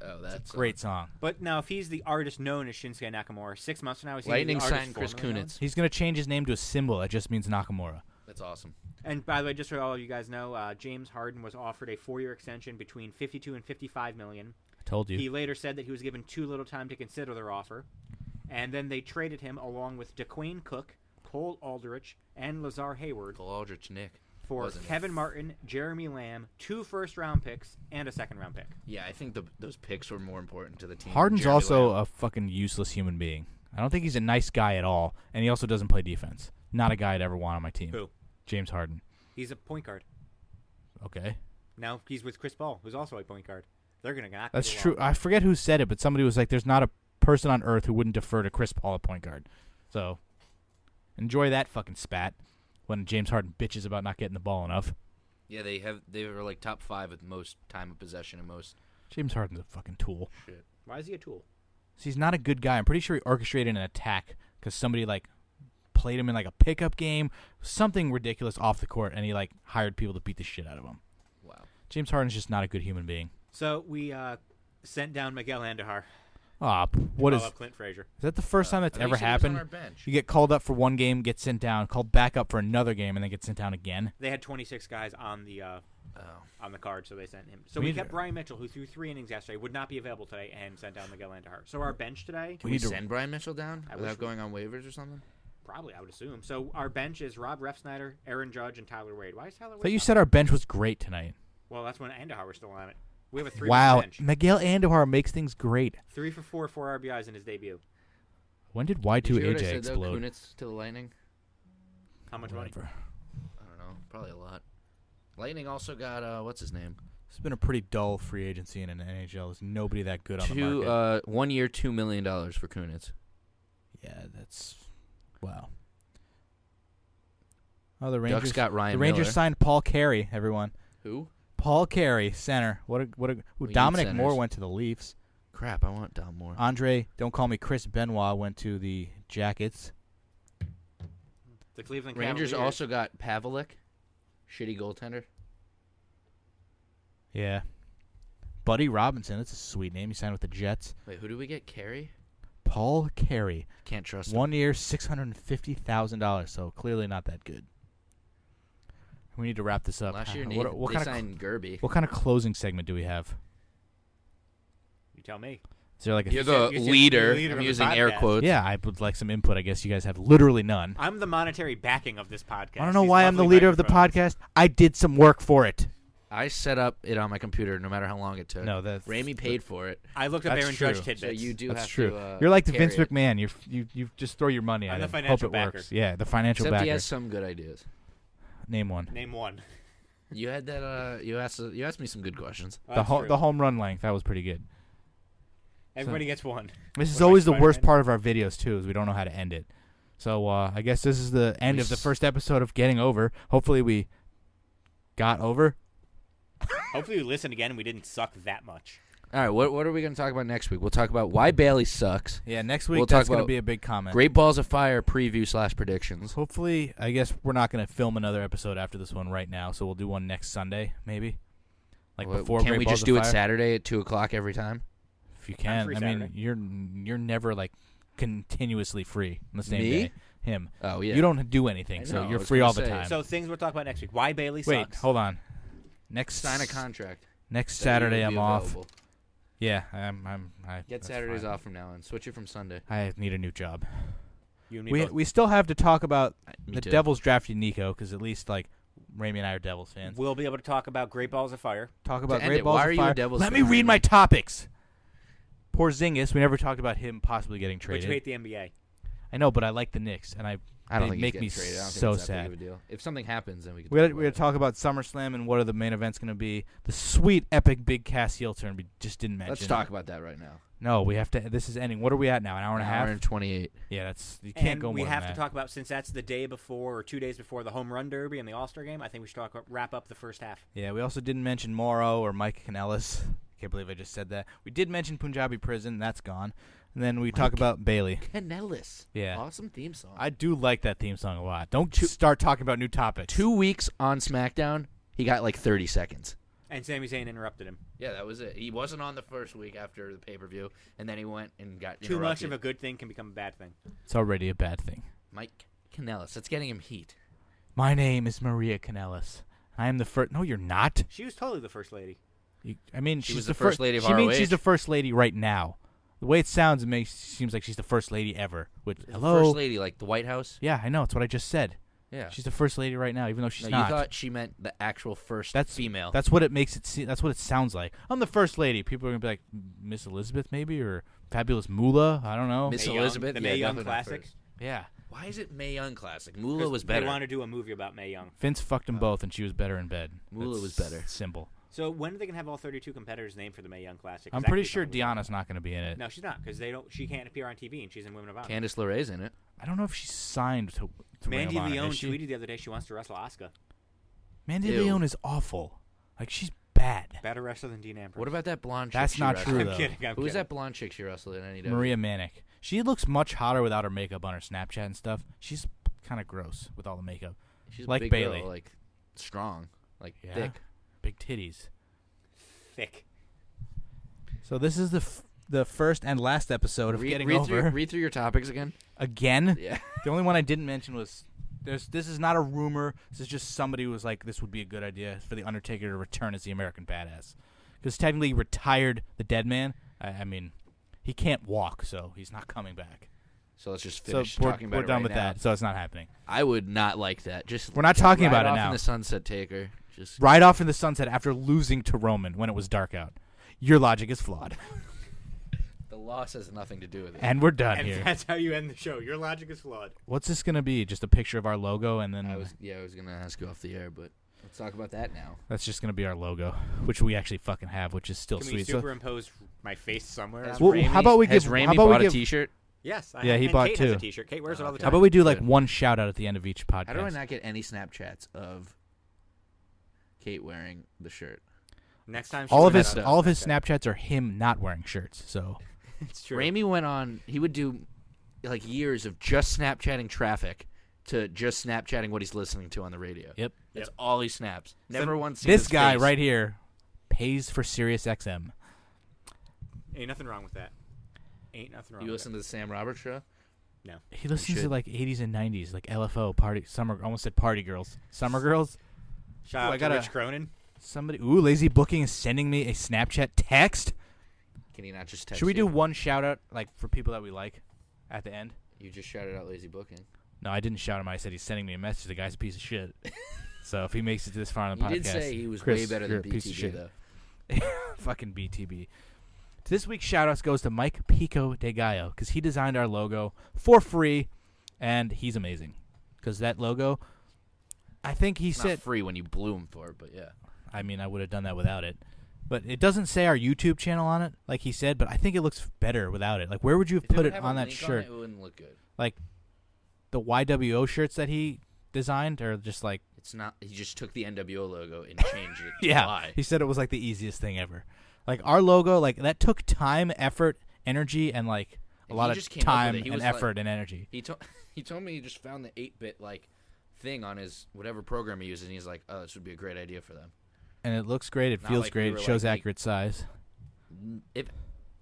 Oh, that's Great song. But now, if he's the artist known as Shinsuke Nakamura, 6 months from now, he's Lightning the artist signed Chris formerly known? Kunitz. He's gonna change his name to a symbol that just means Nakamura. That's awesome. And by the way, just so all you guys know, James Harden was offered a 4-year extension between $52 and $55 million. I told you. He later said that he was given too little time to consider their offer, and then they traded him along with DeQuane Cook, Cole Aldrich, and Lazar Hayward Cole Aldrich, Nick. for Wasn't Kevin Martin, Jeremy Lamb, 2 first-round picks, and a second-round pick. Yeah, I think those picks were more important to the team. Harden's Jeremy also Lamb. a fucking useless human being. I don't think he's a nice guy at all, and he also doesn't play defense. Not a guy I'd ever want on my team. Who? James Harden. He's a point guard. Okay. Now he's with Chris Paul, who's also a point guard. They're going to knock That's people true. off. I forget who said it, but somebody was like, there's not a person on earth who wouldn't defer to Chris Paul at point guard. So, enjoy that fucking spat when James Harden bitches about not getting the ball enough. Yeah, they were like top 5 with most time of possession and most James Harden's a fucking tool. shit. Why is he a tool? So he's not a good guy. I'm pretty sure he orchestrated an attack because somebody, like, played him in, like, a pickup game, something ridiculous off the court, and he, like, hired people to beat the shit out of him. Wow. James Harden's just not a good human being. So we sent down Miguel Andujar. What is Call up Clint Frazier. is that the first time that's I thought ever you said he was on happened? our bench. You get called up for one game, get sent down, called back up for another game, and then get sent down again. They had 26 guys on the card, so they sent him. So We we need kept to- Brian Mitchell, who threw 3 innings yesterday, would not be available today, and sent down Miguel Andujar. So our bench today, Can We we need to- send Brian Mitchell down I wish without we- going on waivers or something? probably I would assume. So our bench is Rob Refsnyder, Aaron Judge, and Tyler Wade. Why is Tyler Wade? But you not- said our bench was great tonight. Well, that's when Andujar was still on it. We have a 3 Wow, bench. Miguel Andujar makes things great. 3 for 4, 4 RBIs in his debut. When did Did Y2 you hear what I AJ said, though? explode? Kunitz to the Lightning? How much money? Whatever. I don't know. Probably a lot. Lightning also got, what's his name? It's been a pretty dull free agency in an NHL. There's nobody that good on the market. 1 year, $2 million for Kunitz. Yeah, that's wow. Oh, the Rangers Ducks got Ryan The Rangers Miller. signed Paul Carey. Everyone, Who? Paul Carey, center. Ooh, We need Dominic Moore centers. went to the Leafs. Crap, I want Dom Moore. Andre, don't call me Chris Benoit, went to the Jackets. The Cleveland Rangers Cavaliers. also got Pavelec, shitty goaltender. Yeah. Buddy Robinson, that's a sweet name. He signed with the Jets. Wait, who did we get? Carey? Paul Carey, Can't trust him. 1 year, $650,000. So clearly not that good. We need to wrap this up. Last year, what they kind of signed Gerby. what kind of closing segment do we have? You tell me. Is there like a You're said- the you said leader. leader I'm of the using air podcast. quotes. Yeah, I would like some input. I guess you guys have literally none. I'm the monetary backing of this podcast. I don't know These why I'm the lovely leader of the microphones. podcast. I did some work for it. I set up it on my computer no matter how long it took. No, that's Ramey paid for it. I looked up That's Aaron true. Judge tidbits. So you do That's have true. to. You're like the carry Vince it. McMahon. You just throw your money I'm at the it. financial Hope it backer. works. Yeah, the financial Except backer. he has some good ideas. Name one. Name one. You had that. You asked me some good questions. Oh, that's true. The home run length, that was pretty good. Everybody gets one. This is What, always the like worst Spider-Man? part of our videos too, is we don't know how to end it. So I guess this is the end We of the s- first episode of Getting Over. Hopefully we got over. Hopefully, we listened again and we didn't suck that much. All right, what are we going to talk about next week? We'll talk about why Bailey sucks. Yeah, next week We'll talk that's going to about be a big comment. Great Balls of Fire preview / predictions. Hopefully, I guess we're not going to film another episode after this one right now, so we'll do one next Sunday, maybe. Like before Can Great we Balls just of do it Fire? Saturday at 2:00 every time? If you can. free I mean, Saturday. you're never like continuously free on the same Me? day. Him. Oh yeah. You don't do anything, I so know, I you're was free gonna all the say. time. So things we'll talk about next week. Why Bailey Wait, sucks. hold on. Next sign a contract. Next that Saturday you will I'm be off. available. Yeah, I Get that's Saturdays fine. off from now on. Switch it from Sunday. I need a new job. You and me We both. we still have to talk about Me the too. Devils drafting Nico, because at least like Ramey and I are Devils fans. We'll be able to talk about Great Balls of Fire. Talk about end Great it, Balls why of are you a Fire. Devils Let fan, me read Ramey? my topics. Porzingis, we never talked about him possibly getting But traded. you hate the NBA. I know, but I like the Knicks, and I They don't think make he's me getting traded. I don't so think it's that sad. big of a deal. If something happens, then we can. we talk got about to talk about SummerSlam and what are the main events going to be. The sweet, epic, big Cass heel turn we just didn't it. mention. Let's talk about that right now. No, we have to. This is ending. What are we at now? An hour and a half? Hour and 28. Yeah, that's you can't And go more we than have that. to talk about, since that's the day before or 2 days before the home run derby and the All-Star game, I think we should wrap up the first half. Yeah, we also didn't mention Mauro or Mike Kanellis. Can't believe I just said that. We did mention Punjabi Prison. That's gone. And then we talk about Bailey. Canellis. Yeah. Awesome theme song. I do like that theme song a lot. Don't start talking about new topics. 2 weeks on SmackDown, he got like 30 seconds. And Sami Zayn interrupted him. Yeah, that was it. He wasn't on the first week after the pay-per-view, and then he went and got Too much interrupted. of a good thing can become a bad thing. It's already a bad thing. Mike Kanellis. That's getting him heat. My name is Maria Kanellis. I am the first. No, you're not. She was totally the first lady. She was the first lady of She means ROH. she's the first lady right now. The way it sounds, seems like she's the first lady ever. Hello, First lady, like the White House. Yeah, I know. It's what I just said. Yeah, She's the first lady right now, even though she's no, not. You thought she meant the actual first female. That's what it makes it. That's what it sounds like. I'm the first lady. People are gonna be like Miss Elizabeth, maybe, or Fabulous Moolah. I don't know. Miss Mae Elizabeth, Young, the Mae Young definitely not Classic. first. Yeah. Why is it Mae Young Classic? Moolah was better. They want to do a movie about Mae Young. Vince fucked them both, and she was better in bed. Moolah That's was better. Simple. So when are they gonna have all 32 competitors named for the Mae Young Classic? I'm pretty sure Deanna's not gonna be in it. No, she's not, because she can't appear on TV, and she's in Women of Honor. Candice LeRae's in it. I don't know if she's signed to Mandy Ring of Honor, Leone is she? tweeted the other day she wants to wrestle Asuka. Mandy Ew. Leone is awful. Like, she's bad. Better wrestler than Dean Ambrose. What about that blonde chick? That's she not wrestled? true, I'm though. kidding. Who was that blonde chick she wrestled in NEW? Maria Manic. She looks much hotter without her makeup on her Snapchat and stuff. She's kind of gross with all the makeup. She's like a big Bayley. girl, like strong, like Yeah. thick. Big titties. Thick. So this is the first and last episode of Getting Over. Read through your topics again. Again? Yeah. The only one I didn't mention was this is not a rumor. This is just somebody who was like, this would be a good idea for The Undertaker to return as the American Badass. Because technically he retired the dead man. I mean, he can't walk, so he's not coming back. So let's just finish So we're talking about it done right with now. that, so it's not happening. I would not like that. Just We're not talking ride about it off now. in the sunset, Taker. Just Ride off in the sunset after losing to Roman when it was dark out. Your logic is flawed. the loss has nothing to do with it. And we're done And here. that's how you end the show. Your logic is flawed. What's this going to be? Just a picture of our logo and then I was gonna ask you off the air, but let's talk about that now. that's just going to be our logo, which we actually fucking have, which is still Can we sweet. So, superimpose my face somewhere? Has on Well, it? how about we has give- Ramy how about we bought a give- T-shirt? Yes. I Yeah, have, he and bought Kate two. has a T-shirt. Kate wears it all the Okay. time. how about we do like Good. one shout out at the end of each podcast? How do I not get any Snapchats of Kate wearing the shirt? Next time, all of she's his gonna- all of his Snapchats are him not wearing shirts. So It's true. Ramy went on. He would do like years of just Snapchatting traffic to just Snapchatting what he's listening to on the radio. Yep. That's all he snaps. Never once seen this his guy face. right here pays for Sirius XM. Ain't nothing wrong with that. Ain't nothing wrong. You with listen to the Sam Roberts show? He listens to should. like 80s and 90s, like LFO party summer. Almost said party girls, summer girls. that. Shout Ooh, out I to gotta- Rich Cronin. Somebody, Lazy Booking is sending me a Snapchat text. Can he not just text Should we do you? one shout out like for people that we like at the end? You just shouted out lazy booking. No, I didn't shout him. I said he's sending me a message. The guy's a piece of shit. So if he makes it to this far on the You podcast, did say he was Chris, way better you're than a piece of BTB, shit. though. Fucking BTB. This week's shout-outs goes to Mike Pico de Gallo because he designed our logo for free, and he's amazing. Because that logo, I think he It's said... not free when you blew him for it, but yeah. I mean, I would have done that without it. But it doesn't say our YouTube channel on it, like he said, but I think it looks better without it. Like, where would you have If it put would it have on a that link shirt? it wouldn't look good. Like, the YWO shirts that he designed are just like... It's not. He just took the NWO logo and changed it to Yeah, Y. he said it was like the easiest thing ever. Like our logo, like that took time, effort, energy, and like a And lot he of just came up time with it. He and was like- effort and energy. He told me he just found the 8-bit like thing on his whatever program he uses, and he's like, "Oh, this would be a great idea for them." And it looks great. It Not feels like we great. were It shows like, accurate size. If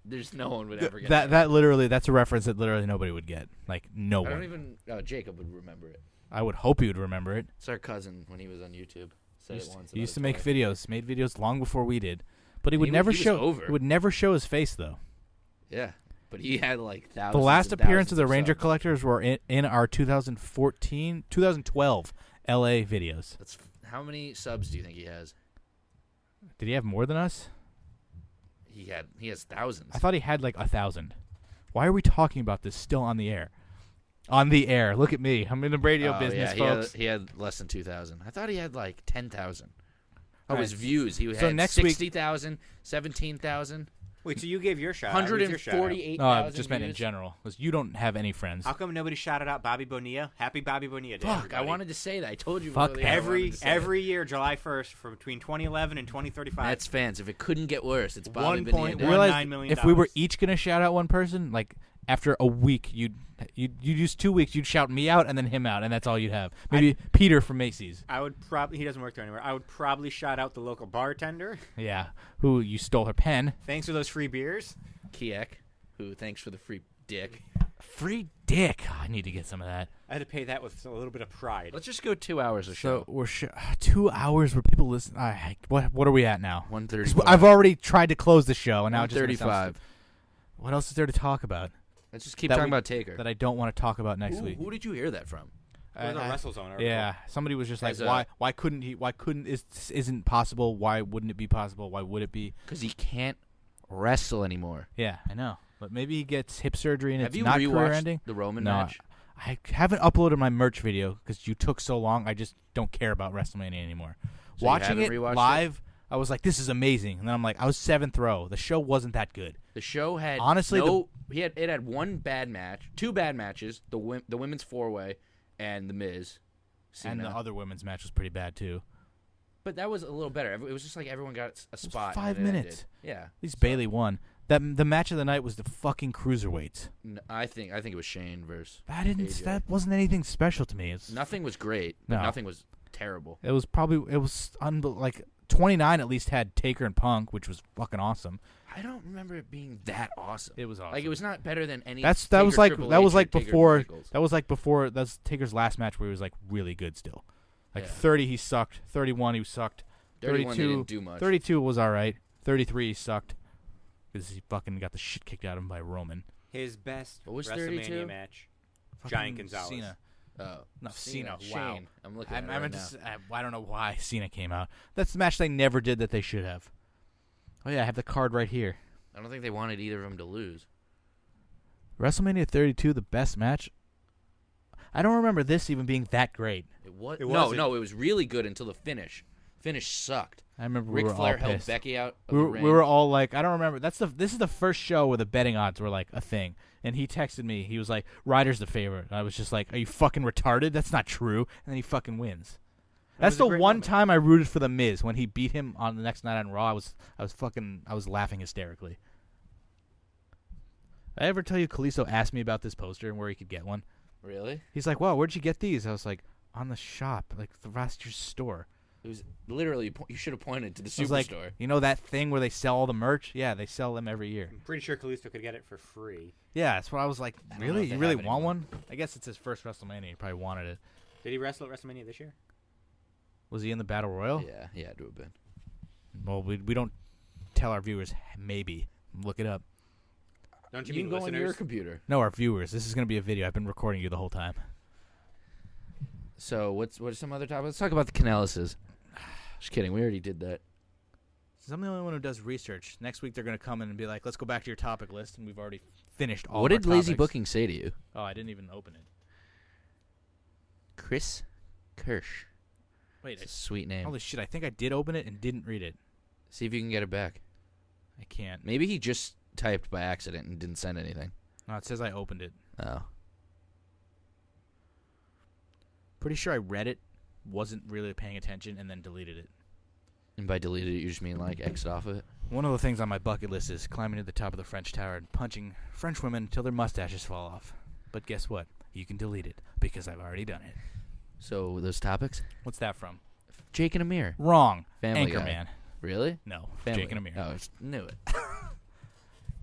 there's no one would ever get That literally, that's a reference that literally nobody would get. Like no I one. don't even. Oh, Jacob would remember it. I would hope you would remember it. It's our cousin when he was on YouTube. Said it once. He used to about make his wife. videos. Made videos long before we did. But he would He never was show. over. He would never show his face though. Yeah, but he had like thousands. The last and appearance of thousands the Ranger subs. Collectors were in our 2012 LA videos. That's how many subs do you think he has? Did he have more than us? He has thousands. I thought he had like 1,000. Why are we talking about this still on the air? On the air. Look at me. I'm in the radio business, folks. He had less than 2,000. I thought he had like 10,000. Oh, All his right. views. He So had next week- 60,000, 17,000, Wait, so you gave your shout out. Who's your shout out? 148,000 No, I just meant in views. general. 'Cause you don't have any friends. How come nobody shouted out Bobby Bonilla? Happy Bobby Bonilla Day, Fuck, everybody. I wanted to say that. I told you. Fuck before the air I wanted Every to say every year, July 1st, from between 2011 and it. 2035. Mets fans, if it couldn't get worse, it's Bobby 1.1 Bonilla Day. Realize $9 million. if we were each gonna shout out one person, like after a week, you'd use 2 weeks, you'd shout me out and then him out, and that's all you'd have. Maybe Peter from Macy's. I would probably. He doesn't work there anymore. I would probably shout out the local bartender. Yeah, who you stole her pen. Thanks for those free beers. Kiek, who thanks for the free dick. Free dick. I need to get some of that. I had to pay that with a little bit of pride. Let's just go 2 hours of So show. we're 2 hours where people listen. What are we at now? 1:35. I've already tried to close the show, and now it's just 1:35. What else is there to talk about Let's just keep That talking we- about Taker. that I don't want to talk about next week? Who did you hear that from? It was a WrestleZone article. Yeah, somebody was just like, As a- why couldn't he? Why couldn't isn't possible? Why wouldn't it be possible? Why would it be? Because he can't wrestle anymore. Yeah, I know, but maybe he gets hip surgery and Have it's you not rewatched career ending. the Roman No, match? I haven't uploaded my merch video because you took so long. I just don't care about WrestleMania anymore. So you Watching haven't it rewatched live, I was like, this is amazing, and then I'm like, I was 7th row. The show wasn't that good. The show had Honestly, it had one bad match, 2 bad matches, the women's 4-way and the Miz, Cena. And the other women's match was pretty bad too. But that was a little better. It was just like everyone got a spot. 5 and it minutes. ended. Yeah. At least Bailey won. The match of the night was the fucking cruiserweights. I think it was Shane versus That AJ. wasn't anything special to me. Nothing was great. But No. Nothing was terrible. It was like 29 at least had Taker and Punk, which was fucking awesome. I don't remember it being that awesome. It was awesome. Like it was not better than any. That Taker, was like Triple that H was or like Taker before Michaels. that was like before that's Taker's last match where he was like really good still. Like Yeah. 30 he sucked, 31 he sucked, 31 they didn't do much. 32 was all right, 33 he sucked because he fucking got the shit kicked out of him by Roman. His best What was WrestleMania 32? match. Fucking Giant Gonzalez. Cena. Oh, No, Cena. Shane. Wow. I'm looking I, at it I right meant now. to I don't know why Cena came out. That's the match they never did that they should have. Oh yeah, I have the card right here. I don't think they wanted either of them to lose. WrestleMania 32, the best match. I don't remember this even being that great. It was It no, wasn't. no. It was really good until the finish. Finish sucked. I remember we Ric were Flair all held pissed. Becky out of We the were, ring. we were all like, I don't remember. This is the first show where the betting odds were like a thing. And he texted me. He was like, Ryder's the favorite. And I was just like, are you fucking retarded? That's not true. And then he fucking wins. That That's was a the great one moment. time I rooted for the Miz when he beat him on the next night on Raw. I was laughing hysterically. Did I ever tell you Kalisto asked me about this poster and where he could get one? Really? He's like, "Wow, where'd you get these?" I was like, "On the shop, like the Roster's store." It was literally. You should have pointed to the I was like, superstore. "You know that thing where they sell all the merch? Yeah, they sell them every year." I'm pretty sure Kalisto could get it for free. Yeah, that's what I was like. I don't know Really, if they you really have it want anymore. one? I guess it's his first WrestleMania. He probably wanted it. Did he wrestle at WrestleMania this year? Was he in the Battle Royal? Yeah, he had to have been. Well, we don't tell our viewers. Maybe look it up. Don't You you can mean go on listeners? your computer. No, our viewers. This is gonna be a video. I've been recording you the whole time. So what are some other topics? Let's talk about the Canellises. Just kidding. We already did that. Since I'm the only one who does research, next week they're gonna come in and be like, "Let's go back to your topic list," and we've already finished all. What of our did Lazy topics. Booking say to you? Oh, I didn't even open it. Chris Kirsch. Wait, It's a sweet name. holy shit! I think I did open it and didn't read it. See if you can get it back. I can't. Maybe he just typed by accident and didn't send anything. No, it says I opened it. Oh. Pretty sure I read it, wasn't really paying attention, and then deleted it. And by deleted it, you just mean like X'd off of it? One of the things on my bucket list is climbing to the top of the French Tower and punching French women until their mustaches fall off. But guess what? You can delete it because I've already done it. So those topics? What's that from? Jake and Amir. Wrong. Family Guy. Anchorman. Really? No. Family. Jake and Amir. Oh, I knew it.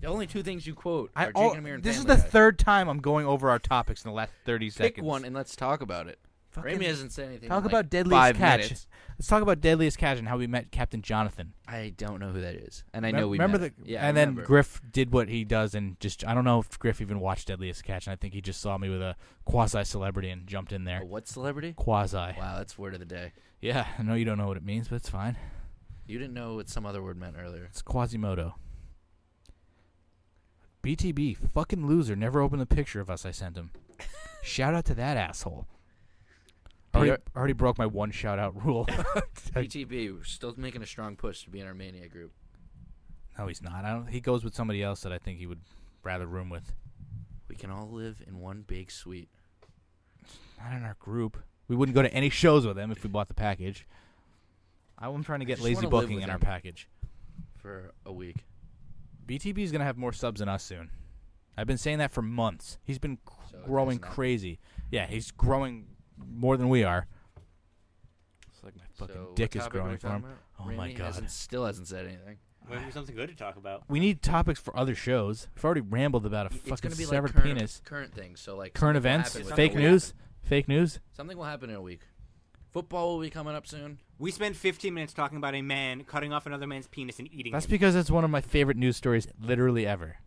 The only two things you quote I- are Jake oh, and Amir and this is Family the Guy. third time I'm going over our topics in the last 30 Pick seconds. one and let's talk about it. Fucking- Ramy hasn't said anything. Talk in like about Deadliest 5 Catch. minutes. Let's talk about Deadliest Catch and how we met Captain Jonathan. I don't know who that is, and I know we remember met. Yeah, I and then remember. Griff did what he does, and just I don't know if Griff even watched Deadliest Catch, and I think he just saw me with a quasi celebrity and jumped in there. A what celebrity? Quasi. Wow, that's word of the day. Yeah, I know you don't know what it means, but it's fine. You didn't know what some other word meant earlier. It's Quasimodo. BTB, fucking loser, never opened the picture of us I sent him. Shout out to that asshole. Already broke my one shout out rule. BTB, we're still making a strong push to be in our Mania group. No, he's not. He goes with somebody else that I think he would rather room with. We can all live in one big suite. Not in our group. We wouldn't go to any shows with him if we bought the package. I'm trying to get just lazy wanna live booking with in our him. package. For a week. BTB is going to have more subs than us soon. I've been saying that for months. He's been So it growing doesn't crazy. Yeah, he's growing more than we are. It's like my fucking So dick what is topic are growing we for him. talking about? Oh, my Ramy God. still hasn't said anything. Maybe something good to talk about. We need topics for other shows. We've already rambled about a It's fucking gonna be severed like penis. current things. So like Current something will events, happen fake within a week. news, fake news. Something will happen in a week. Football will be coming up soon. We spent 15 minutes talking about a man cutting off another man's penis and eating That's him. because it's one of my favorite news stories, literally ever.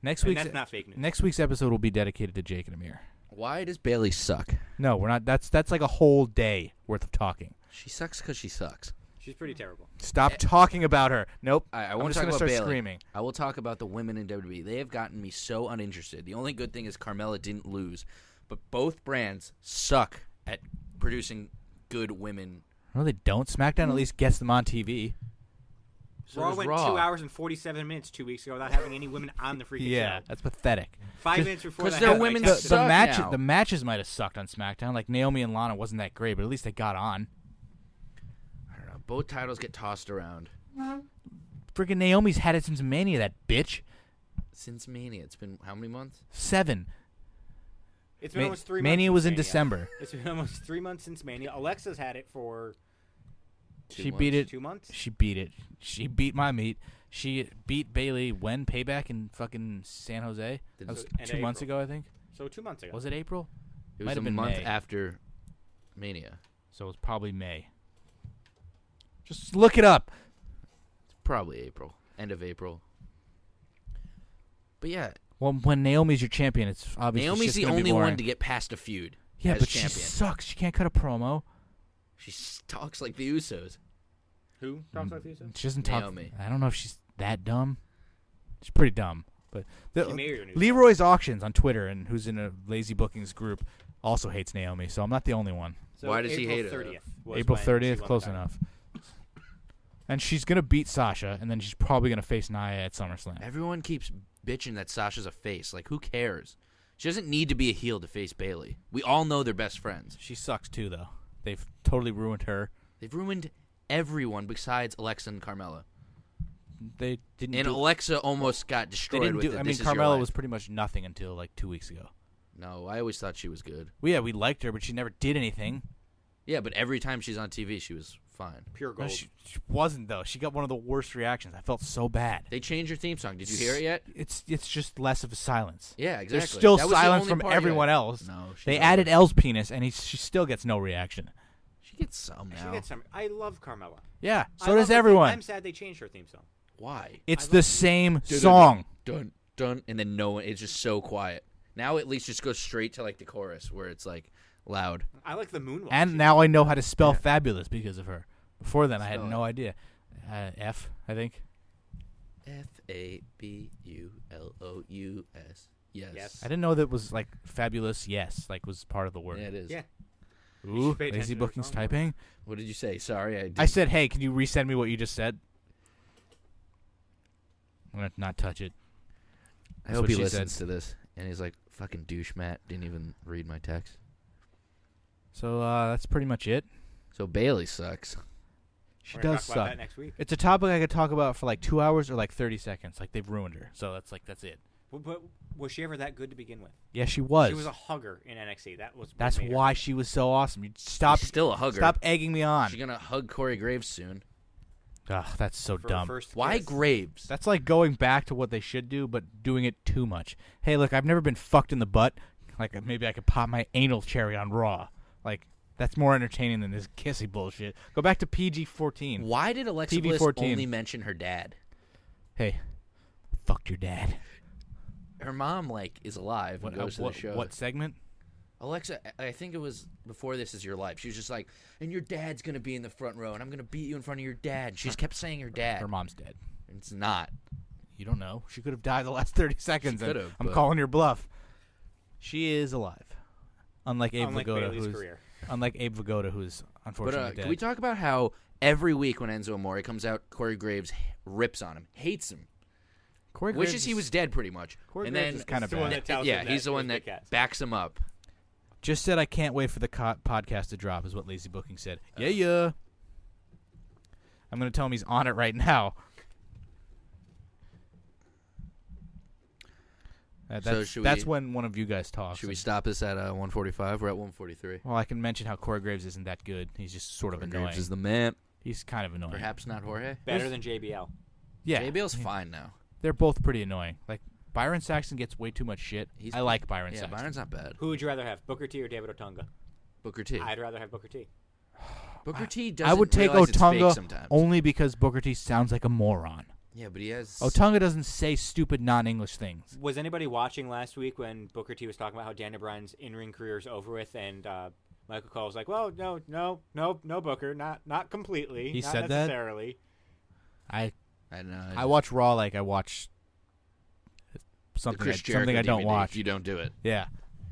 Next And week's that's not fake news. next week's episode will be dedicated to Jake and Amir. Why does Bailey suck? No, we're not. That's like a whole day worth of talking. She sucks because she sucks. She's pretty terrible. Stop talking about her. Nope. I I'm won't just talk gonna about start Bailey. screaming. I will talk about the women in WWE. They have gotten me so uninterested. The only good thing is Carmella didn't lose, but both brands suck at producing good women. No, they don't. SmackDown at least gets them on TV. So Raw does went Raw. 2 hours and 47 minutes 2 weeks ago without having any women on the freaking Yeah, show. that's pathetic. 5 Just- minutes before 'cause that they're happened, I women texted that them. suck now. The matches might have sucked on SmackDown. Like Naomi and Lana wasn't that great, but at least they got on. I don't know. Both titles get tossed around. Freaking Naomi's had it since Mania, that bitch. Since Mania, it's been how many months? 7. It's been almost 3 months. Mania since was in Mania. December. It's been almost 3 months since Mania. Alexa's had it for She beat it. 2 months. She beat it. She beat my meat. She beat Bailey when Payback in fucking San Jose. That was End of 2 months April. ago, I think. So 2 months ago. Was it April? It Might was have a been month May. after Mania. So it was probably May. Just look it up. It's probably April. End of April. But yeah, Well, when Naomi's your champion, it's obviously Naomi's just the gonna be only boring. one to get past a feud. Yeah, as but champion. she sucks. She can't cut a promo. She talks like the Usos. Who talks like these? She doesn't talk. Naomi. I don't know if she's that dumb. She's pretty dumb. But She made her new Leroy's Auctions on Twitter, and who's in a Lazy Bookings group, also hates Naomi. So I'm not the only one. So Why does he April hate her, 30th was April when 30th, she won close the title. enough. And she's gonna beat Sasha, and then she's probably gonna face Nia at SummerSlam. Everyone keeps bitching that Sasha's a face. Like, who cares? She doesn't need to be a heel to face Bailey. We all know they're best friends. She sucks too, though. They've totally ruined her. They've ruined everyone besides Alexa and Carmella. They didn't. And do, Alexa almost got they destroyed didn't with do. the I mean, This Is Your Carmella Life. was pretty much nothing until like 2 weeks ago. No, I always thought she was good. Well, yeah, we liked her, but she never did anything. Yeah, but every time she's on TV, she was fine. Pure No, gold. she wasn't though. She got one of the worst reactions. I felt so bad. They changed her theme song. Did you hear it yet? It's just less of a silence. Yeah, exactly. There's still That was the silence only from part you everyone had. else. No, she's They over. added L's penis, and she still gets no reaction. She gets some She now. gets some. I love Carmella. Yeah, I so love does her theme- everyone. I'm sad they changed her theme song. Why? It's I the love- same song. Dun dun, and then no one. It's just so quiet. Now at least just go straight to like the chorus where it's like loud. I like the moonwalk. And now I know how to spell fabulous because of her. Before then, I had Spell no it. idea. F, I think. FABULOUS. Yes. Yes. I didn't know that was like fabulous. Yes, like was part of the word. Yeah, it is. Yeah. Ooh, should pay attention lazy to her bookings song more. typing. What did you say? Sorry, I. Did. I said, hey, can you resend me what you just said? I'm gonna not touch it. I That's hope what he she listens said. to this and he's like, "Fucking douche, Matt didn't even read my text." So that's pretty much it. So Bailey sucks. She We're gonna does talk about suck. that next week. It's a topic I could talk about for like 2 hours or like 30 seconds. Like they've ruined her. So that's it. But was she ever that good to begin with? Yeah, she was. She was a hugger in NXT. That was. what That's made her why good. she was so awesome. You stop. She's still a hugger. Stop egging me on. She's gonna hug Corey Graves soon. Ugh, that's so For her dumb. first Why kiss. Graves? That's like going back to what they should do, but doing it too much. Hey, look, I've never been fucked in the butt. Like maybe I could pop my anal cherry on Raw. Like that's more entertaining than this kissy bullshit. Go back to PG-14. Why did Alexa TV Bliss 14. only mention her dad? Hey, fucked your dad. Her mom like is alive and goes to the show. What segment? Alexa, I think it was before This Is Your Life. She was just like, and your dad's going to be in the front row, and I'm going to beat you in front of your dad. She just kept saying her dad. Her mom's dead. It's not. You don't know. She could have died the last 30 seconds. She and could've, I'm but- calling your bluff. She is alive. Unlike Abe Unlike Vigoda, Bailey's who's career. unlike Abe Vigoda, who's But unfortunately dead. can we talk about how every week when Enzo Amore comes out, Corey Graves rips on him, hates him, Corey wishes Graves he is- was dead pretty much. Corey and Graves then is kind of the one bad. that tells yeah, him he's that the one he's that the cat. backs him up. Just said I can't wait for the podcast to drop is what Lazy Booking said. Yeah. I'm going to tell him he's on it right now. So should that's we- when one of you guys talks. Should we stop this at 145? We're at 143. Well, I can mention how Corey Graves isn't that good. He's just sort of Corey annoying. Graves is the man. He's kind of annoying. Perhaps not Jorge. Better than JBL. Yeah. JBL's fine now. They're both pretty annoying. Like, Byron Saxton gets way too much shit. I like Byron Yeah, Saxton. Byron's not bad. Who would you rather have, Booker T or David Otunga? Booker T. I'd rather have Booker T. Booker T doesn't I would take realize it's fake Otunga sometimes. only because Booker T sounds like a moron. Yeah, but he has... Otunga doesn't say stupid non-English things. Was anybody watching last week when Booker T was talking about how Daniel Bryan's in-ring career is over with, and Michael Cole was like, "Well, no, Booker, not completely. He not said that? necessarily." I don't know. I watch Raw like I watch something I don't DVD. watch. You don't do it. Yeah.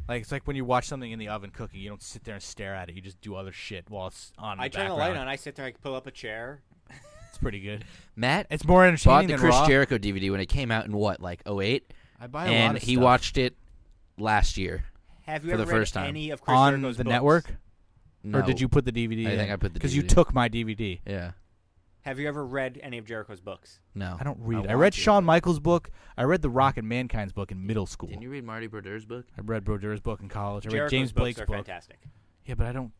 Like, it's like when you watch something in the oven cooking, you don't sit there and stare at it. You just do other shit while it's on. I turn the light on. I sit there. I pull up a chair. It's pretty good. Matt It's more bought entertaining the than Chris Raw. Jericho DVD when it came out in what, like 08? I buy a And lot of he stuff. watched it last year. Have you For ever the read first time. any of Chris on Jericho's the books? network, No. or did you put the DVD? I think I put the because you DVD. took my DVD. Yeah. Have you ever read any of Jericho's books? No. I don't read. I want read to. Shawn Michaels' book. I read the Rock and Mankind's book in middle school. Didn't you read Marty Brodeur's book? I read Brodeur's book in college. I read Jericho's James books Blake's are book. fantastic. Yeah, but I don't.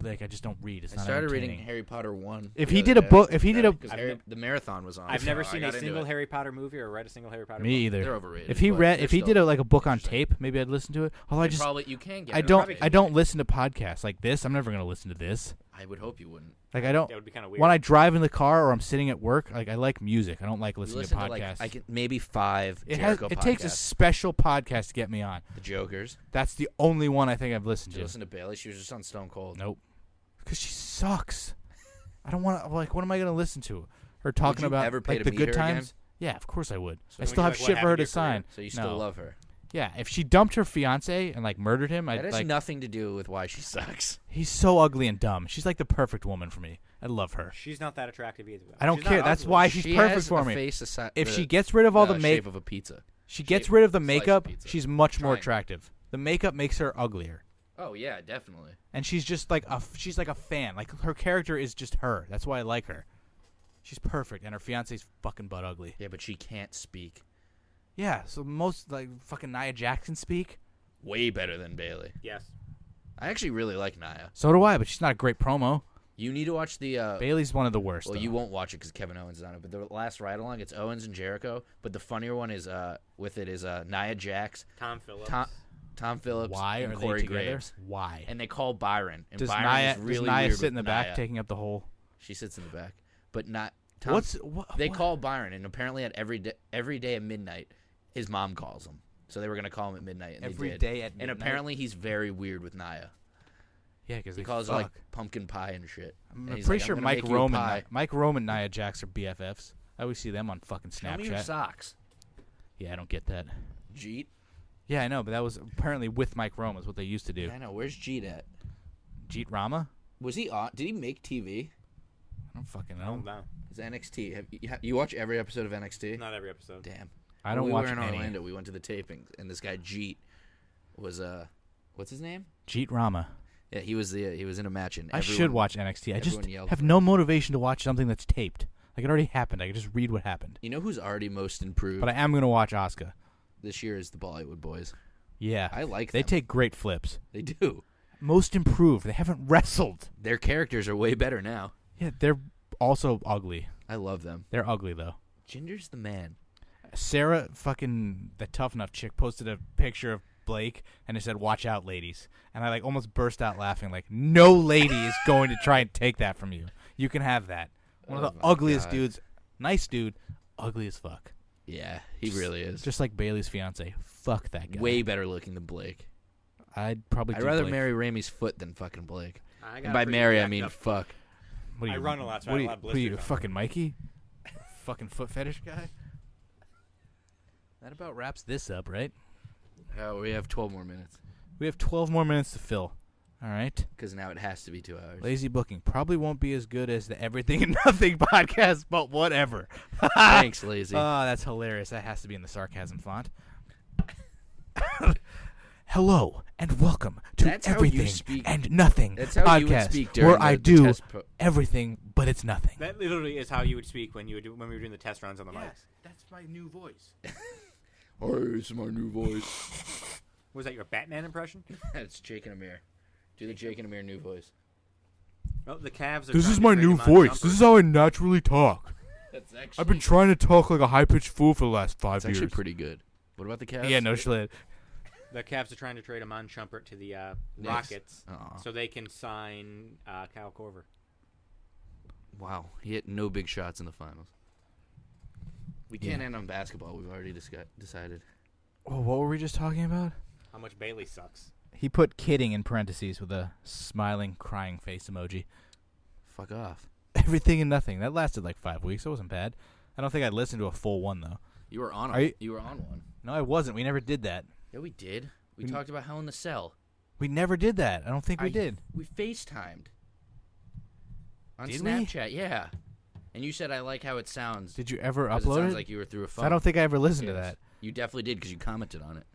Like, I just don't read. It's I not started reading entertaining. Harry Potter 1. If the he other did a day. book, if he did a, Because the marathon was on. I've so never I seen got a into single it. Harry Potter movie or read a single Harry Potter book. me either. They're overrated. If he but read, they're if he still did a book on interesting. tape, maybe I'd listen to it. Although I just, Probably you can get I it. don't, probably I don't listen to podcasts like this. I'm never gonna listen to this. I would hope you wouldn't. Like I don't. That would be kind of weird. When I drive in the car or I'm sitting at work, like I like music. I don't like You listening listen to to like podcasts. maybe 5 it Jericho takes a podcasts. special podcast to get me on. The Jokers. That's the only one I think I've listened Did you to. listen to Bailey? She was just on Stone Cold. Nope. Because she sucks. I don't want to. Like, what am I going to listen to? Her talking you about ever pay like to the meet good her again? times. Yeah, of course I would. So I would still you have like what shit for her happened to to your career? sign. So you still No. love her. Yeah, if she dumped her fiance and like murdered him, That I'd has like. nothing to do with why she sucks. He's so ugly and dumb. She's like the perfect woman for me. I love her. She's not that attractive either. Though. I don't She's care. not That's ugly. why she's She perfect has for a me. Face If she gets rid of all the shape makeup, of a pizza. she gets shape- rid of the slice of makeup. pizza. She's much more Triangle. attractive. The makeup makes her uglier. Oh yeah, definitely. And she's just like she's like a fan. Like her character is just her. That's why I like her. She's perfect, and her fiance's fucking butt ugly. Yeah, but she can't speak. Yeah, so most like fucking Nia Jackson speak. Way better than Bailey. Yes. I actually really like Nia. So do I, but she's not a great promo. You need to watch the. Bailey's one of the worst. Well, though. you won't watch it because Kevin Owens is on it. But the last ride along, it's Owens and Jericho. But the funnier one is with it is Nia Jax, Tom Phillips. Tom Phillips, Why and are Corey they together? Graves. Why? And they call Byron. And Does Byron Nia, is really does Nia weird sit in the with back, Nia. taking up the whole? She sits in the back, but not. Tom, They call Byron, and apparently at every day at midnight, his mom calls him. So they were gonna call him at midnight, and Every they did. day at And midnight? apparently he's very weird with Nia. Yeah, because He they calls fuck. her like pumpkin pie and shit. I'm And he's pretty like, sure "I'm gonna Mike make you a Rome pie." and Mike Rome and Nia Jax are BFFs. I always see them on fucking Show me your Snapchat. socks. Yeah, I don't get that. Jeet. Yeah, I know, but that was apparently with Mike Rome is what they used to do. I know. Where's Jeet at? Jeet Rama? Was he on? Did he make TV? I don't fucking I don't know. know. Is NXT? You watch every episode of NXT? Not every episode. Damn. I When don't we watch were in any. Orlando. We went to the tapings, and this guy Jeet was what's his name? Jeet Rama. Yeah, he was in a match, and I should watch NXT. I just everyone yelled have for no him. motivation to watch something that's taped. Like it already happened. I can just read what happened. You know who's already most improved But I am gonna watch Asuka. this year is the Bollywood Boys. Yeah, I like they them. take great flips. They do. Most improved. They haven't wrestled. Their characters are way better now. Yeah, they're also ugly. I love them. They're ugly though. Ginger's the man. Sarah, fucking the tough enough chick, posted a picture of Blake and it said, "Watch out, ladies." And I like almost burst out laughing. Like, no lady is going to try and take that from you. You can have that. One Oh of the my ugliest God. dudes. Nice dude, ugly as fuck. Yeah, he really is. Just like Bailey's fiance. Fuck that guy. Way better looking than Blake. I'd probably. I'd do rather Blake. marry Ramey's foot than fucking Blake. I And by marry, I mean fuck. What are I you, run a lot, so I what have are a you, lot of what are you, blisters on. fucking Mikey? Fucking foot fetish guy. That about wraps this up, right? We have 12 more minutes We have 12 more minutes to fill. All right. because now it has to be 2 hours. Lazy booking probably won't be as good as the Everything and Nothing podcast, but whatever. Thanks, Lazy. Oh, that's hilarious. That has to be in the sarcasm font. Hello and welcome to That's how you Everything speak. and Nothing That's how podcast, you would speak during where the, I the do test everything, but it's nothing. That literally is how you would speak when we were doing the test runs on the mics. That's my new voice. Hey, it's my new voice. Was that your Batman impression? It's Jake and Amir. Do the Jake and Amir new voice. Oh, the Cavs are This trying is to my trade new him on voice. jumper. This is how I naturally talk. That's actually. I've been trying to talk like a high-pitched fool for the last 5 It's years. actually pretty good. What about the Cavs? Yeah, no shit. The Cavs are trying to trade Amon Shumpert to the Knicks. Rockets Aw. so they can sign Kyle Korver. Wow, he hit no big shots in the finals. We can't end on basketball. We've already decided. Oh, what were we just talking about? How much Bailey sucks. He put kidding in parentheses with a smiling, crying face emoji. Fuck off. Everything and nothing. That lasted like 5 weeks. It wasn't bad. I don't think I'd listened to a full one, though. You were on. You were on one. No, I wasn't. We never did that. Yeah, we did. We talked about Hell in the Cell. We never did that. I don't think we did. We FaceTimed. On Did we? Snapchat, yeah. And you said, I like how it sounds. Did you ever 'cause upload it? Sounds it? like you were through a phone. I don't think I ever listened to Yes. that. You definitely did because you commented on it.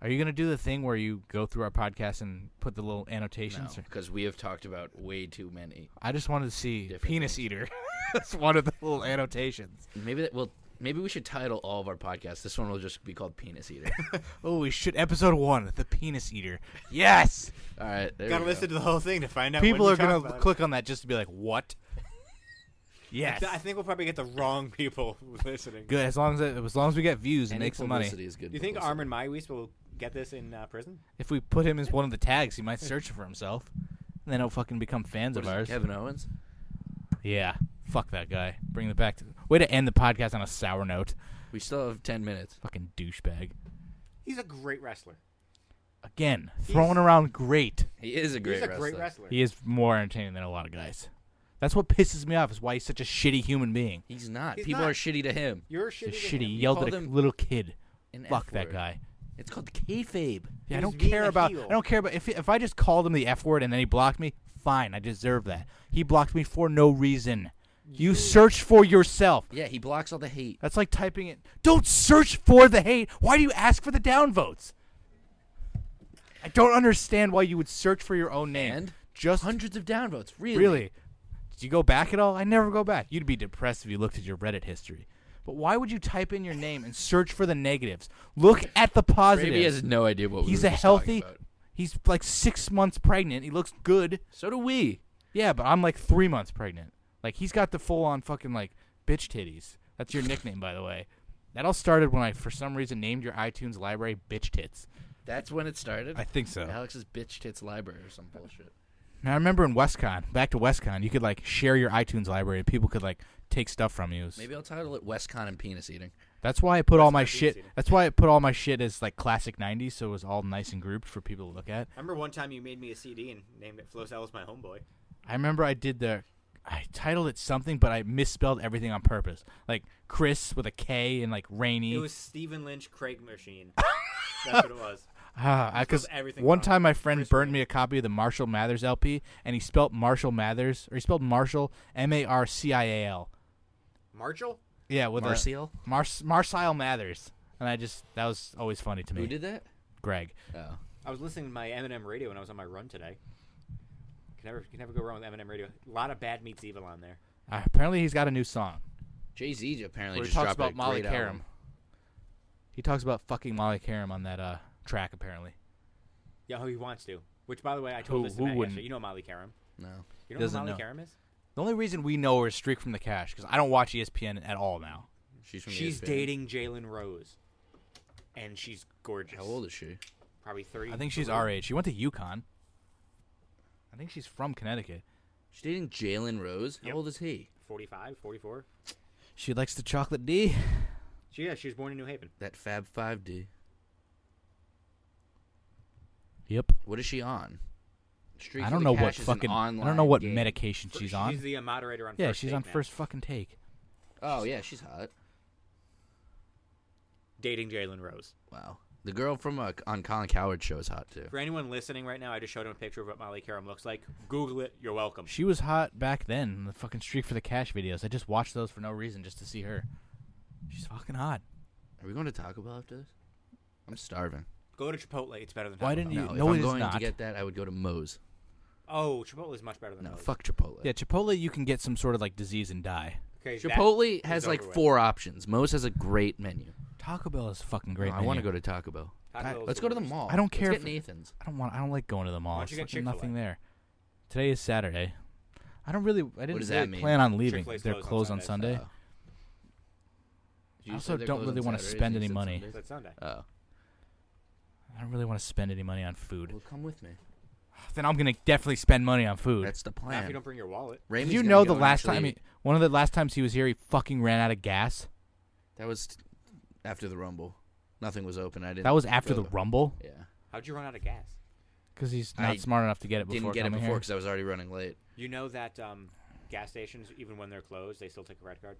Are you going to do the thing where you go through our podcast and put the little annotations? No, because we have talked about way too many. I just wanted to see Different Penis things. Eater. That's one of the little annotations. Maybe we should title all of our podcasts. This one will just be called Penis Eater. Oh, we should. Episode 1, The Penis Eater. Yes! All right, there Gotta we listen go. to the whole thing to find out. People when are we talk going to about it. click on that just to be like, what? Yes. I think we'll probably get the wrong people listening. Good. As long as we get views and Any make some money. publicity is good. Do you think publicity. Armin Maiwis will get this in prison? If we put him as one of the tags, he might search for himself. And then he'll fucking become fans What of is it, ours. Kevin Owens? Yeah. Fuck that guy. Bring it back to. Way to end the podcast on a sour note. We still have 10 minutes. Fucking douchebag. He's a great wrestler. Again, throwing around great. He is a great He's a wrestler. great wrestler. He is more entertaining than a lot of guys. That's what pisses me off. Is why he's such a shitty human being. He's not. He's People not. are shitty to him. You're He's shitty. to shitty. He him. yelled called at a him little kid. An Fuck F that word. guy. It's called kayfabe. Yeah, I He don't was being care a about. heel. I don't care about if I just called him the F word and then he blocked me. Fine, I deserve that. He blocked me for no reason. You search for yourself. Yeah, he blocks all the hate. That's like typing it. Don't search for the hate. Why do you ask for the downvotes? I don't understand why you would search for your own name. And just hundreds of downvotes. Really? Really? Did you go back at all? I never go back. You'd be depressed if you looked at your Reddit history. But why would you type in your name and search for the negatives? Look at the positives. Maybe he has no idea what He's we a were just healthy. talking about. He's like 6 months pregnant. He looks good. So do we. Yeah, but I'm like 3 months pregnant. Like he's got the full on fucking like bitch titties. That's your nickname, by the way. That all started when I, for some reason, named your iTunes library Bitch Tits. That's when it started? I think so. Alex's bitch tits library or some bullshit. Now I remember in WestCon, back to WestCon, you could like share your iTunes library and people could like take stuff from you. Maybe I'll title it WestCon and Penis Eating. That's why I put all my Westcon shit. Penis That's why I put all my shit as like classic '90s, so it was all nice and grouped for people to look at. I remember one time you made me a CD and named it Flo Sal's My Homeboy. I remember I titled it something, but I misspelled everything on purpose. Like Chris with a K and like Rainy. It was Stephen Lynch Craig Machine. That's what it was. Because spelled everything one wrong. time my friend Chris burned Rainy. me a copy of the Marshall Mathers LP, and he spelled Marshall Mathers, or he spelled Marshall Marcial. Marshall? Yeah, with Marcial? Marcial Mathers, and that was always funny to me. Who did that? Greg. Oh. I was listening to my Eminem radio when I was on my run today. Can never go wrong with Eminem radio. A lot of Bad Meets Evil on there. Apparently he's got a new song Jay-Z apparently where he just talks dropped about a Molly great Karam. album. He talks about fucking Molly Karam on that track, apparently. Yeah, who he wants to. Which, by the way, I told this to Who Matt wouldn't? yesterday. You know Molly Karam. No. You know Doesn't who Molly know. Karam is? The only reason we know her is Streak from the Cash, because I don't watch ESPN at all now. She's from She's ESPN. dating Jalen Rose. And she's gorgeous. How old is she? Probably 30. I think she's our age. She went to UConn. I think she's from Connecticut. She's dating Jalen Rose? How Yep. old is he? 45, 44. She likes the chocolate D. She was born in New Haven. That Fab 5D. Yep. What is she on? Streak I for don't the know what Cash is an fucking. I don't online know what game. medication she's on. She's the moderator on Yeah, First she's Take on now. First fucking Take. Oh, yeah, she's hot. Dating Jalen Rose. Wow. The girl from on Colin Coward's show is hot, too. For anyone listening right now, I just showed him a picture of what Molly Karam looks like. Google it. You're welcome. She was hot back then in the fucking Streak for the Cash videos. I just watched those for no reason, just to see her. She's fucking hot. Are we going to Taco Bell after this? I'm starving. Go to Chipotle. It's better than Why Taco didn't Bell. you- No, No, if it I'm is going not. to get that, I would go to Moe's. Oh, Chipotle is much better than No, Moe's. fuck Chipotle. Yeah, Chipotle, you can get some sort of like disease and die. Okay, Chipotle that has is like over with. 4 options. Moe's has a great menu. Taco Bell is fucking great. I want to go to Taco Bell. Taco Bell's Let's go to the worst. mall. I don't care Let's if- get Nathan's. I don't like going to the mall. Why don't There's you get fucking nothing Chick-fil-A? there. Today is Saturday. I didn't does really that mean? plan on leaving. Chick-fil-A's They're closed closed on on Sunday. Did you I say also they're don't closed really on want to Saturdays? spend You any said money. Sundays? It's Sunday. Oh. I don't really want to spend any money on food. Well, come with me. Then I'm gonna definitely spend money on food. That's the Now, plan. if you don't bring your wallet. Did Ramey's you gonna know go the and last time? I actually- mean, one of the last times he was here, he fucking ran out of gas. that was after the Rumble. Nothing was open. I didn't. That was after go the Rumble, Yeah. How'd you run out of gas? because he's I not smart enough to get it before Didn't get it coming before here. because I was already running late. You know that gas stations, even when they're closed, they still take a credit card.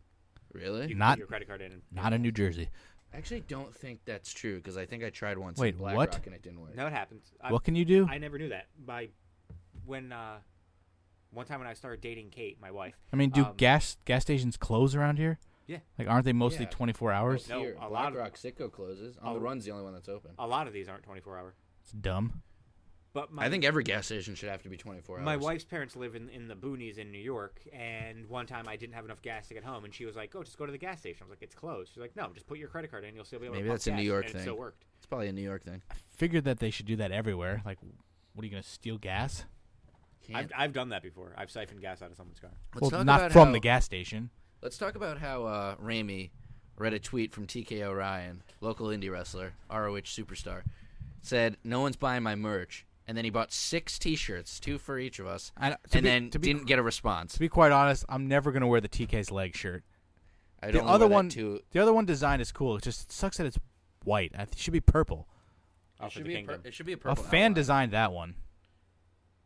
Really? You can Not- put your credit card in. And Not in New Jersey. I actually don't think that's true because I think I tried once Wait, in Black what? Rock and it didn't work. No, it happens. What can you do? I never knew that. One time when I started dating Kate, my wife. I mean, do um, gas stations close around here? Yeah. Like, aren't they mostly Yeah. 24 hours? No, Here, a Black lot of- Rock Sitco closes. On the Oh. Run's the only one that's open. A lot of these aren't 24-hour. It's dumb. But I think every gas station should have to be 24 hours. my wife's parents live in the boonies in New York, and one time I didn't have enough gas to get home, and she was like, "Oh, just go to the gas station." I was like, "It's closed." She's like, "No, just put your credit card in, you'll still be able Maybe to." that's a New York and thing. It still worked. It's probably a New York thing. I figured that they should do that everywhere. Like, what are you gonna steal gas? I've done that before. I've siphoned gas out of someone's car. Let's Well, talk not about from how- the gas station. Let's talk about how Ramey read a tweet from TKO Ryan, local indie wrestler, ROH superstar, said, "No one's buying my merch." And then he bought 6 T-shirts, 2 for each of us, and then didn't get a response. To be quite honest, I'm never gonna wear the TK's leg shirt. I The don't other wear one, that too. the other one design is cool. It just sucks that it's white. It should be purple. Oh, It for should, the be a kingdom. it should be a A purple fan outline. designed that one.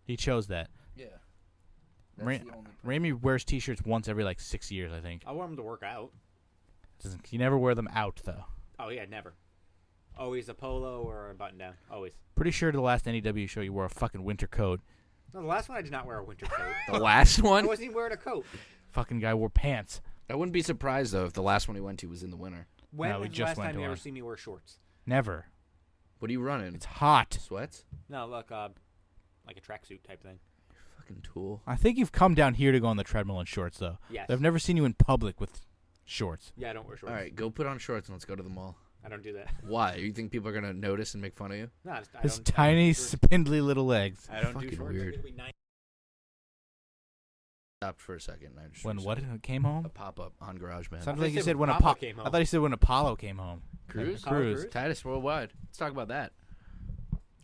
He chose that. Yeah. Ramey wears T-shirts once every like 6 years, I think. I want them to work out. You never wear them out though. Oh yeah, never. Always a polo or a button down. Always. Pretty sure the last NEW show you wore a fucking winter coat. No, the last one I did not wear a winter coat. The last I one? wasn't even wearing a coat. Fucking guy wore pants. I wouldn't be surprised, though, if the last one he went to was in the winter. When No, we was the just last went time to you ever one. see me wear shorts? Never. What are you running? It's hot. Sweats? No, look, like a tracksuit type thing. Fucking tool. I think you've come down here to go on the treadmill in shorts though. Yes. I've never seen you in public with shorts. Yeah, I don't wear shorts. All right, go put on shorts and let's go to the mall. I don't do that. Why? You think people are going to notice and make fun of you? No, I His don't tiny, do shorts. spindly little legs. I don't do fucking shorts. weird. It'll be nice. Stopped for a second. I just When saw what came home? A pop-up on GarageBand. Sounded I like you said said when when Apollo Papa came home. I thought you said when Apollo came home. Cruise? Apollo Cruise. Titus Worldwide. Let's talk about that.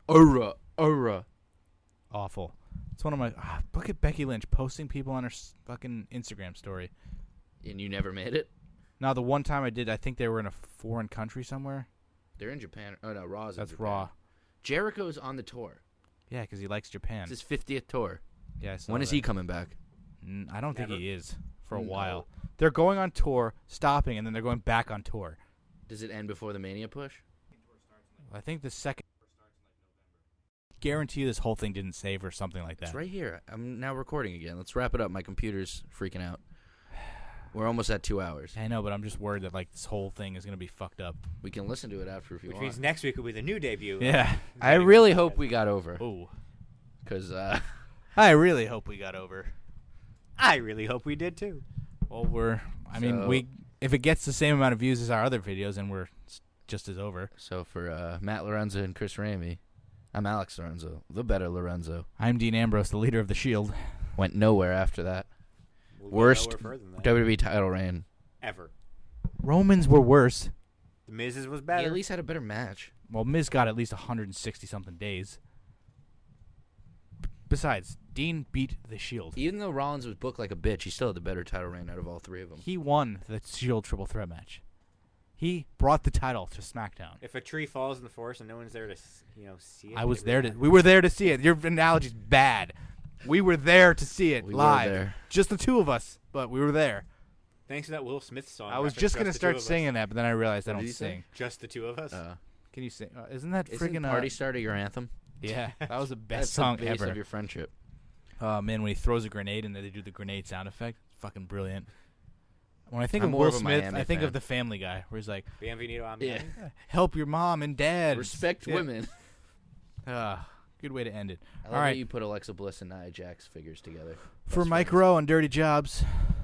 Aura. Awful. It's one of my. Look at Becky Lynch posting people on her fucking Instagram story. And you never made it? Now the one time I did, I think they were in a foreign country somewhere. They're in Japan. Oh, no, Raw's in That's Japan. Raw. Jericho's on the tour. Yeah, because he likes Japan. It's his 50th tour. Yeah, I saw When is that. he coming back? I don't think Never. he is for a No. while. They're going on tour, stopping, and then they're going back on tour. Does it end before the Mania push? I think the second. Guarantee you this whole thing didn't save or something like that. It's right here. I'm now recording again. Let's wrap it up. My computer's freaking out. We're almost at 2 hours. I know, but I'm just worried that like this whole thing is gonna be fucked up. We can listen to it after if you Which want. means next week will be the new debut. Yeah. I really hope we got over. Ooh. Because, I really hope we got over. I really hope we did too. Well, I mean, So- if it gets the same amount of views as our other videos, then we're just as over. so for Matt Lorenzo and Chris Ramey, I'm Alex Lorenzo, the better Lorenzo. I'm Dean Ambrose, the leader of the Shield. Went nowhere after that. We'll go Worst nowhere further than that. WWE title reign. Ever. Romans were worse. The Miz's was He better. at least had a better match. Well, Miz got at least 160 something days. Besides, Dean beat the Shield. Even though Rollins was booked like a bitch, he still had the better title reign out of all 3 of them. He won the Shield triple threat match. He brought the title to SmackDown. If a tree falls in the forest and no one's there to see it, I was it there really to. We were there to see it. Your analogy's bad. We were there to see it We were live. there. Just the two of us, but we were there. Thanks to that Will Smith song. I was reference, just gonna the two start of us. singing that, but then I realized I What don't did you say? sing. Just the two of us. Can you sing? Isn't that Isn't friggin' Party Starter your anthem? Yeah, that was the best That's song the base ever. of your friendship. Oh man, when he throws a grenade and then they do the grenade sound effect, fucking brilliant. When I think I'm of more Will of a Smith, Miami I think fan. of the Family Guy, where he's like, Bienvenido a Yeah. Miami. "Help your mom and dad." Respect Yeah. women. Good way to end it. I All love right, that you put Alexa Bliss and Nia Jax figures together. for Best Mike friends. Rowe on Dirty Jobs,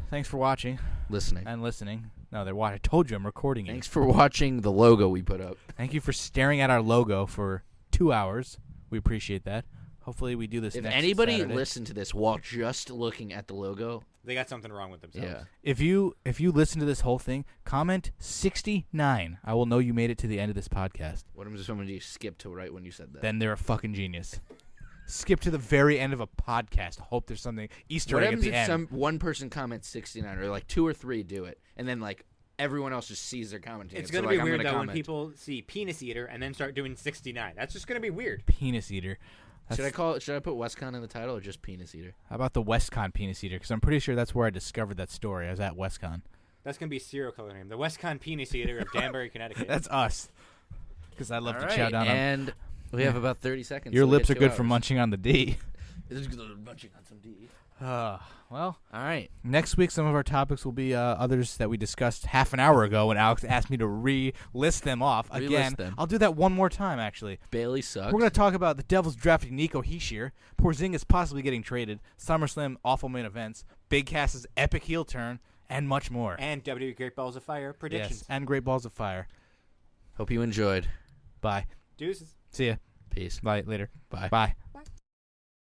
thanks for watching Listening. and listening. No, they're watching. I told you I'm recording Thanks it. for watching the logo we put up. Thank you for staring at our logo for 2 hours. We appreciate that. Hopefully we do this. If next anybody Saturday. listened to this while just looking at the logo, They got something wrong with themselves. yeah. If you listen to this whole thing, comment 69. I will know you made it to the end of this podcast. What if somebody skipped to right when you said that? Then they're a fucking genius. Skip to the very end of a podcast. Hope there's something Easter What egg at happens the if end. one person comments 69 or like 2 or 3 do it, and then like everyone else just sees their commenting? It's going going to to be weird, gonna though, when comment. people see penis eater and then start doing 69. That's just going to be weird. Penis eater. Should I put WestCon in the title or just penis eater? How about the WestCon penis eater? Because I'm pretty sure that's where I discovered that story. I was at WestCon. That's going to be a serial killer name. The Westcon Penis Eater of Danbury, Connecticut. That's us. Because I love All to right, chow down on. and we have about 30 seconds. Your so we lips get are 2 good for hours. munching on the D. This is munching on some D. Well, All right. next week some of our topics will be others that we discussed half an hour ago when Alex asked me to re-list them off. Again, Relist them. I'll do that one more time, actually. Bailey sucks. We're going to talk about the Devils drafting Nico Hischier, Porzingis possibly getting traded, SummerSlam awful main events, Big Cass's epic heel turn, and much more. And WWE Great Balls of Fire predictions. Yes, and Great Balls of Fire. Hope you enjoyed. Bye. Deuces. See ya. Peace. Bye. Later. Bye. Bye.